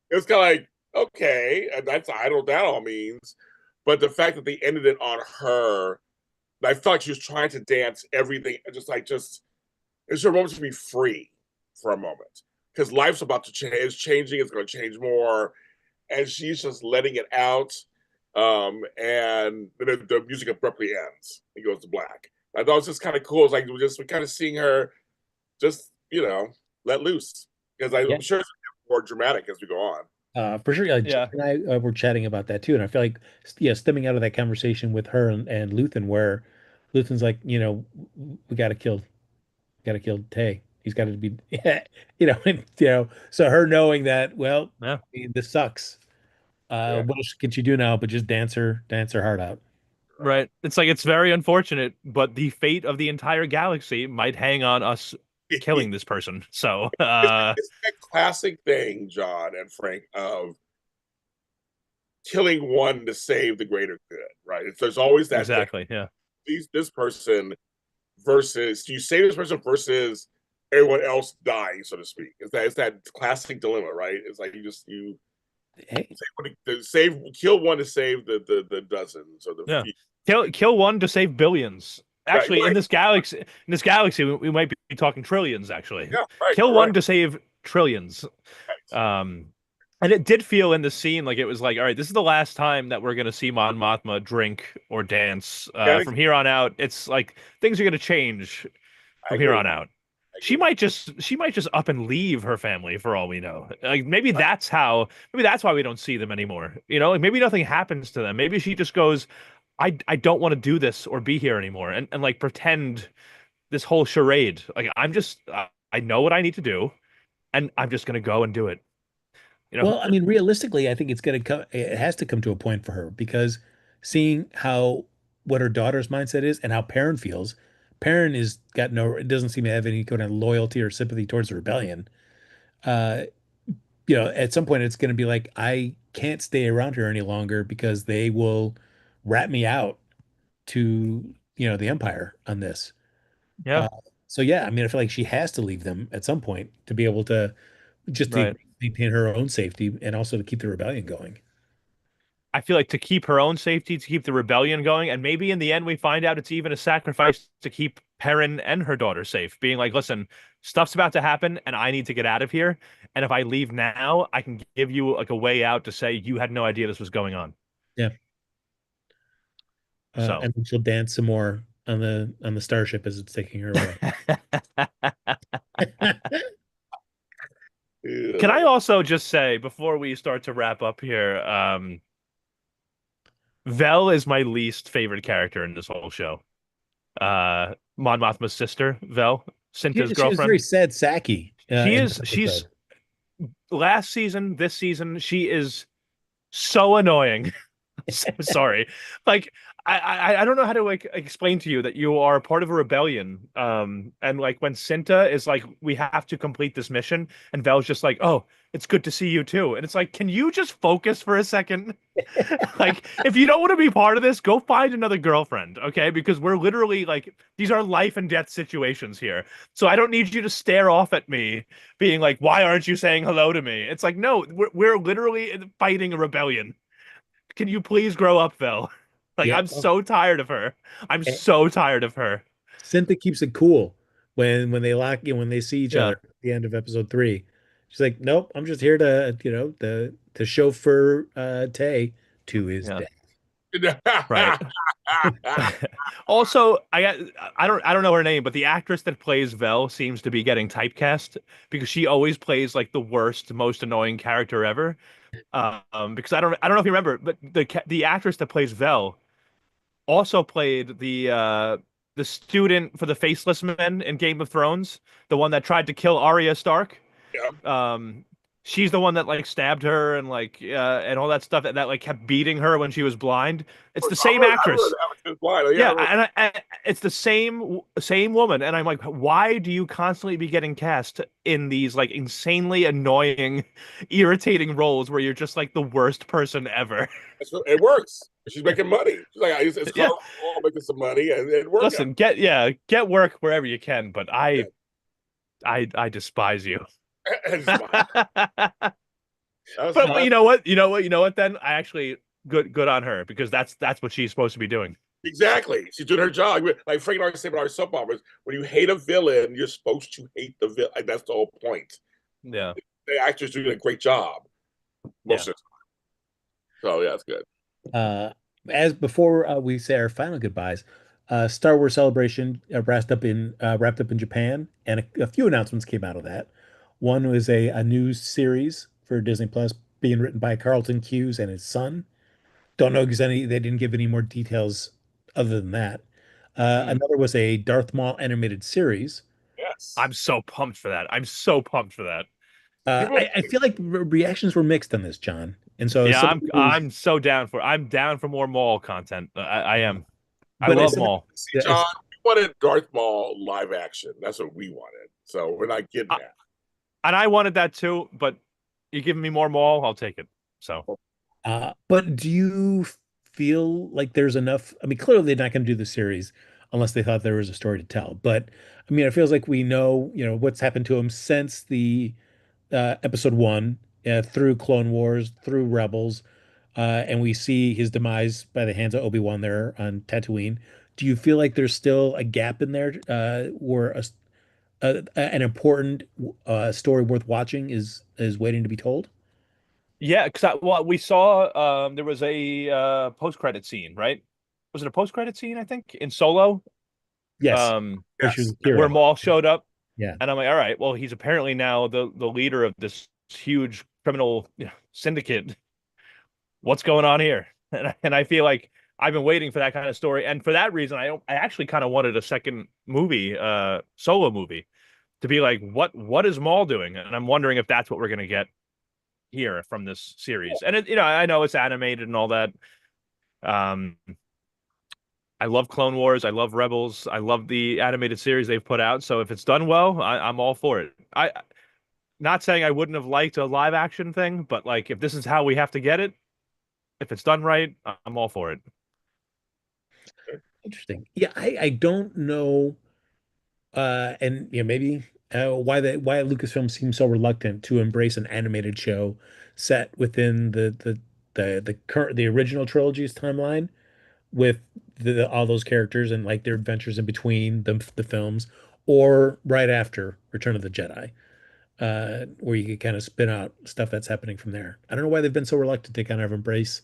it's kind of like okay, and that's I don't that all means, but the fact that they ended it on her, I felt like she was trying to dance everything, just it's her moment to be free for a moment because life's about to change, it's changing, it's going to change more, and she's just letting it out. And the music abruptly ends. It goes to black. I thought it was just kind of cool. It's like we're kind of seeing her just let loose because yeah, I'm sure it's more dramatic as we go on. for sure. Jeff Yeah. and I were chatting about that too, and I feel like stemming out of that conversation with her and Luthen, where Luthen's like, we got to kill Tay. He's got to be, so her knowing that, well, Yeah. I mean, this sucks. Yeah, What else can she do now but just dance her heart out? Right. It's like it's very unfortunate, but the fate of the entire galaxy might hang on us it's, killing this person. So, it's that classic thing, John and Frank, of killing one to save the greater good, right? There's always that thing. exactly. Yeah. This person versus you save this person versus everyone else dying, so to speak. It's that classic dilemma, right? It's like you Hey, kill one to save the dozens or the Yeah. few. Kill one to save billions. Right, Actually, right, in this galaxy, we might be talking trillions, actually. yeah, right, Kill right, one to save trillions. right. Um, and it did feel in the scene like it was like, all right, this is the last time that we're gonna see Mon Mothma drink or dance. Yeah, From here on out, it's like things are gonna change I from here agree. on out. I she might just up and leave her family for all we know. Like maybe that's why we don't see them anymore. Like maybe nothing happens to them. Maybe she just goes, I don't want to do this or be here anymore and like pretend this whole charade. Like I know what I need to do and I'm just gonna go and do it. You know? Well, I mean, realistically, I think it's gonna come. It has to come to a point for her because seeing how what her daughter's mindset is and how Perrin feels, Perrin is got no. It doesn't seem to have any kind of loyalty or sympathy towards the rebellion. Uh, at some point, it's gonna be like I can't stay around here any longer because they will rat me out to the Empire on this. Yeah, Uh, so yeah, I mean, I feel like she has to leave them at some point to be able to just to right. maintain her own safety and also to keep the rebellion going. I feel like to keep her own safety, to keep the rebellion going, and maybe in the end we find out it's even a sacrifice to keep Perrin and her daughter safe, being like, listen, stuff's about to happen and I need to get out of here. And if I leave now, I can give you like a way out to say you had no idea this was going on. Yeah. So And then she'll dance some more on the starship as it's taking her away. can Yeah. I also just say before we start to wrap up here, Vel is my least favorite character in this whole show. Mon Mothma's sister, Vel, Cinta's She was very girlfriend. sad, sacky in this She's episode. last season, this season, she is so annoying. So sorry. Like I don't know how to like explain to you that you are part of a rebellion. And like when Cinta is like, we have to complete this mission, and Vel's just like, oh, it's good to see you too. And it's like, can you just focus for a second? Like, if you don't want to be part of this, go find another girlfriend, okay? Because we're literally like, these are life and death situations here. So I don't need you to stare off at me, being like, why aren't you saying hello to me? It's like, no, we're literally fighting a rebellion. Can you please grow up, Phil? Like, Yeah. I'm so tired of her. I'm And so tired of her. Cynthia keeps it cool when they when they see each other Yeah, at the end of episode 3. She's like, "Nope, I'm just here to, to chauffeur Tay to his yeah, death." right. Also, I don't know her name, but the actress that plays Vel seems to be getting typecast because she always plays like the worst, most annoying character ever. Because I don't know if you remember, but the actress that plays Vel also played the student for the Faceless Men in Game of Thrones, the one that tried to kill Arya Stark. Yeah. Um, she's the one that like stabbed her and like and all that stuff that like kept beating her when she was blind. It's the same I heard actress. that was just blind. Yeah, I Yeah, remember. and it's the same woman, and I'm like, why do you constantly be getting cast in these like insanely annoying, irritating roles where you're just like the worst person ever? It works. She's making money. She's like, it's Yeah, colorful, making some money, and it worked out. listen, get work wherever you can, but Yeah. I despise you. It's fine. That's But fine. you know what then? I actually good on her because that's what she's supposed to be doing. Exactly. She's doing her job. Like Frank and I say about our soap operas, when you hate a villain, you're supposed to hate the villain. Like, that's the whole point. Yeah. The actors doing a great job Yeah. most of the time. So yeah, it's good. Uh, as before we say our final goodbyes, Star Wars Celebration wrapped up in Japan, and a few announcements came out of that. One was a new series for Disney Plus being written by Carlton Cuse and his son. Don't know because they didn't give any more details other than that. Mm, Another was a Darth Maul animated series. yes. I'm so pumped for that. I'm so pumped for that. People, I feel like reactions were mixed on this, John. And so as Yeah, somebody who's, I'm down for more Maul content. I am. I but as love somebody, Maul. see, yeah, John, we wanted Darth Maul live action. That's what we wanted. So we're not getting I, that. and I wanted that too, but you giving me more Maul, I'll take it. So but do you feel like there's enough? I mean, clearly they're not going to do the series unless they thought there was a story to tell. But I mean, it feels like we know, what's happened to him since the episode 1, through Clone Wars, through Rebels, and we see his demise by the hands of Obi-Wan there on Tatooine. Do you feel like there's still a gap in there where an important story worth watching is waiting to be told? yeah, because well, we saw there was a post credit scene, right? Was it a post credit scene? I think in Solo, Yes, um, where she was Yes. a Kira. where Maul showed up. Yeah. And I'm like, all right, well, he's apparently now the leader of this huge criminal syndicate. What's going on here? And I feel like I've been waiting for that kind of story, and for that reason, I actually kind of wanted a second movie, solo movie, to be like, what is Maul doing? And I'm wondering if that's what we're gonna get here from this series. And I know it's animated and all that. Um, I love Clone Wars. I love Rebels. I love the animated series they've put out. So if it's done well, I'm all for it. Not saying I wouldn't have liked a live action thing, but like if this is how we have to get it, if it's done right, I'm all for it. Interesting. Yeah, I don't know, and maybe why Lucasfilm seems so reluctant to embrace an animated show set within the original trilogy's timeline with all those characters and like their adventures in between the films, or right after Return of the Jedi, where you could kind of spin out stuff that's happening from there. I don't know why they've been so reluctant to kind of embrace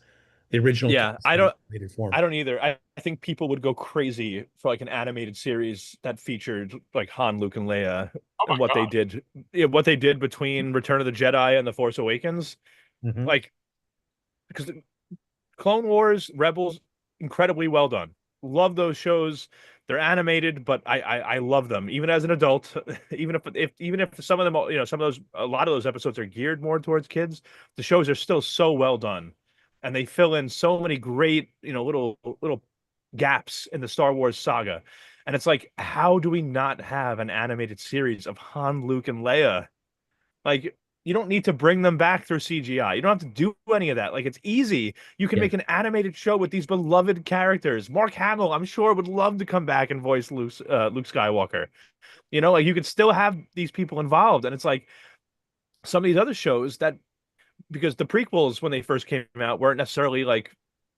the original Yeah, cast in an animated form. I don't either. I think people would go crazy for like an animated series that featured like Han, Luke, and Leia Oh my and what they God. did, what they did between Return of the Jedi and The Force Awakens. Hmm. Like, because Clone Wars, Rebels, incredibly well done. Love those shows. They're animated, but I love them even as an adult. Even if some of them, some of those, a lot of those episodes are geared more towards kids, the shows are still so well done, and they fill in so many great little gaps in the Star Wars saga. And it's like, how do we not have an animated series of Han, Luke, and Leia? Like, you don't need to bring them back through CGI. You don't have to do any of that. Like, it's easy. You can Yeah. make an animated show with these beloved characters. Mark Hamill, I'm sure, would love to come back and voice Luke Skywalker. Like you could still have these people involved. And it's like some of these other shows that, because the prequels when they first came out weren't necessarily like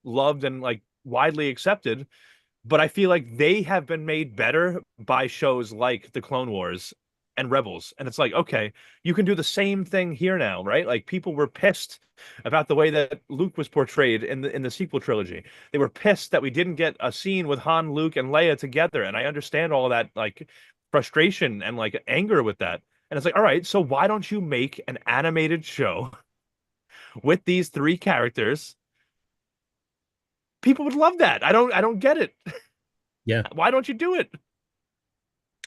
loved and like widely accepted, but I feel like they have been made better by shows like the Clone Wars and Rebels. And it's like, okay, you can do the same thing here now, right? Like people were pissed about the way that Luke was portrayed in the sequel trilogy. They were pissed that we didn't get a scene with Han, Luke, and Leia together. And I understand all that like frustration and like anger with that. And it's like, all right, so why don't you make an animated show with these three characters? People would love that. I don't get it. Yeah. Why don't you do it?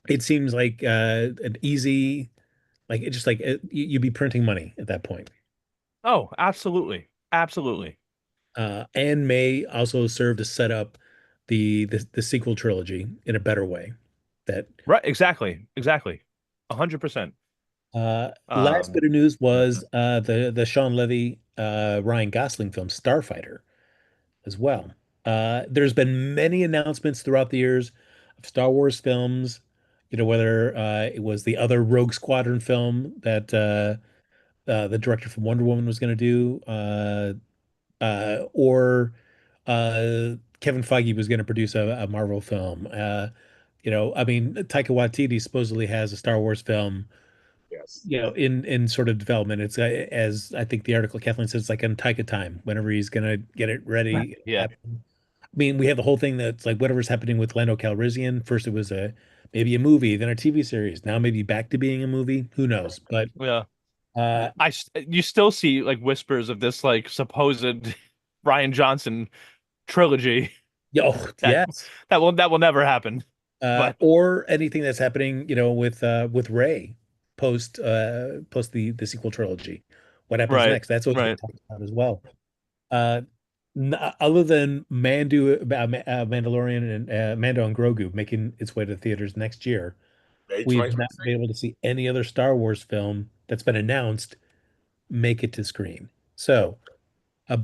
It seems like an easy, like it just like you'd be printing money at that point. Oh, absolutely. Absolutely. And may also serve to set up the sequel trilogy in a better way. That Right. Exactly. Exactly. 100%. last Um, bit of news was the Sean Levy Ryan Gosling film Starfighter as well. There's been many announcements throughout the years of Star Wars films, whether it was the other Rogue Squadron film that the director from Wonder Woman was going to do, or Kevin Feige was going to produce a Marvel film. I mean, Taika Waititi supposedly has a Star Wars film, Yes. in sort of development. It's as I think the article Kathleen says, it's like in Taika time, whenever he's gonna get it ready. yeah. I mean, we have the whole thing that's like whatever's happening with Lando Calrissian. First, it was maybe a movie, then a TV series. Now maybe back to being a movie. Who knows? But Yeah. uh, You still see like whispers of this like supposed Ryan Johnson trilogy oh that yes, that will never happen. But or anything that's happening, with Ray post the sequel trilogy. What happens right. next? That's always been Right. talked about as well. Uh, Other than Mandalorian and Mando and Grogu making its way to theaters next year, May we've not 2026. been able to see any other Star Wars film that's been announced make it to screen. So,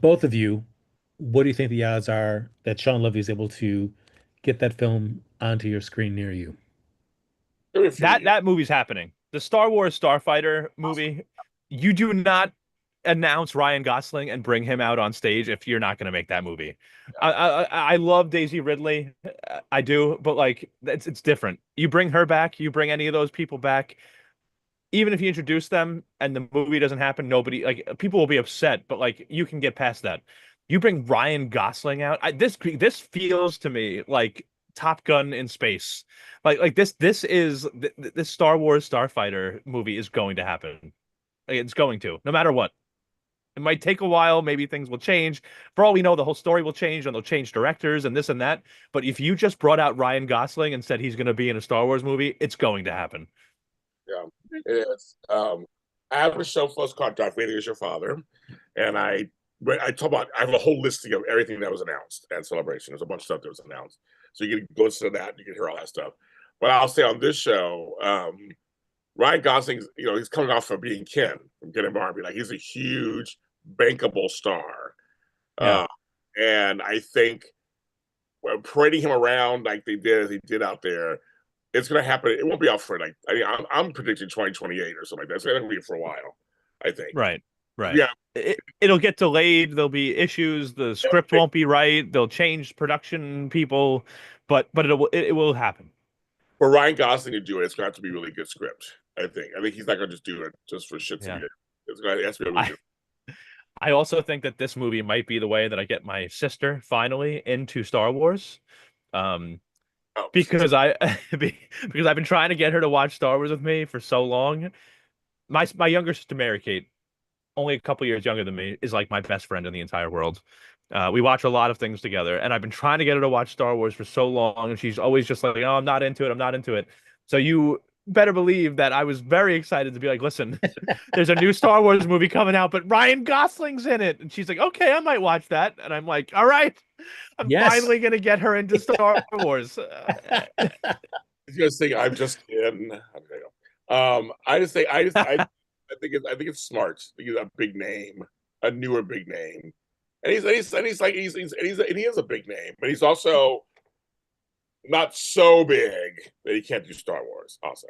both of you, what do you think the odds are that Sean Levy is able to get that film onto your screen near you? Every few That years. that movie's happening. The Star Wars Starfighter movie, you do not announce Ryan Gosling and bring him out on stage if you're not going to make that movie. I love Daisy Ridley, I do, but like it's different. You bring her back, you bring any of those people back, even if you introduce them and the movie doesn't happen, nobody like people will be upset, but like you can get past that. You bring Ryan Gosling out. This feels to me like Top Gun in space. Like this is this Star Wars Starfighter movie is going to happen. Like, it's going to, no matter what. It might take a while. Maybe things will change. For all we know, the whole story will change and they'll change directors and this and that. But if you just brought out Ryan Gosling and said he's going to be in a Star Wars movie, it's going to happen. Yeah, it is. I have a show close contact. Waiting is your father, and I talk about. I have a whole listing of everything that was announced at Celebration. There's a bunch of stuff that was announced, so you can go listen to that. And you can hear all that stuff. But I'll say on this show, Ryan Gosling's, he's coming off of being Ken from Ken and Barbie. Like, he's a huge, bankable star. Yeah. And I think parading him around like they did, as he did out there, it's going to happen. It won't be out for I'm predicting 2028 or something like that. It's going to be for a while, I think. Right. Yeah. It'll get delayed. There'll be issues. The script won't be right. They'll change production people, but it will happen. For Ryan Gosling to do it, it's going to have to be a really good script, I think. I think he's not going to just do it just for shits and gigs. It has to be a really good. I also think that this movie might be the way that I get my sister finally into Star Wars. Because because I've been trying to get her to watch Star Wars with me for so long. My younger sister, Mary Kate, only a couple years younger than me, is like my best friend in the entire world. We watch a lot of things together, and I've been trying to get her to watch Star Wars for so long, and she's always just like, "Oh, I'm not into it. I'm not into it." So you better believe that I was very excited to be like, "Listen, there's a new Star Wars movie coming out, but Ryan Gosling's in it." And she's like, "Okay, I might watch that." And I'm like, "All right, I'm finally gonna get her into Star Wars." I was gonna say, I'm just in. I think it's smart to get a big name, a newer big name, and he is a big name, but he's also not so big that he can't do Star Wars. Also,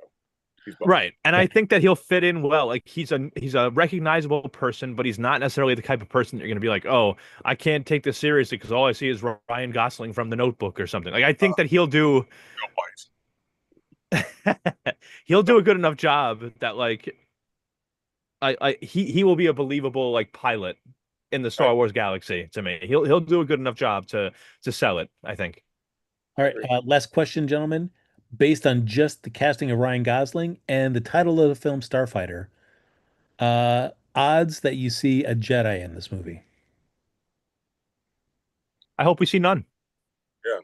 right, and I think that he'll fit in well. Like, he's a recognizable person, but he's not necessarily the type of person that you're going to be like, "Oh, I can't take this seriously because all I see is Ryan Gosling from The Notebook or something." Like, I think that he'll do. He'll do a good enough job that like he will be a believable like pilot in the Star Wars galaxy to me. He'll do a good enough job to sell it, I think. All right, last question, gentlemen. Based on just the casting of Ryan Gosling and the title of the film Starfighter, odds that you see a Jedi in this movie? I hope we see none. Yeah.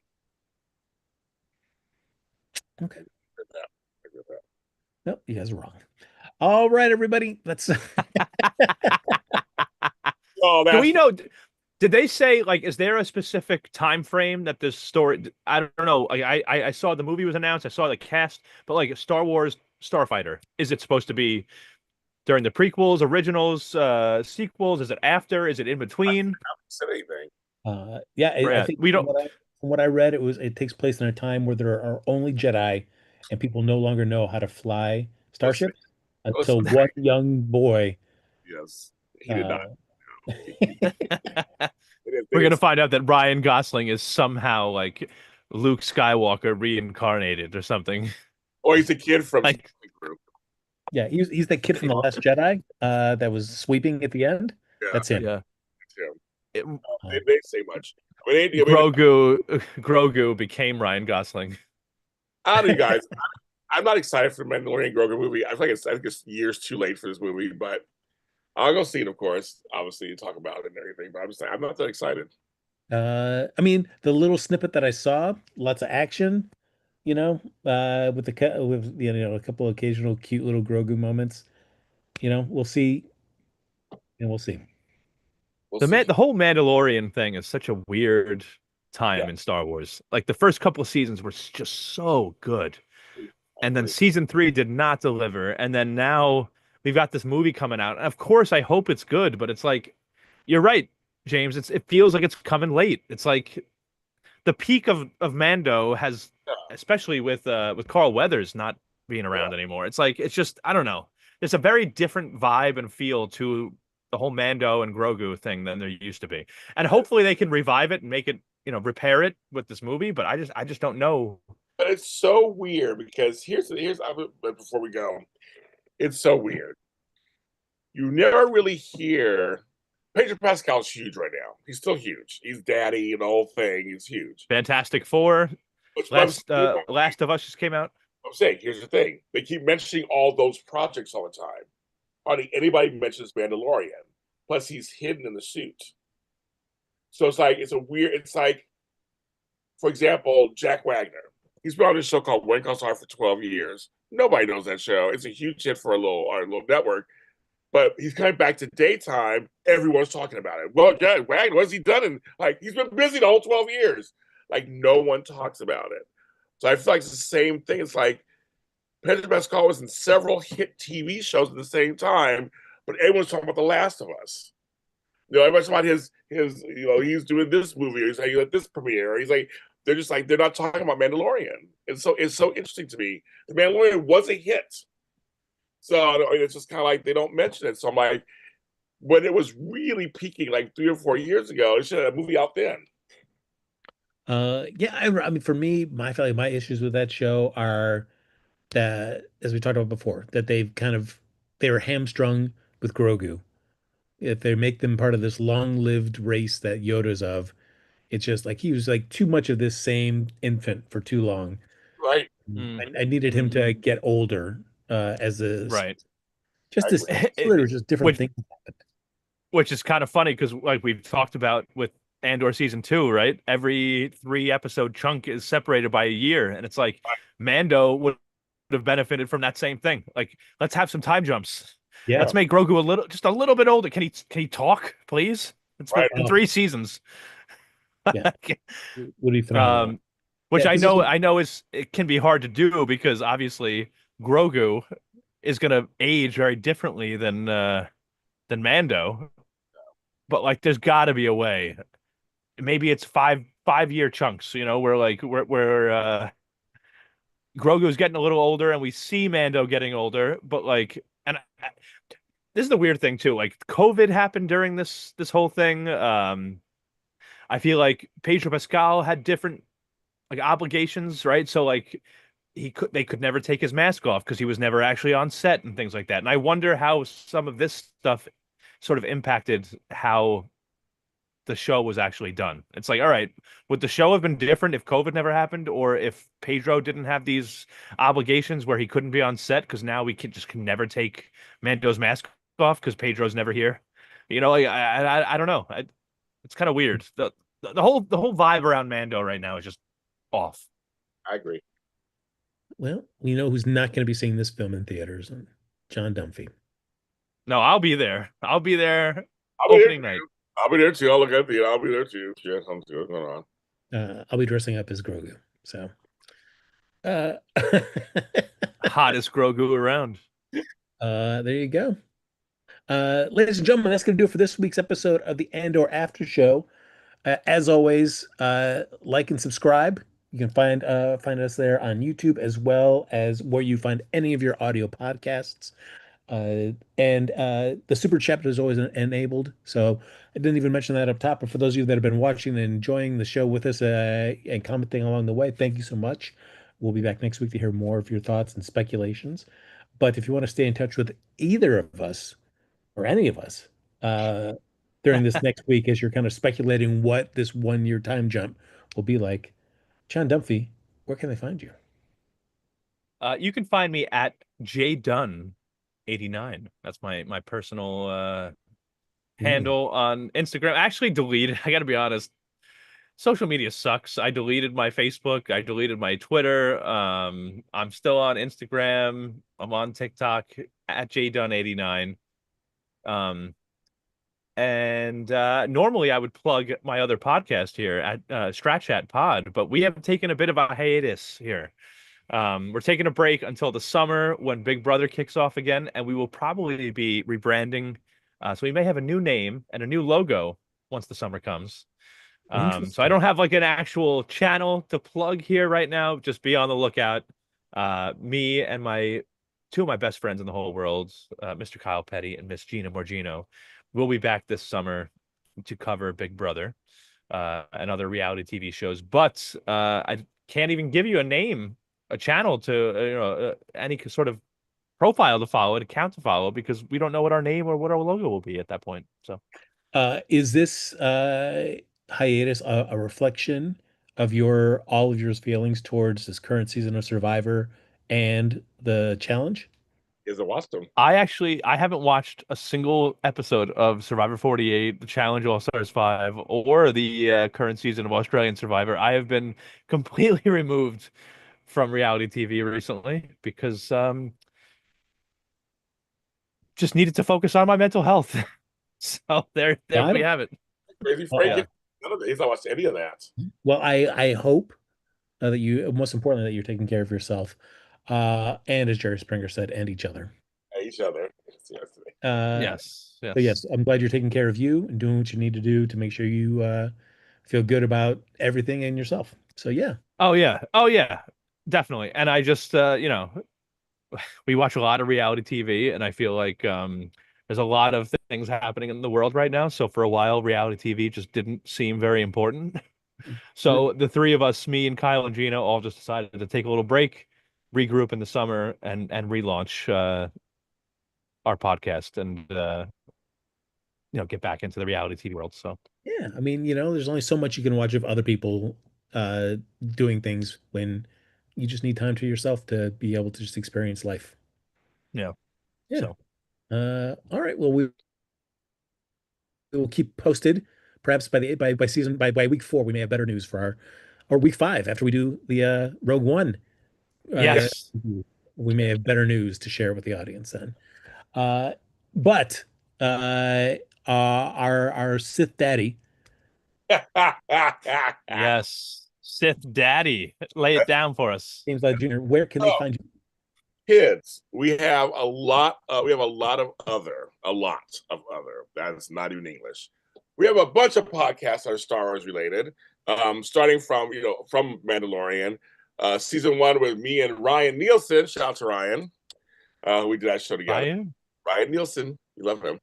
Okay. Nope, you guys are wrong. All right, everybody. Let's. Do we know? Did they say, like, is there a specific time frame that this story? I don't know. I saw the movie was announced. I saw the cast, but like Star Wars Starfighter, is it supposed to be during the prequels, originals, sequels? Is it after? Is it in between? I haven't said anything. Yeah, I think we don't. From what I read, it takes place in a time where there are only Jedi, and people no longer know how to fly starships until one young boy. Yes, he did not. We're gonna find out that Ryan Gosling is somehow like Luke Skywalker reincarnated or something. Or he's a kid from like, group. Yeah, he's the kid from The Last Jedi that was sweeping at the end. Yeah, that's him. Yeah, they didn't say much. Grogu became Ryan Gosling. I don't know, you guys. I'm not excited for the Mandalorian Grogu movie. I think it's years too late for this movie, but I'll go see it, of course, obviously, to talk about it and everything. But I'm not that excited. I mean, the little snippet that I saw, lots of action, with a couple of occasional cute little Grogu moments. We'll see, and we'll see. The whole Mandalorian thing is such a weird time in Star Wars. Like, the first couple of seasons were just so good, and then season 3 did not deliver, and then now we've got this movie coming out. And of course, I hope it's good, but it's like, you're right, James. It feels like it's coming late. It's like the peak of Mando has, especially with Carl Weathers not being around anymore. It's like, it's just, I don't know. There's a very different vibe and feel to the whole Mando and Grogu thing than there used to be. And hopefully they can revive it and make it, repair it with this movie. But I just don't know. But it's so weird because here's before we go, it's so weird. You never really hear. Pedro Pascal's huge right now. He's still huge. He's daddy and the whole thing. He's huge. Fantastic Four. But Last of Us just came out. I'm saying, here's the thing: they keep mentioning all those projects all the time. Hardly anybody mentions Mandalorian. Plus, he's hidden in the suit. So it's like it's a weird. It's like, for example, Jack Wagner. He's been on this show called When Calls Hard for 12 years. Nobody knows that show. It's a huge hit for a little network. But he's coming back to daytime. Everyone's talking about it. Well, Jack Wagner, what's he done? And like he's been busy the whole 12 years. Like no one talks about it. So I feel like it's the same thing. It's like Pedro Pascal was in several hit TV shows at the same time, but everyone's talking about The Last of Us. You know, everybody's talking about his he's doing this movie, or he's like this premiere. He's like they're not talking about Mandalorian. And so it's so interesting to me. The Mandalorian was a hit. So it's just kind of like they don't mention it. So I'm like, when it was really peaking like 3 or 4 years ago, it should have a movie out then. Yeah, I mean, for me, my issues with that show are that, as we talked about before, that they were hamstrung with Grogu. If they make them part of this long-lived race that Yoda's of, it's just like he was like too much of this same infant for too long. Right. I needed him to get older as a Right. just this so there was just different things happened. Which is kind of funny because like we've talked about with Andor season 2, right? Every 3 episode chunk is separated by a year, and it's like Mando would have benefited from that same thing. Like, let's have some time jumps. Yeah. Let's make Grogu just a little bit older. Can he talk, please? It's been 3 seasons. Yeah. What do you which I know it can be hard to do because obviously Grogu is gonna age very differently than Mando. But like there's gotta be a way. Maybe it's 5 year chunks, where like where Grogu's getting a little older and we see Mando getting older, but like this is the weird thing too. Like COVID happened during this whole thing. I feel like Pedro Pascal had different like obligations, right? So like they could never take his mask off because he was never actually on set and things like that. And I wonder how some of this stuff sort of impacted how the show was actually done. It's like, all right, would the show have been different if COVID never happened, or if Pedro didn't have these obligations where he couldn't be on set because now we can never take Mando's mask off because Pedro's never here? Like I don't know. It's kind of weird. The whole vibe around Mando right now is just off. I agree. Well, you know who's not going to be seeing this film in theaters? John Dunphy. No, I'll be there. I'll be there opening night. I'll be there too. I'll look at the. I'll be there too. Yeah, something's going on. I'll be dressing up as Grogu. So, hottest Grogu around. There you go. Ladies and gentlemen, that's going to do it for this week's episode of the Andor After Show. As always, like and subscribe. You can find us there on YouTube as well as where you find any of your audio podcasts. And the super chat is always enabled. So I didn't even mention that up top. But for those of you that have been watching and enjoying the show with us and commenting along the way, thank you so much. We'll be back next week to hear more of your thoughts and speculations. But if you want to stay in touch with either of us or any of us during this next week, as you're kind of speculating what this 1 year time jump will be like, John Dunphy, where can they find you? You can find me at JDunn89. That's my personal handle on Instagram. I actually deleted. I got to be honest. Social media sucks. I deleted my Facebook. I deleted my Twitter. I'm still on Instagram. I'm on TikTok at JDunn89. And normally I would plug my other podcast here at Strat Chat Pod, but we have taken a bit of a hiatus here. We're taking a break until the summer when Big Brother kicks off again, and we will probably be rebranding. So we may have a new name and a new logo once the summer comes. So I don't have like an actual channel to plug here right now. Just be on the lookout. Me and two of my best friends in the whole world, Mr. Kyle Petty and Miss Gina Morgino, will be back this summer to cover Big Brother and other reality TV shows. But I can't even give you a name, a channel to any sort of profile to follow, an account to follow, because we don't know what our name or what our logo will be at that point. So is this hiatus a reflection of all of your feelings towards this current season of Survivor and the challenge? Is it watched them? I haven't watched a single episode of Survivor 48, the Challenge All Stars 5, or the current season of Australian Survivor. I have been completely removed from reality TV recently because just needed to focus on my mental health. So there Got we it. have it. Crazy Well, Frank. None of it. He's not watched any of that. well, I hope that you, most importantly, that you're taking care of yourself, and as Jerry Springer said, and each other. Each other. Yes. Yes, So yes. yes, I'm glad you're taking care of you and doing what you need to do to make sure you feel good about everything and yourself. So yeah, Oh yeah, definitely. And I just we watch a lot of reality TV, and I feel like there's a lot of things happening in the world right now. So for a while, reality TV just didn't seem very important. So the three of us, me and Kyle and Gina, all just decided to take a little break, regroup in the summer, and relaunch our podcast and get back into the reality TV world. So yeah. I mean, there's only so much you can watch of other people uh, doing things when you just need time to yourself to be able to just experience life. yeah, Yeah. so All right. Well, we will keep posted. Perhaps by week 4, we may have better news for or week 5 after we do the Rogue One. Uh, yes, we may have better news to share with the audience then. Uh, but our Sith Daddy, yes, Sith Daddy, lay it down for us. James Lott Jr., where can they Oh, find you? kids, we have a lot. We have a lot of other. That's not even English. We have a bunch of podcasts that are Star Wars related. Starting from Mandalorian, season 1 with me and Ryan Nielsen. Shout out to Ryan. We did that show together. Ryan Nielsen, you love him.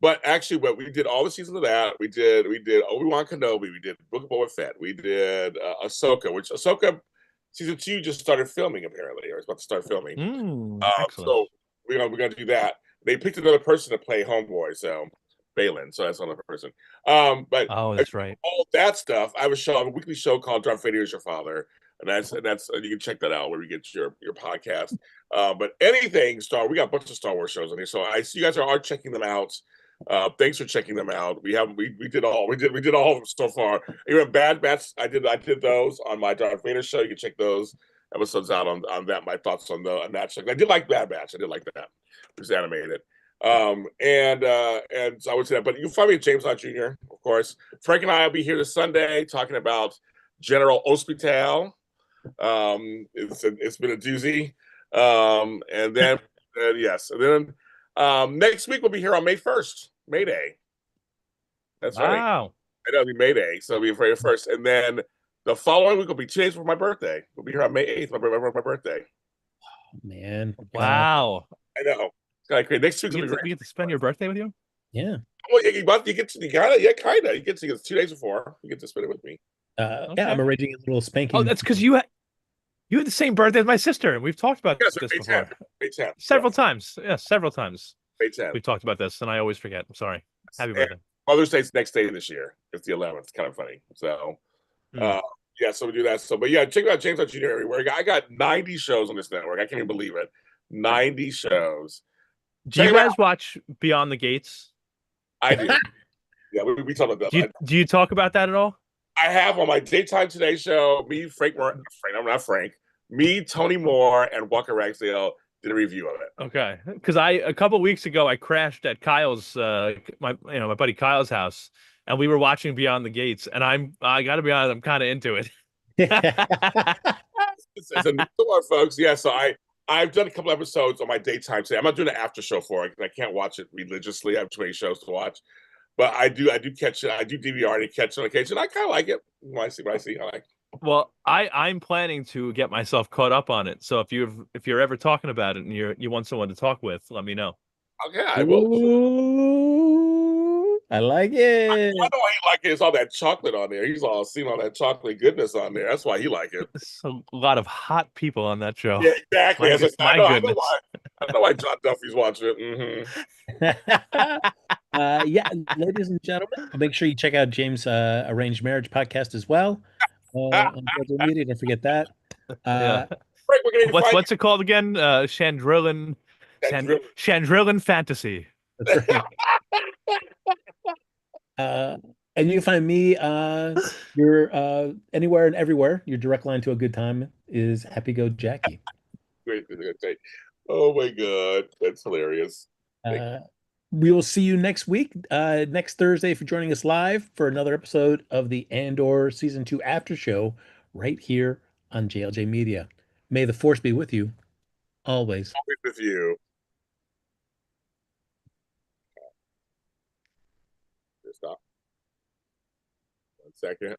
But actually, what we did all the seasons of that, we did Obi-Wan Kenobi, we did Book of Boba Fett, we did Ahsoka, which Ahsoka season 2 just started filming apparently, or it's about to start filming. Excellent. So we're gonna do that. They picked another person to play Homeboy, so Balin, so that's another person. But Oh, that's right. all that stuff, I have a weekly show called Darth Vader is Your Father, and that's you can check that out where you get your podcast. But anything we got a bunch of Star Wars shows on here, so I see you guys are checking them out. Thanks for checking them out. We did all of them so far. Even Bad Batch, I did those on my Darth Vader show. You can check those episodes out on that. My thoughts on that show. I did like Bad Batch. I did like that. It was animated. And so I would say that, but you can find me at James Lott Jr., of course. Frank and I will be here this Sunday talking about General Hospital. It's been a doozy. And then yes, and then next week we'll be here on May 1st, May Day. That's right. Wow. It'll be May Day, so it'll be May 1st, and then the following week will be 2 days for my birthday. We'll be here on May 8th, my birthday. Man, Wow. I know. It's kind of crazy. Next week We get to spend your birthday with you? yeah. Well, you get to kind of. You get to 2 days before. You get to spend it with me. Okay. Yeah, I'm arranging a little spanking. Oh, that's because you had the same birthday as my sister, and we've talked about Yes, this May before 10th. May 10th. several times. Yeah, several times May 10th. we've talked about this, and I always forget. I'm sorry. Happy And birthday. Mother's Day's next day this year. It's the 11th. It's kind of funny. So, yeah, so we do that. So, but yeah, check out James Lott Jr. everywhere. I got 90 shows on this network. I can't even believe it. 90 shows. Do you guys watch Beyond the Gates? I do. Yeah, we talk about that. Do you talk about that at all? I have on my Daytime Today show, me, Frank Moran, I'm not Frank, me, Tony Moore, and Walker Ragsdale did a review of it. Okay, because a couple weeks ago I crashed at Kyle's my buddy Kyle's house, and we were watching Beyond the Gates, and I got to be honest, I'm kind of into it. It's a new one, folks. Yeah, so I've done a couple episodes on my Daytime Today. I'm not doing an after show for it because I can't watch it religiously. I have too many shows to watch. But I do catch it. I do DVR to catch it on occasion. I kind of like it. When I see, I like it. Well, I'm planning to get myself caught up on it. So if you're ever talking about it and you want someone to talk with, let me know. Okay, I will. Ooh, I like it. I know why he like it. It's all that chocolate on there. He's all seen all that chocolate goodness on there. That's why he like it. There's a lot of hot people on that show. Yeah, exactly. My goodness. I know why John Dunphy's watching it. Yeah, ladies and gentlemen, make sure you check out James' Arranged Marriage podcast as well. on social media. Don't forget that. Yeah. Frank, we're gonna find What's it called again? that Chandrillan Fantasy. That's right. And you can find me you're anywhere and everywhere. Your direct line to a good time is Happy Go Jackie. great thing to say. Oh my god, that's hilarious. Uh, we will see you next week, next Thursday, for joining us live for another episode of the Andor Season 2 After Show right here on JLJ Media. May the force be with you always. Always with you. Stop. 1 second.